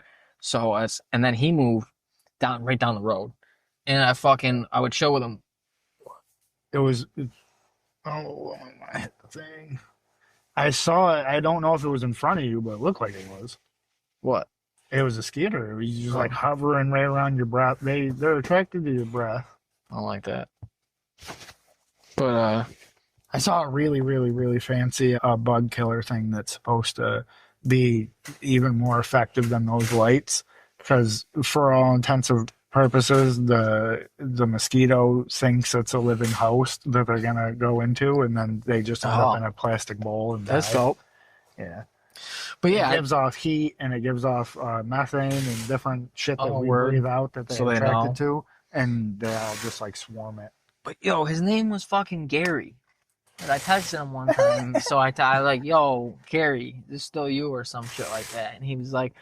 then he moved right down the road. And I would chill with him. It was, I hit the thing. I saw it. I don't know if it was in front of you, but it looked like it was. What? It was a skitter. It was just like hovering right around your breath. They're attracted to your breath. I don't like that. But I saw a really, really, really fancy bug killer thing that's supposed to be even more effective than those lights. Because for all intents and purposes, the mosquito thinks it's a living host that they're gonna go into, and then they just end up in a plastic bowl and that's die. dope. Yeah. But yeah, it gives off heat and it gives off methane and different shit that we breathe out that they're attracted to, and they all just like swarm it. But yo, his name was fucking Gary. And I texted him one time, so I like, yo, Gary, this is still you or some shit like that. And he was like,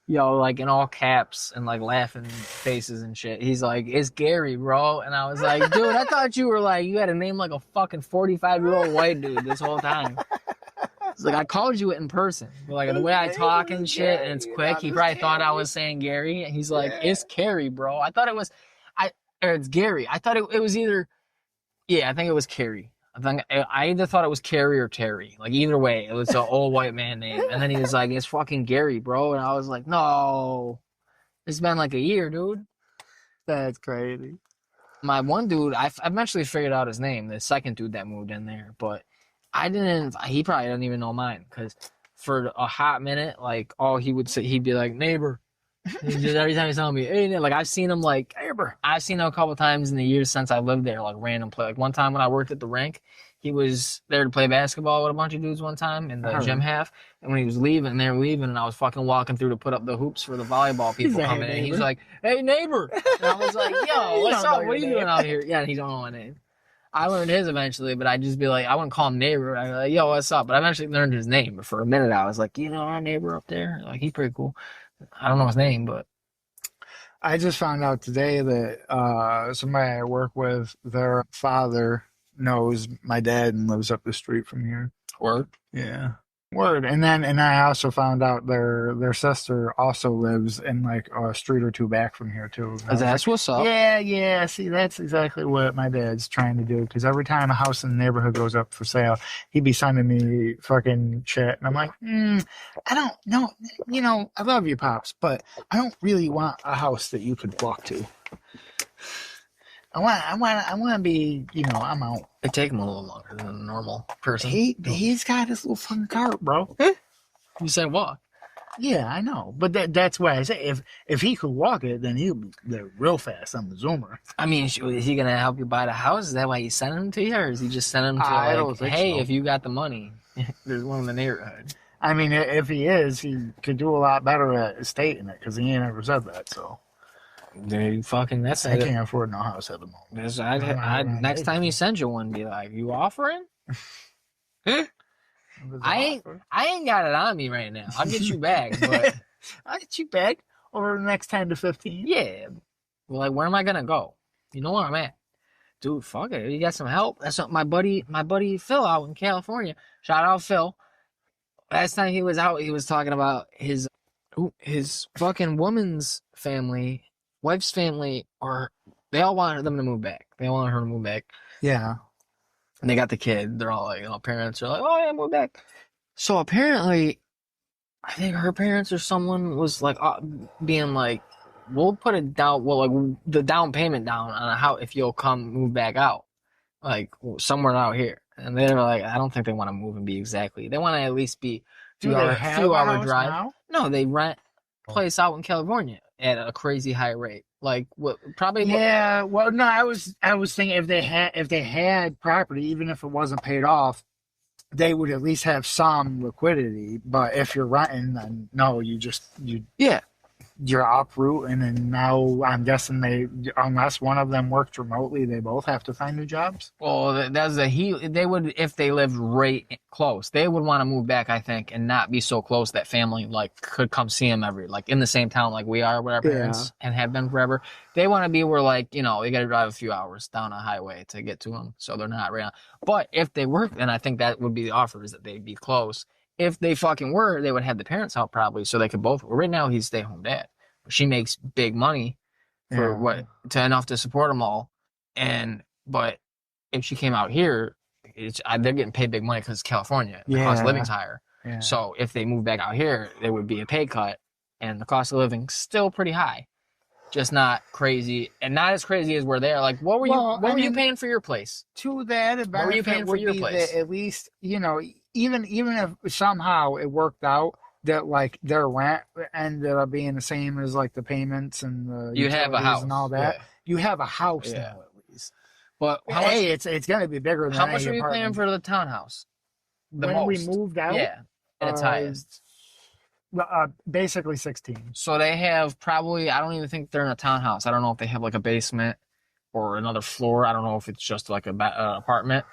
yo, like in all caps and like laughing faces and shit. He's like, it's Gary, bro. And I was like, dude, I thought you were like, you had a name like a fucking 45-year-old white dude this whole time. It's like, I called you it in person. But like the way I talk and shit, and it's quick, he probably thought I was saying Gary. And he's like, it's Kerry, bro. I thought it was, or it's Gary. I thought it was either, I think it was Kerry. I either thought it was Kerry or Terry. Like either way, it was an old white man name. And then he was like, it's fucking Gary, bro. And I was like, no, it's been like a year, dude. That's crazy. My one dude, I eventually figured out his name, the second dude that moved in there, but he probably didn't even know mine, because for a hot minute, like all he would say, he'd be like, neighbor. Just every time he saw me, hey, like I've seen him like neighbor. I've seen him a couple times in the years since I lived there, like random play. Like one time when I worked at the rink, he was there to play basketball with a bunch of dudes one time in the Uh-huh. gym half. And when he was leaving, they were leaving, and I was fucking walking through to put up the hoops for the volleyball people He's like, coming "Hey, in. He's neighbor." like, "Hey, neighbor." And I was like, "Yo, You what's don't know up? What are your you doing name. out here?" Yeah, and he don't know my name. I learned his eventually, but I'd just be like, I wouldn't call him neighbor. I'd be like, "Yo, what's up?" But I eventually learned his name. But for a minute, I was like, our neighbor up there, like, he's pretty cool. I don't know his name, but I just found out today that somebody I work with, their father knows my dad and lives up the street from here. word. Yeah. Word. And I also found out their sister also lives in like a street or two back from here too. And I was That's what's like, up. yeah. See, that's exactly what my dad's trying to do. Because every time a house in the neighborhood goes up for sale, he'd be sending me fucking shit, and I'm like, I don't know. You know, I love you, pops, but I don't really want a house that you could walk to. I want to be, I'm out. It take him a little longer than a normal person. He's got his little fucking cart, bro. You said walk. Yeah, I know, but that's why I say if he could walk it, then he'll be there real fast on the Zoomer. I mean, is he gonna help you buy the house? Is that why you sent him to you, or is he just sent him to I like, don't think hey, so. if you got the money, there's one in the neighborhood. I mean, if he is, he could do a lot better at stating it because he ain't ever said that. So Dude, fucking that's I can't afford no house at the moment. next time he sends you one, be like, you offering? I ain't got it on me right now. I'll get you back, but I'll get you back over the next 10 to 15. yeah. Well, like, where am I gonna go? You know where I'm at. Dude, fuck it. You got some help? That's what my buddy Phil out in California. Shout out Phil. Last time he was out, he was talking about his fucking woman's family, wife's family, or they all wanted them to move back. They all wanted her to move back. Yeah. And they got the kid. They're all like, parents are like, oh yeah, move back. So apparently, I think her parents or someone was like being like, we'll put it down, like the down payment down on a house if you'll come move back out, like somewhere out here. And they were like, I don't think they want to move and be exactly. They want to at least be Do they have a few-hour house drive. now? No, they rent a place out in California at a crazy high rate. Like what? Probably. Yeah. Well, no, I was thinking if they had property, even if it wasn't paid off, they would at least have some liquidity. But if you're renting, then no, you're uprooting, and now I'm guessing unless one of them worked remotely, they both have to find new jobs. Well, they would, if they lived right close, they would want to move back, I think, and not be so close that family like could come see them like in the same town like we are with our parents and have been forever. They want to be where you got to drive a few hours down a highway to get to them, so they're not right on. But if they were, then I think that would be the offer, is that they'd be close. If they fucking were, they would have the parents help probably, so they could both. Right now, he's stay-home dad. She makes big money for enough to support them all, but if she came out here, they're getting paid big money because it's California. The cost of living's higher. Yeah. So if they move back out here, there would be a pay cut, and the cost of living still pretty high, just not crazy, and not as crazy as where they are. Like, what were you paying for your place? To that, what were you paying for your place? At least even if somehow it worked out that like their rent ended up being the same as like the payments and the you have a house and all that. Yeah. You have a house now at least. But it's gonna be bigger than how much are you paying for the townhouse? When we moved out, at its highest. Basically 16. So they have probably, I don't even think they're in a townhouse. I don't know if they have like a basement or another floor. I don't know if it's just like an apartment.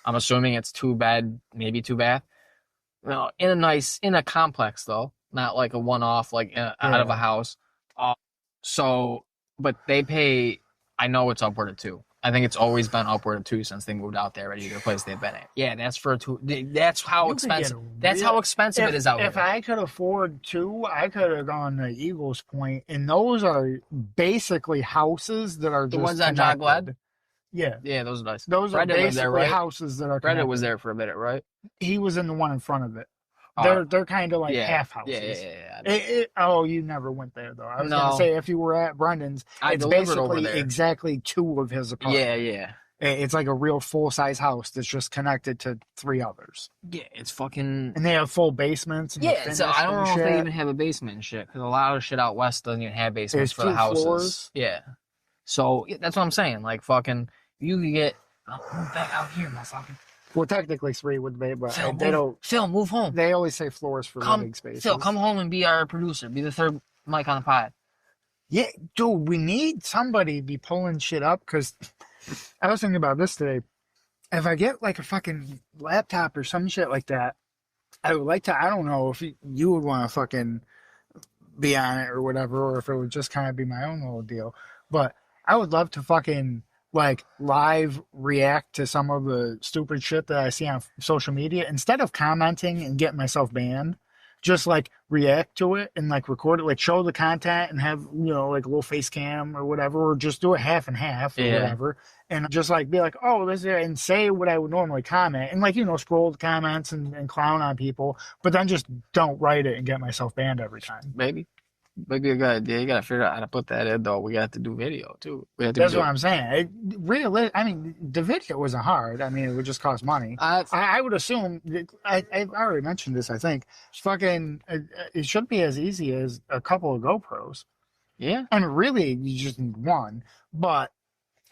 I'm assuming it's 2 bed, maybe 2 bath. Well, in a complex though, not like a one-off, like out of a house. But they pay, I know it's upward of 2. I think it's always been upward of 2 since they moved out there already to the place they've been at. Yeah, that's for 2. That's how expensive. That's how expensive it is out here. If I could afford 2, I could have gone to Eagles Point, and those are basically houses that are the just ones on John Glad. Yeah, those are nice. Those are basically houses that are. Reddit was there for a minute, right? He was in the one in front of it. They're kind of like half houses. Yeah. You never went there though. I was gonna say if you were at Brendan's, it's basically exactly 2 of his apartments. Yeah. It's like a real full size house that's just connected to 3 others. Yeah, it's fucking. And they have full basements. And so I don't know if they even have a basement and shit, because a lot of shit out west doesn't even have basements for the houses. Floors. Yeah. So that's what I'm saying. Like fucking, you could get. I'll move back out here, motherfucker. Well, technically 3 would be, but Phil, they don't. Phil, move home. They always say floors for living spaces. Phil, come home and be our producer. Be the third mic on the pod. Yeah, dude, we need somebody to be pulling shit up because I was thinking about this today. If I get like a fucking laptop or some shit like that, I would like to. I don't know if you would want to fucking be on it or whatever, or if it would just kind of be my own little deal. But I would love to fucking like live react to some of the stupid shit that I see on social media instead of commenting and getting myself banned. Just like react to it and like record it, like show the content and have, like a little face cam or whatever, or just do it half and half or whatever. And just like be like, oh, this is, and say what I would normally comment and like, scroll the comments and clown on people, but then just don't write it and get myself banned every time. Maybe a good idea. You gotta figure out how to put that in though. We got to do video too. That's what I'm saying. The video wasn't hard. I mean, it would just cost money. I would assume. I already mentioned this. I think fucking it should be as easy as a couple of GoPros. Yeah. And really, you just need one. But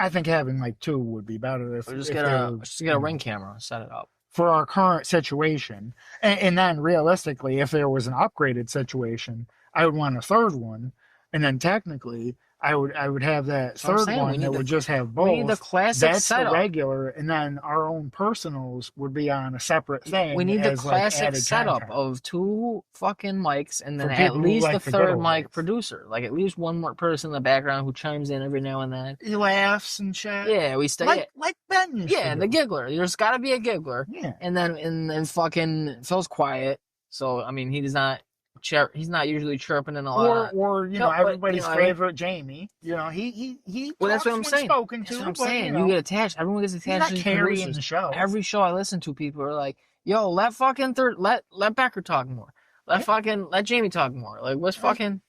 I think having like 2 would be better. If just get a ring camera, set it up for our current situation, and then realistically, if there was an upgraded situation, I would want a third one, and then technically I would have that third one that would just have both. We need the classic That's setup. the regular, and then our own personals would be on a separate thing. We need the classic setup content. of 2 fucking mics, and then For at people who least like the the good third old mic days. producer, like at least one more person in the background who chimes in every now and then. He laughs and shit. Yeah, we stay. Like Ben used Yeah, to the do. giggler. There's got to be a giggler. Yeah. And then fucking Phil's quiet. So I mean, he's not usually chirping in a lot. Or No, but, everybody's you know, favorite Jamie. He. Well, that's talks what I'm when saying. Spoken to, That's what I'm but, saying. You get attached. Everyone gets he's attached not to carrying producers. the show. Every show I listen to, people are like, "Yo, let fucking let Becker talk more. Let Jamie talk more. Like, what's fucking?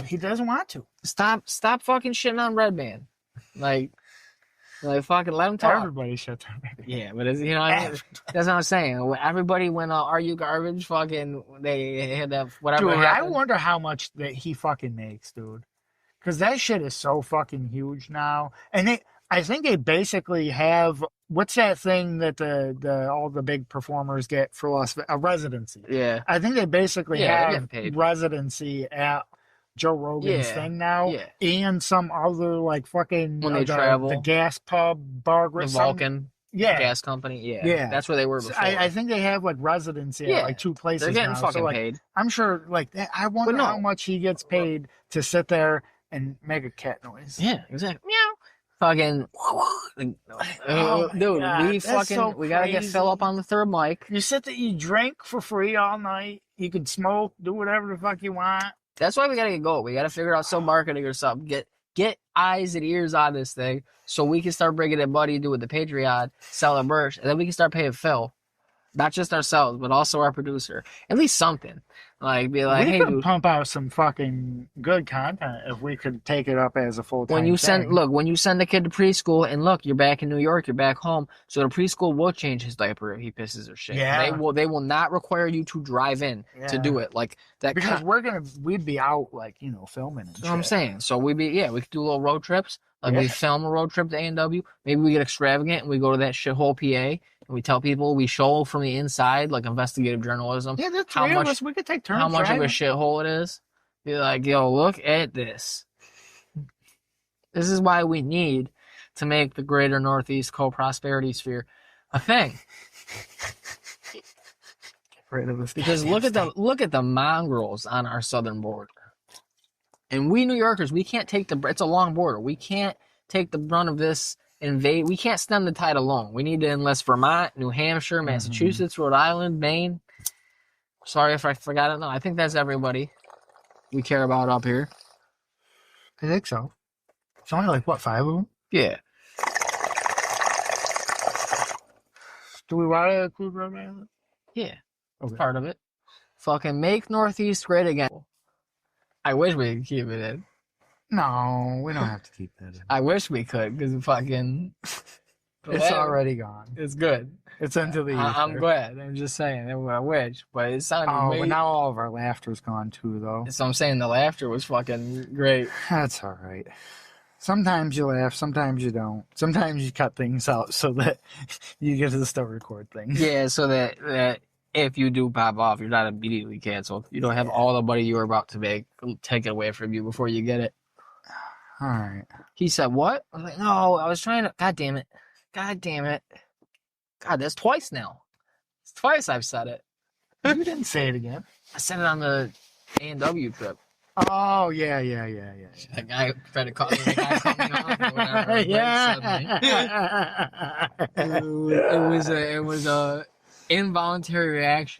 He doesn't want to. Stop fucking shitting on Redman. Like fucking let him talk. Everybody shuts down. Yeah, but it's, that's what I'm saying. Everybody when Are You Garbage? Fucking they had that whatever. Dude, I happened. wonder how much that he fucking makes, dude. Because that shit is so fucking huge now, and I think they basically have what's that thing that the all the big performers get for a residency. Yeah, I think they basically they're have getting paid. residency at Joe Rogan's thing now, and some other like fucking when they travel, the gas pub bar, the Vulcan, gas company, yeah, that's where they were before. I think they have like residency at like 2 places. They're getting now. fucking so, paid. I'm sure, like I wonder how much he gets paid to sit there and make a cat noise. Yeah, exactly. Meow. Fucking, dude, God, we gotta get Phil up on the third mic. You sit there, you drink for free all night. You can smoke, do whatever the fuck you want. That's why we gotta get going. We gotta figure out some marketing or something. Get eyes and ears on this thing, so we can start bringing in money, do with the Patreon, sell a merch, and then we can start paying Phil, not just ourselves, but also our producer. At least something. Like be like, we hey, could dude, pump out some fucking good content if we could take it up as a full time. when you send the kid to preschool, and look, you're back in New York, you're back home, so the preschool will change his diaper if he pisses or shit. Yeah. They will not require you to drive in to do it like that, because we'd be out like filming. And That's what I'm saying. So we could do little road trips. Like Yeah. we film a road trip to A&W. Maybe we get extravagant and we go to that shithole PA and we tell people, we show from the inside, like investigative journalism. Yeah, that's how much us. We could take turns. how much driving. of a shithole it is. Be like, yo, look at this. This is why we need to make the greater Northeast co-prosperity sphere a thing. Because look at the mongrels on our southern border. And we New Yorkers, we can't take it's a long border. We can't take the brunt of this invade. We can't stem the tide alone. We need to enlist Vermont, New Hampshire, Massachusetts, Rhode Island, Maine. Sorry if I forgot it. No, I think that's everybody we care about up here. I think so. It's only like 5 of them? Yeah. Do we want to include Rhode Island? Yeah. Okay. Part of it. Fucking make Northeast great again. I wish we could keep it in. No, we don't have to keep that in. I wish we could, because fucking... It's already gone. It's good. It's into the ether. I'm glad. I'm just saying. I wish. But it sounded but now all of our laughter's gone too, though. So I'm saying the laughter was fucking great. That's all right. Sometimes you laugh, sometimes you don't. Sometimes you cut things out so that you get to still record things. Yeah, so that if you do pop off, you're not immediately canceled. You don't have all the money you were about to make taken away from you before you get it. All right. He said, what? I was like, no, I was trying to. God damn it. God damn it. God, that's twice now. It's twice I've said it. You didn't say it again. I said it on the A&W trip. Oh, yeah. That guy tried to call me. The guy cut me off or whatever. Yeah. It was a involuntary reaction.